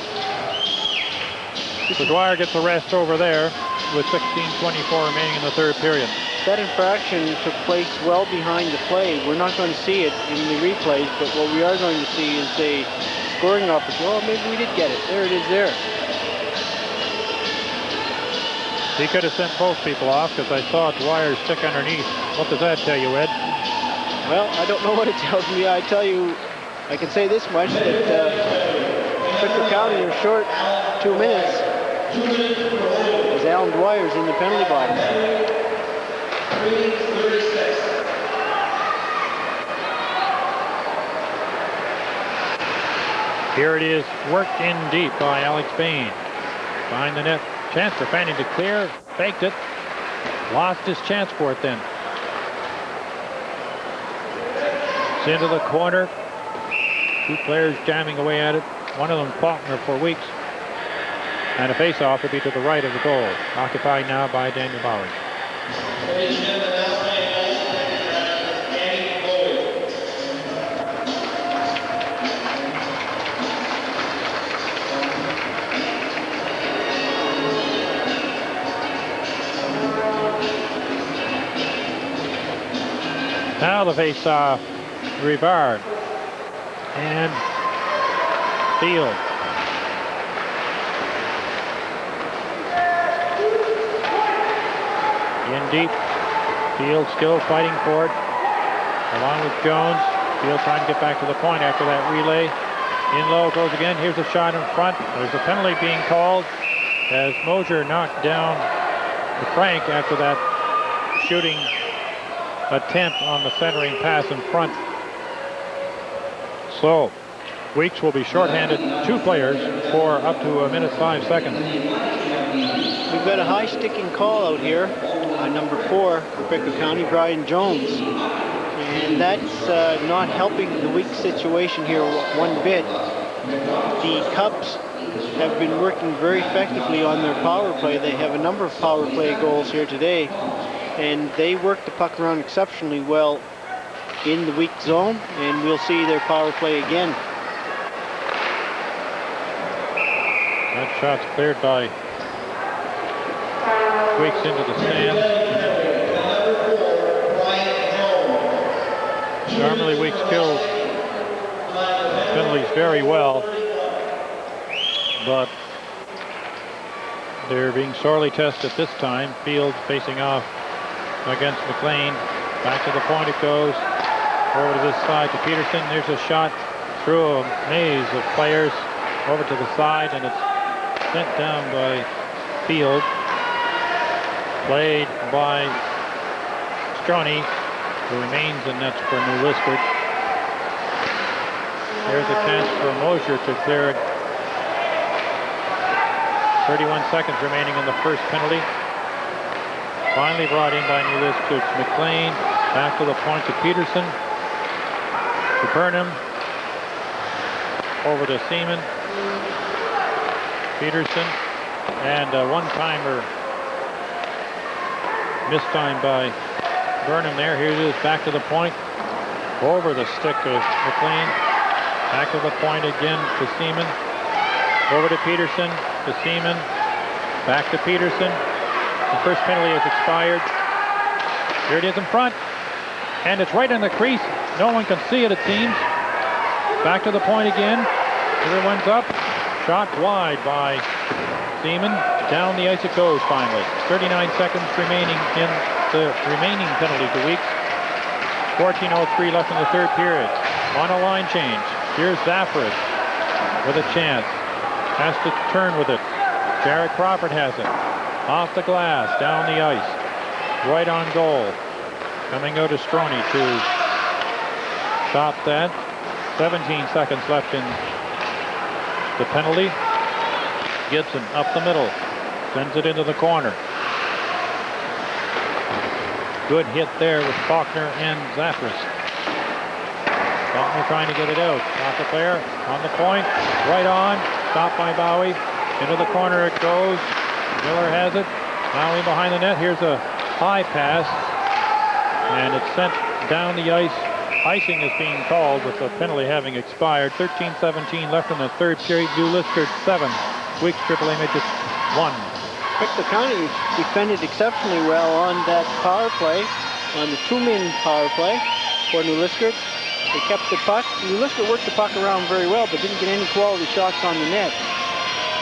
So Dwyer gets a rest over there with 16:24 remaining in the third period. That infraction took place well behind the play. We're not going to see it in the replays, but what we are going to see is a scoring opportunity. Well, maybe we did get it. There it is there. He could have sent both people off because I saw Dwyer stick underneath. What does that tell you, Ed? Well, I don't know what it tells me. I tell you, I can say this much, that Pictou County are short 2 minutes. As Alan Dwyer's in the penalty box. 3:36. Here it is, worked in deep by Alex Bain. Behind the net, chance for Fanning to clear, faked it, lost his chance for it then. It's into the corner. 2 players jamming away at it. One of them Faulkner for Weeks. And a face-off would be to the right of the goal. Occupied now by Daniel Bowie. Ladies and gentlemen, now playing ice, Danny Bowie. Now the face-off, Rivard and Field. In deep, Field still fighting for it, along with Jones. Field trying to get back to the point after that relay. In low goes again. Here's a shot in front. There's a penalty being called as Mosier knocked down the Frank after that shooting attempt on the centering pass in front. So Weeks will be shorthanded 2 players for up to 1 minute 5 seconds. We've got a high sticking call out here on number 4 for Pictou County, Brian Jones. And that's not helping the Weeks situation here one bit. The Cubs have been working very effectively on their power play. They have a number of power play goals here today. And they work the puck around exceptionally well in the weak zone, and we'll see their power play again. That shot's cleared by Weeks into the stands. Normally Weeks kills penalties very well, but they're being sorely tested this time. Field facing off against McLean. Back to the point it goes. Over to this side to Peterson. There's a shot through a maze of players over to the side, and it's sent down by Field. Played by Stroney, who remains in nets for New Liskeard. There's a chance for Mosier to clear it. 31 seconds remaining in the first penalty. Finally brought in by New Liskeard's McLean. Back to the point to Peterson. To Burnham. Over to Seaman. Peterson. And a one-timer. Missed time by Burnham there. Here it is, back to the point. Over the stick of McLean. Back to the point again to Seaman. Over to Peterson. To Seaman. Back to Peterson. The first penalty has expired. Here it is in front. And it's right in the crease. No one can see it, it seems. Back to the point again. Everyone's up. Shot wide by Seaman. Down the ice it goes finally. 39 seconds remaining in the remaining penalty to Weeks. 14:03 left in the third period. On a line change. Here's Zaffris with a chance. Has to turn with it. Jared Crawford has it. Off the glass, down the ice. Right on goal. Coming out to Stroney to stop that. 17 seconds left in the penalty. Gibson up the middle. Sends it into the corner. Good hit there with Faulkner and Zaffris. Faulkner trying to get it out. Off the player, on the point, right on. Stopped by Bowie. Into the corner it goes. Miller has it. Bowie behind the net. Here's a high pass. And it's sent down the ice. Icing is being called with the penalty having expired. 13:17 left in the third period. New Liskeard 7. Weeks AAA Midget 1. Pictou County defended exceptionally well on that power play, on the 2-man power play for New Liskeard. They kept the puck. New Liskeard worked the puck around very well, but didn't get any quality shots on the net.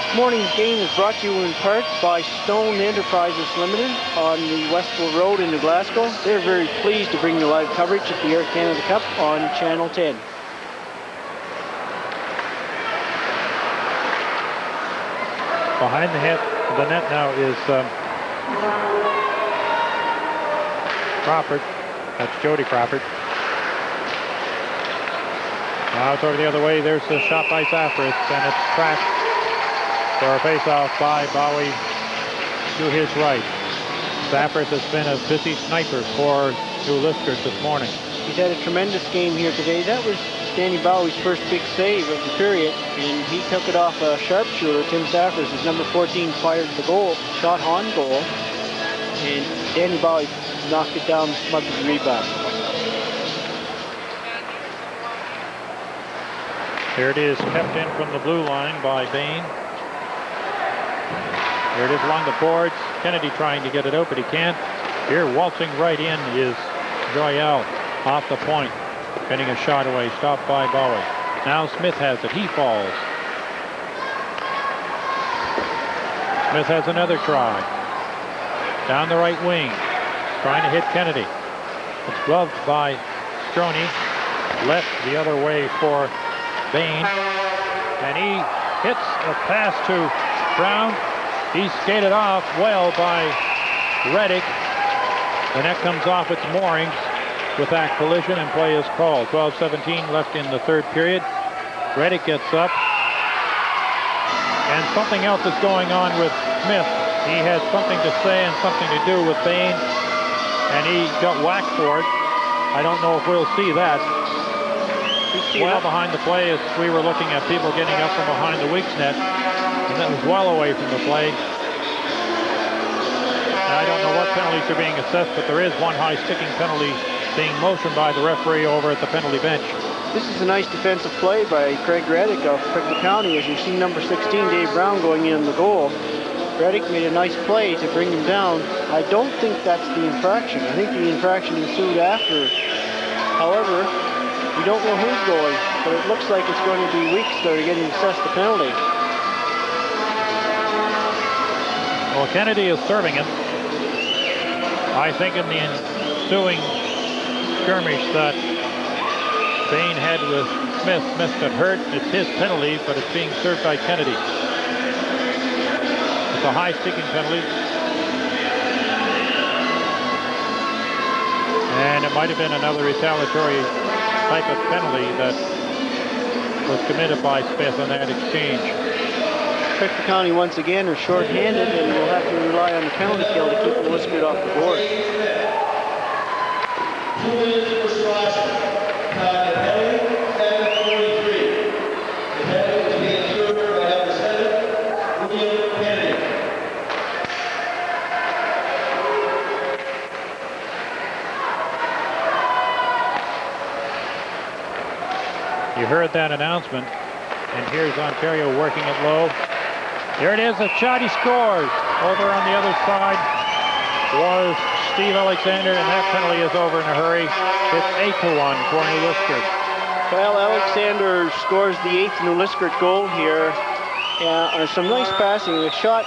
This morning's game is brought to you in part by Stone Enterprises Limited on the Westville Road in New Glasgow. They're very pleased to bring you live coverage of the Air Canada Cup on Channel 10. Behind the net now is Crawford. That's Jody Crawford. Now it's over the other way. There's the shot by Zaffris, and it's tracked for a face-off by Bowie to his right. Zaffris has been a busy sniper for New Liskeard this morning. He's had a tremendous game here today. That was Danny Bowie's first big save of the period, and he took it off a sharpshooter. Tim Zaffris, his number 14, fired the goal, shot on goal, and Danny Bowie knocked it down, smothered the rebound. Here it is, kept in from the blue line by Bain. Here it is along the boards. Kennedy trying to get it out, but he can't. Here, waltzing right in is Joyal off the point, getting a shot away, stopped by Bowie. Now Smith has it. He falls. Smith has another try. Down the right wing, trying to hit Kennedy. It's gloved by Stroney. Left the other way for Bain. And he hits a pass to Brown. He skated off well by Reddick. The net comes off its moorings with that collision, and play is called. 12:17 left in the third period. Reddick gets up. And something else is going on with Smith. He had something to say and something to do with Bain, and he got whacked for it. I don't know if we'll see that. Well behind the play as we were looking at people getting up from behind the Weeks net, and that was well away from the play. I don't know what penalties are being assessed, but there is one high sticking penalty being motioned by the referee over at the penalty bench. This is a nice defensive play by Craig Reddick of Pictou County. As you see, number 16, Dave Brown, going in the goal. Reddick made a nice play to bring him down. I don't think that's the infraction. I think the infraction ensued after. However, we don't know who's going, but it looks like it's going to be Weeks that are getting assessed the penalty. Well, Kennedy is serving him. I think in the ensuing skirmish that Bain had with Smith, Smith got hurt. It's his penalty, but it's being served by Kennedy. It's a high sticking penalty. And it might have been another retaliatory type of penalty that was committed by Smith in that exchange. Pictou County once again are short-handed, and will have to rely on the penalty kill to keep the Liskeard off the board. 2 minutes for Squash. The penalty, 7:43. The penalty is being served by number 7, William Kennedy. You heard that announcement, and here's Ontario working it low. Here it is, a shot, he scores. Over on the other side was Steve Alexander, and that penalty is over in a hurry. It's 8-1 for New Liskeard. Well, Alexander scores the 8th New Liskeard goal here. Some nice passing. The shot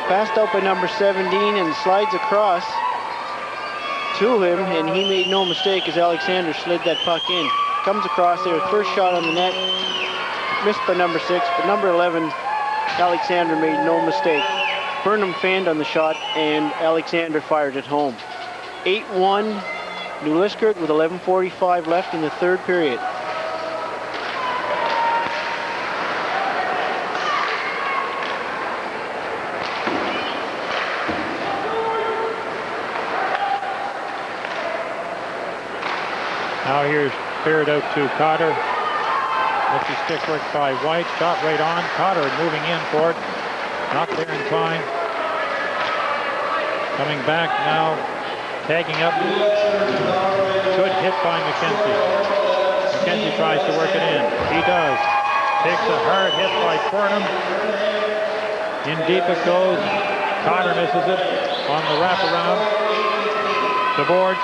passed out by number 17 and slides across to him, and he made no mistake as Alexander slid that puck in. Comes across there, first shot on the net, missed by number 6, but number 11, Alexander, made no mistake. Burnham fanned on the shot, and Alexander fired it home. 8-1 New Liskeard with 11:45 left in the third period. Now here's cleared out to Cotter. Lucky stick work by White. Shot right on. Cotter moving in for it. Not there in time. Coming back now. Tagging up. Good hit by McKenzie. McKenzie tries to work it in. He does. Takes a hard hit by Burnham. In deep it goes. Cotter misses it on the wraparound. The boards.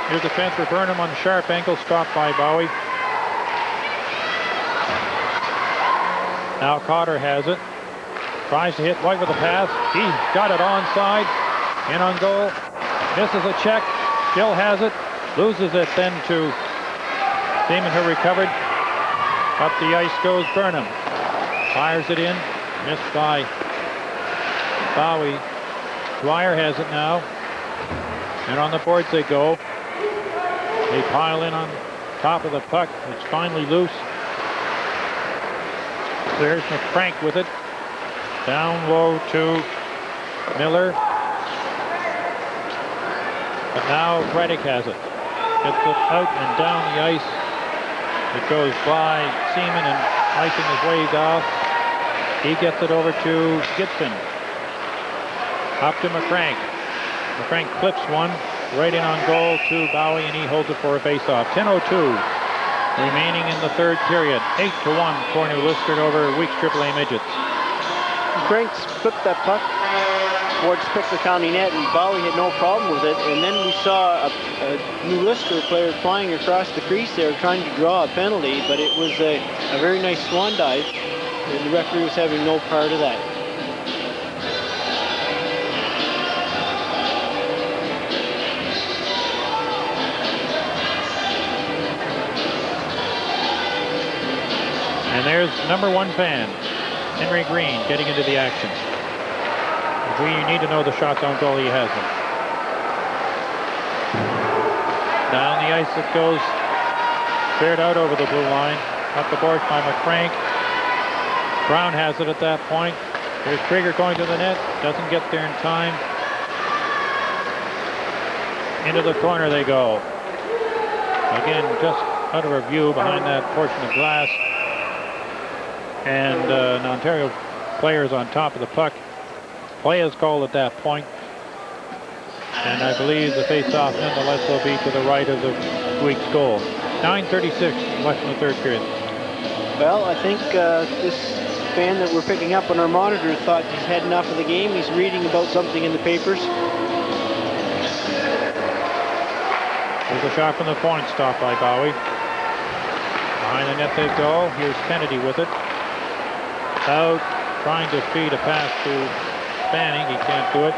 Here's the fence for Burnham on the sharp ankle, stopped by Bowie. Now Cotter has it. Tries to hit White with a pass. He got it onside. In on goal. Misses a check. Still has it. Loses it then to Damon, who recovered. Up the ice goes Burnham. Fires it in. Missed by Bowie. Dwyer has it now. And on the boards they go. They pile in on top of the puck. It's finally loose. There's McCrank with it. Down low to Miller. But now Reddick has it. Gets it out and down the ice. It goes by Seaman and icing his ways off. He gets it over to Gibson. Up to McCrank. McCrank clips one. Right in on goal to Bowie, and he holds it for a face-off. 10:02 remaining in the third period. 8-1 for New Liskeard over Weeks AAA Midgets. Cranks flipped that puck towards Pictou County net, and Bowie had no problem with it. And then we saw a New Liskeard player flying across the crease there trying to draw a penalty, but it was a very nice swan dive, and the referee was having no part of that. And there's number 1 fan, Henry Green, getting into the action. We need to know the shots on goal. He has them. Down the ice it goes. Cleared out over the blue line. Up the boards by McCrank. Brown has it at that point. There's Krieger going to the net. Doesn't get there in time. Into the corner they go. Again, just out of our view behind that portion of glass. And an Ontario player is on top of the puck. Play is called at that point. And I believe the face-off nonetheless will be to the right of the Weeks goal. 9:36 left in the third period. Well, I think this fan that we're picking up on our monitor thought he's had enough of the game. He's reading about something in the papers. There's a shot from the point, stopped by Bowie. Behind the net they go. Here's Kennedy with it. Out, trying to feed a pass to Fanning. He can't do it.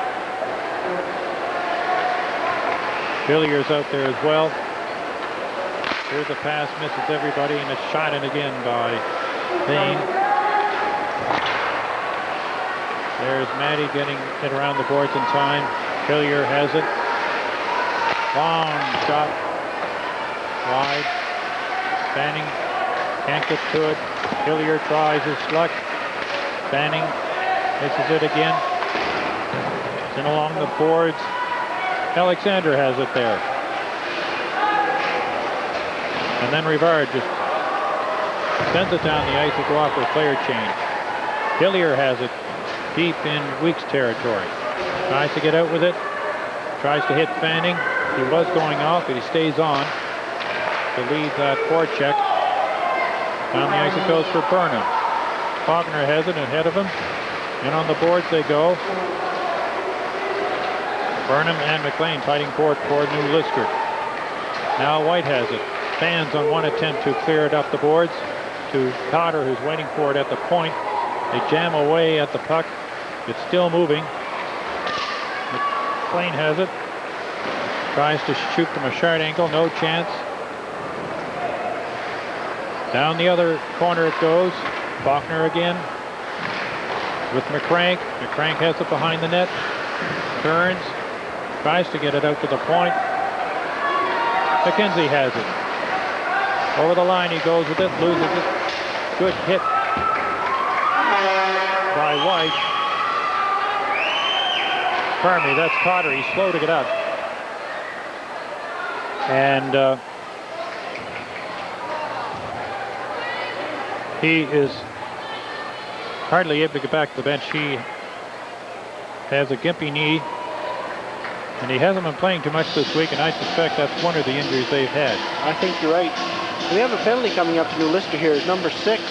Billier's out there as well. Here's a pass, misses everybody, and it's shot in again by Vane. There's Maddie getting it around the boards in time. Billier has it. Long shot. Wide. Fanning can't get to it. Billier tries his luck. Fanning misses it again. It's in along the boards. Alexander has it there. And then Rivard just sends it down the ice to go off for a player change. Billier has it deep in Weeks territory. Tries to get out with it. Tries to hit Fanning. He was going off, but he stays on to lead that forecheck. Down the ice it goes for Burnham. Faulkner has it ahead of him. And on the boards they go. Burnham and McLean fighting for it for New Liskeard. Now White has it. Fans on one attempt to clear it up the boards to Cotter, who's waiting for it at the point. They jam away at the puck. It's still moving. McLean has it. Tries to shoot from a short angle. No chance. Down the other corner it goes. Faulkner again with McCrank. McCrank has it behind the net. Turns. Tries to get it out to the point. McKenzie has it. Over the line he goes with it. Loses it. Good hit by White. Pardon me, that's Cotter. He's slow to get up. And he is hardly able to get back to the bench. He has a gimpy knee, and he hasn't been playing too much this week, and I suspect that's one of the injuries they've had. I think you're right. We have a penalty coming up to New Liskeard here. Number 6,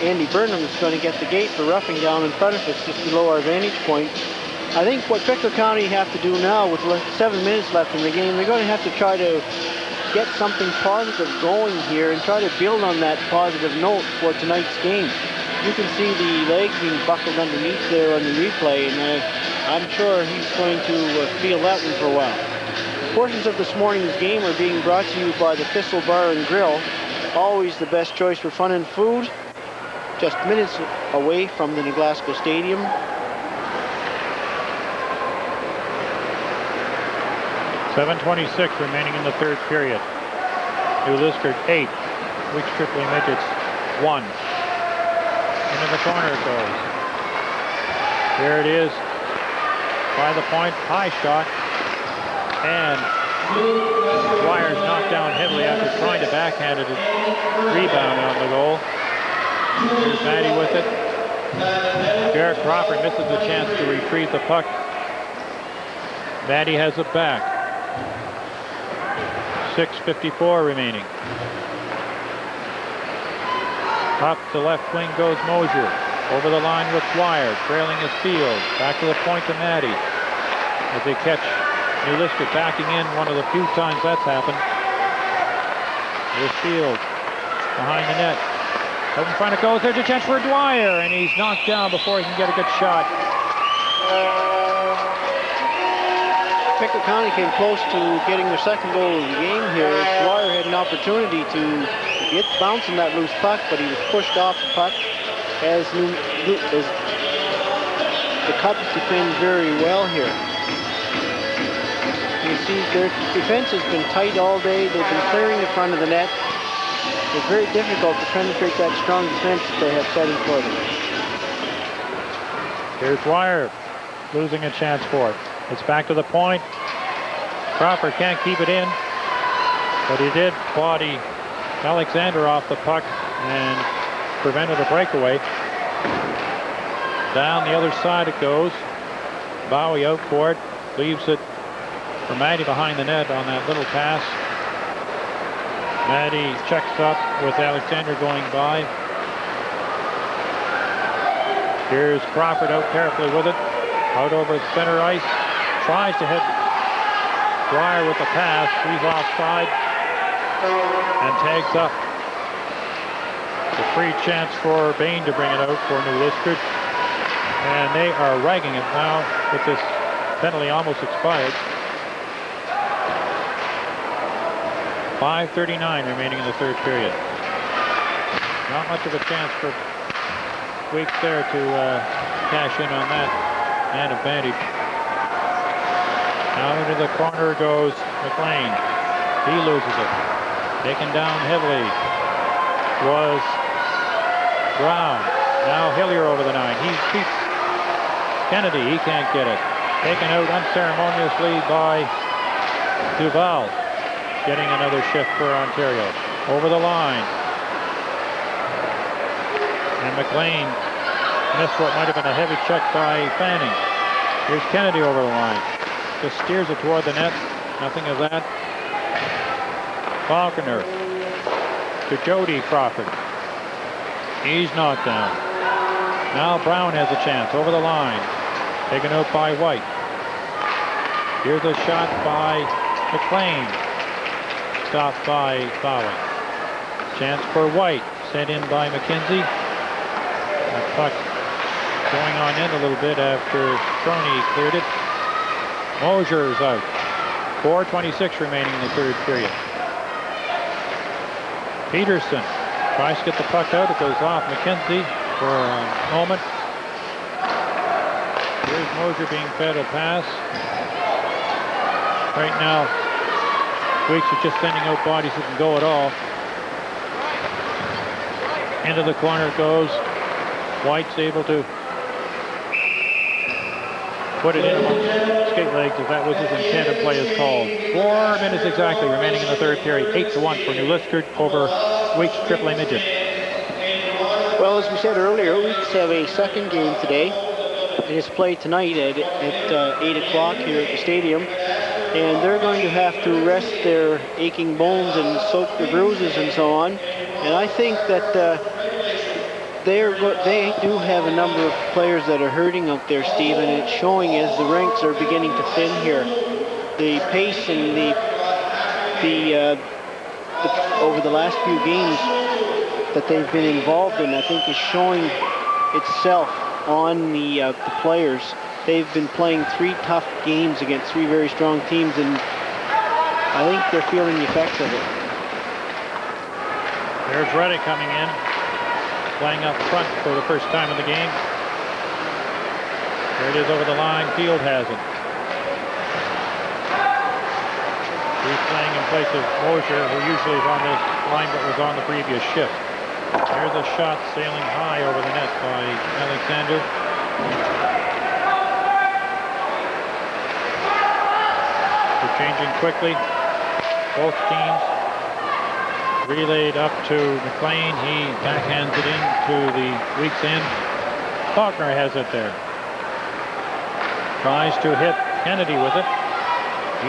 Andy Burnham, is going to get the gate for roughing down in front of us just below our vantage point. I think what Pictou County have to do now with 7 minutes left in the game, they're going to have to try to get something positive going here and try to build on that positive note for tonight's game. You can see the legs being buckled underneath there on the replay, and I'm sure he's going to feel that one for a while. Portions of this morning's game are being brought to you by the Thistle Bar and Grill. Always the best choice for fun and food. Just minutes away from the Glasgow Stadium. .7:26 remaining in the third period. New Liskeard 8, Weeks Tripoli Midgets 1. Into the corner it goes. Here it is. By the point, high shot. And Dwyer's knocked down heavily after trying to backhand it. Rebound on the goal. Here's Maddie with it. Garrett Crawford misses the chance to retrieve the puck. Maddie has it back. 6:54 remaining. Up the left wing goes Mosier. Over the line with Dwyer, trailing his field. Back to the point to Maddie. As they catch New Liskeard backing in, one of the few times that's happened. Here's Field behind the net. Out in front it goes. There's a chance for Dwyer, and he's knocked down before he can get a good shot. Pictou County came close to getting their second goal of the game here. Dwyer had an opportunity to get bouncing that loose puck, but he was pushed off the puck as the Cubs defend very well here. You see their defense has been tight all day. They've been clearing the front of the net. It's very difficult to penetrate that strong defense that they have setting for them. Here's Dwyer losing a chance for it. It's back to the point. Crawford can't keep it in, but he did body Alexander off the puck and prevented a breakaway. Down the other side it goes. Bowie out for it. Leaves it for Maddie behind the net on that little pass. Maddie checks up with Alexander going by. Here's Crawford out carefully with it. Out over the center ice. Tries to hit Dwyer with the pass. He's offside and tags up. A free chance for Bain to bring it out for New Liskeard. And they are ragging it now with this penalty almost expired. 5:39 remaining in the third period. Not much of a chance for Weeks there to cash in on that man advantage. Now into the corner goes McLean. He loses it. Taken down heavily was Brown. Now Hillier over the 9. He beats Kennedy. He can't get it. Taken out unceremoniously by Duval. Getting another shift for Ontario. Over the line. And McLean missed what might have been a heavy check by Fanning. Here's Kennedy over the line. Just steers it toward the net. Nothing of that. Falconer to Jody Crawford. He's knocked down. Now Brown has a chance over the line. Taken out by White. Here's a shot by McLean. Stopped by Fowling. Chance for White. Sent in by McKenzie. That puck going on in a little bit after Stroney cleared it. Mosier is out. 4:26 remaining in the third period. Peterson tries to get the puck out. It goes off McKenzie for a moment. Here's Mosier being fed a pass. Right now, Weeks is just sending out bodies who can go at all. Into the corner it goes. White's able to put it in amongst skate legs if that was his intent and play is called. 4 minutes exactly remaining in the third period. 8-1 for New Liskeard over Weeks Tripoli Midget. Well, as we said earlier, Weeks have a second game today. It is played tonight at 8 o'clock here at the stadium. And they're going to have to rest their aching bones and soak their bruises and so on. And I think that they do have a number of players that are hurting out there, Steve, and it's showing as the ranks are beginning to thin here. The pace and the over the last few games that they've been involved in, I think, is showing itself on the players. They've been playing 3 tough games against 3 very strong teams, and I think they're feeling the effects of it. There's Reddick coming in. playing up front for the first time in the game. There it is over the line. Field has it. He's playing in place of Mosier, who usually is on this line but was on the previous shift. There's a shot sailing high over the net by Alexander. They're changing quickly. Both teams relayed up to McLean. He backhands it into the weak's end. Faulkner has it there. Tries to hit Kennedy with it.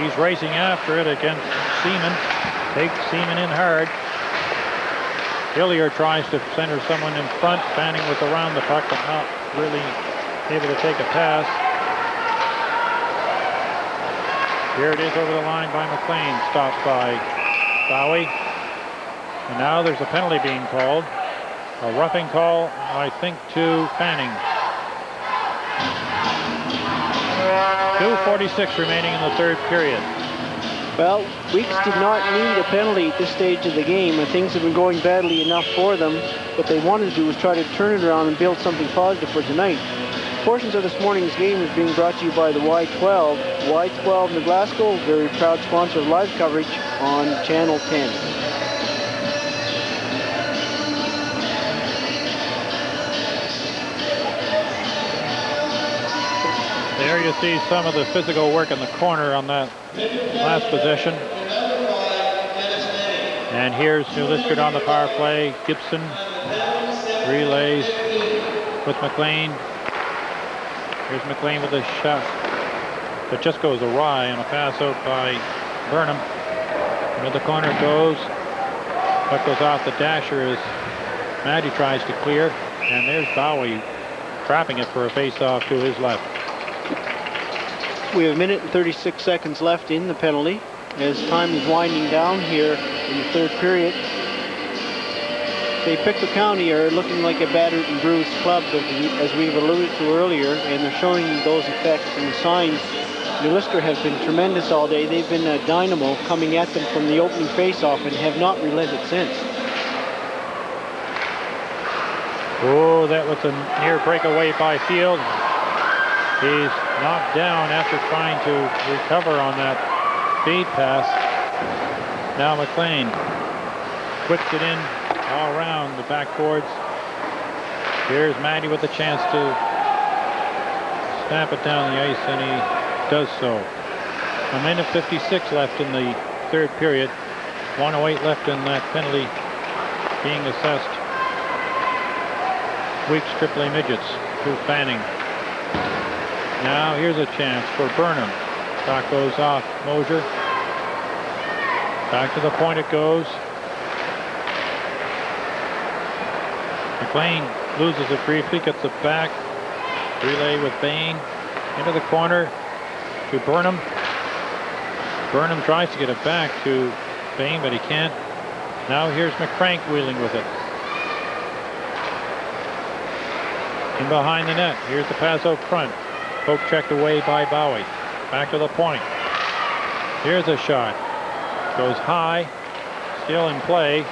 He's racing after it against Seaman. Takes Seaman in hard. Hillier tries to center someone in front. Fanning was around the puck, but not really able to take a pass. Here it is over the line by McLean. Stopped by Bowie. And now there's a penalty being called. A roughing call, I think, to Fanning. 2:46 remaining in the third period. Well, Weeks did not need a penalty at this stage of the game, and things have been going badly enough for them. What they wanted to do was try to turn it around and build something positive for tonight. Portions of this morning's game is being brought to you by the Y12. Y12 New Glasgow, very proud sponsor of live coverage on Channel 10. There you see some of the physical work in the corner on that last possession. And here's New Liskeard on the power play. Gibson relays with McLean. Here's McLean with a shot that just goes awry on a pass out by Burnham. Into the corner it goes. Puck goes off the dasher as Maddie tries to clear. And there's Bowie trapping it for a face-off to his left. We have a minute and 36 seconds left in the penalty as time is winding down here in the third period. The Pictou County are looking like a battered and bruised club, as we've alluded to earlier, and they're showing those effects and the signs. New Liskeard have been tremendous all day. They've been a dynamo coming at them from the opening face-off and have not relented since. Oh, that was a near breakaway by Field. He's knocked down after trying to recover on that feed pass. Now McLean whips it in all around the backboards. Here's Maddie with a chance to snap it down the ice, and he does so. A minute 56 left in the third period. 1:08 left in that penalty being assessed. Weeks AAA midgets to Fanning. Now here's a chance for Burnham. Shot goes off Mosier. Back to the point it goes. McLean loses it briefly, gets it back. Relay with Bain. Into the corner to Burnham. Burnham tries to get it back to Bain, but he can't. Now here's McCrank wheeling with it. In behind the net. Here's the pass out front. Poke checked away by Bowie. Back to the point. Here's a shot. Goes high. Still in play.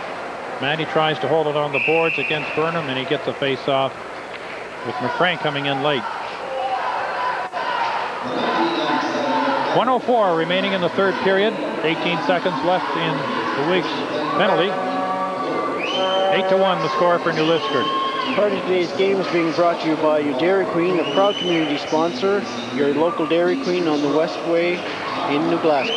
Matty tries to hold it on the boards against Burnham, and he gets a face-off with McCrank coming in late. 1:04 remaining in the third period. 18 seconds left in the Weeks penalty. 8-1 the score for New Liskeard. Part of today's game is being brought to you by your Dairy Queen, a proud community sponsor, your local Dairy Queen on the Westway in New Glasgow.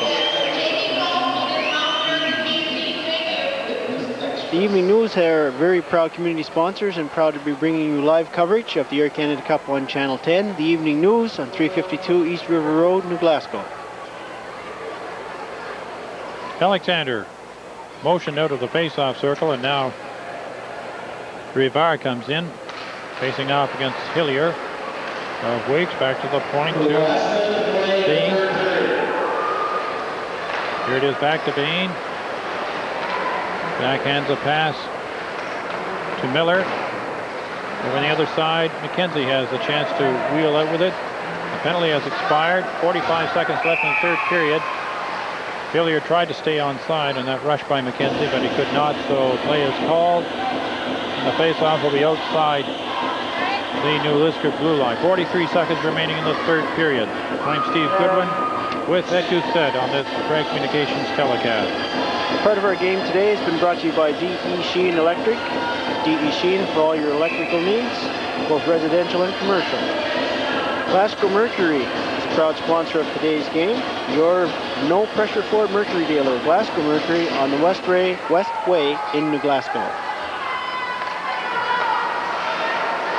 The Evening News are very proud community sponsors and proud to be bringing you live coverage of the Air Canada Cup on Channel 10. The Evening News on 352 East River Road, New Glasgow. Alexander motioned out of the face-off circle, and now Rivard comes in, facing off against Hillier of Weeks. Back to the point to Bain. Here it is back to Bain. Backhands a pass to Miller. Over on the other side, McKenzie has a chance to wheel out with it. The penalty has expired. 45 seconds left in the third period. Hillier tried to stay onside on that rush by McKenzie, but he could not, so play is called. The face-off will be outside the New Liskeard blue line. 43 seconds remaining in the third period. I'm Steve Goodwin with Ed Doucette on this Bragg Communications telecast. Part of our game today has been brought to you by D.E. Sheehan Electric. D.E. Sheehan for all your electrical needs, both residential and commercial. Glasgow Mercury is a proud sponsor of today's game. Your no-pressure Ford Mercury dealer, Glasgow Mercury, on the West Way in New Glasgow.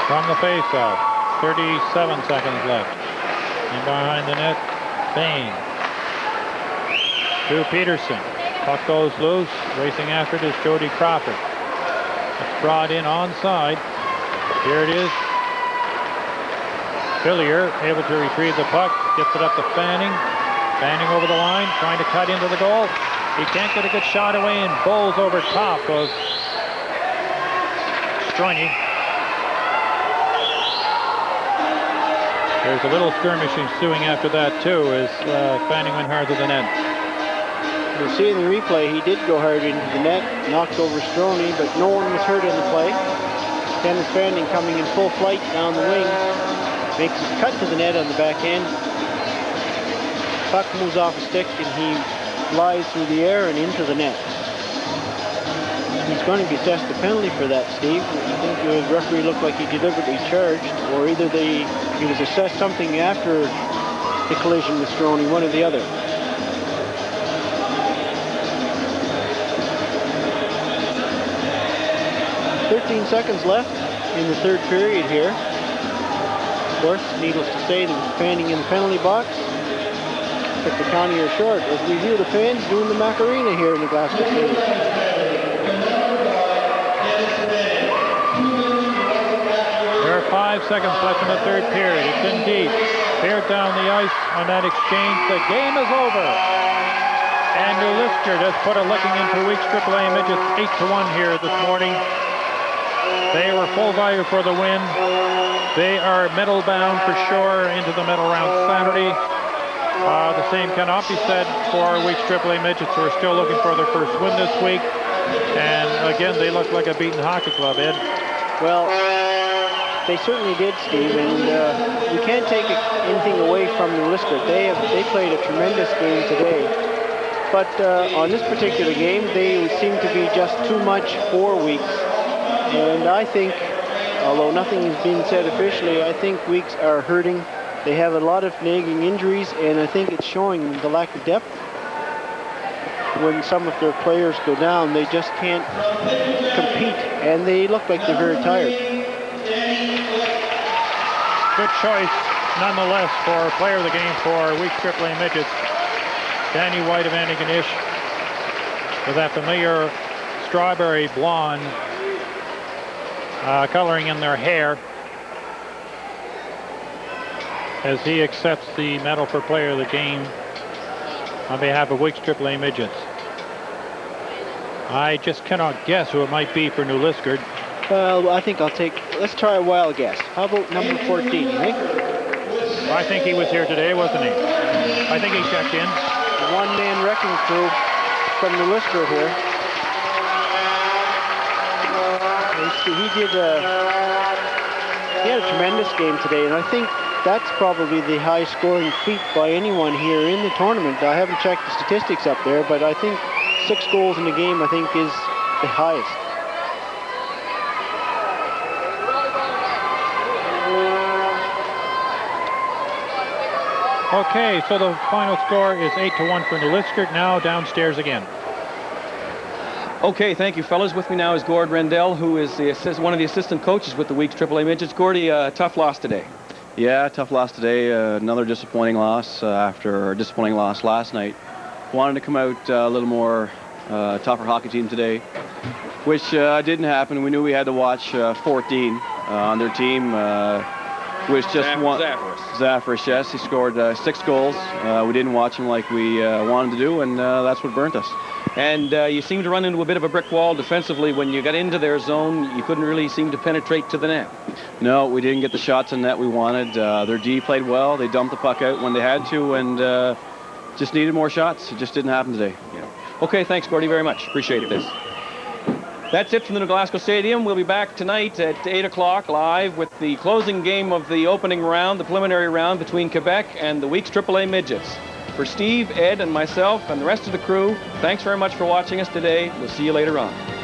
From the face-off, 37 seconds left. And behind the net, Bain. To Peterson. Puck goes loose. Racing after it is Jody Crawford. It's brought in onside. Here it is. Villier able to retrieve the puck. Gets it up to Fanning. Fanning over the line, trying to cut into the goal. He can't get a good shot away, and bowls over top of Stroine. There's a little skirmish ensuing after that, too, as Fanning went hard to the net. You'll see in the replay, he did go hard into the net, knocked over Stroine, but no one was hurt in the play. Dennis Fanning coming in full flight down the wing, makes his cut to the net on the back end. Puck moves off a stick, and he flies through the air and into the net. He's going to be assessed a penalty for that, Steve. I think the referee looked like he deliberately charged, or either he was assessed something after the collision with Stroine, one or the other. Seconds left in the third period here. Of course, needless to say, there was Fanning in the penalty box. But the County are short as we hear the fans doing the Macarena here in the Glasgow City. There are 5 seconds left in the third period. It's in deep. Cleared down the ice on that exchange. The game is over. And New Liskeard has put a licking into Weeks AAA Midgets 8-1 here this morning. They were full value for the win. They are medal bound for sure into the medal round Saturday. The same cannot be said for our Weeks AAA Midgets, who are still looking for their first win this week. And again, they look like a beaten hockey club, Ed. Well, they certainly did, Steve, and we can't take anything away from the Liskeard. They played a tremendous game today. But on this particular game, they seem to be just too much for Weeks. And I think, although nothing has been said officially, I think Weeks are hurting. They have a lot of nagging injuries, and I think it's showing the lack of depth. When some of their players go down, they just can't compete, and they look like they're very tired. Good choice, nonetheless, for player of the game for Weeks AAA Midgets. Danny White of Antigonish with that familiar strawberry blonde coloring in their hair as he accepts the medal for player of the game on behalf of Weeks AAA Midgets. I just cannot guess who it might be for New Liskeard. Well, I think let's try a wild guess. How about number 14, you think? I think he was here today, wasn't he? I think he checked in. The one-man wrecking crew from New Liskeard here. He had a tremendous game today, and I think that's probably the highest scoring feat by anyone here in the tournament. I haven't checked the statistics up there, but I think 6 goals in the game, I think, is the highest. Okay, so the final score is 8-1 for New Liskeard. Now downstairs again. Okay, thank you, fellas. With me now is Gord Rendell, who is one of the assistant coaches with the Weeks AAA Midgets. Gordy, tough loss today. Yeah, tough loss today. Another disappointing loss after a disappointing loss last night. Wanted to come out a little more tougher hockey team today, which didn't happen. We knew we had to watch 14 on their team, which just Zafaris, yes. He scored 6 goals. We didn't watch him like we wanted to do, and that's what burnt us. And you seemed to run into a bit of a brick wall defensively. When you got into their zone, you couldn't really seem to penetrate to the net. No, we didn't get the shots in net we wanted. Their D played well. They dumped the puck out when they had to, and just needed more shots. It just didn't happen today. Yeah. Okay, thanks, Gordy, very much. Appreciate this. That's it from the New Glasgow Stadium. We'll be back tonight at 8 o'clock live with the closing game of the opening round, the preliminary round between Quebec and the Weeks AAA Midgets. For Steve, Ed, and myself, and the rest of the crew, thanks very much for watching us today. We'll see you later on.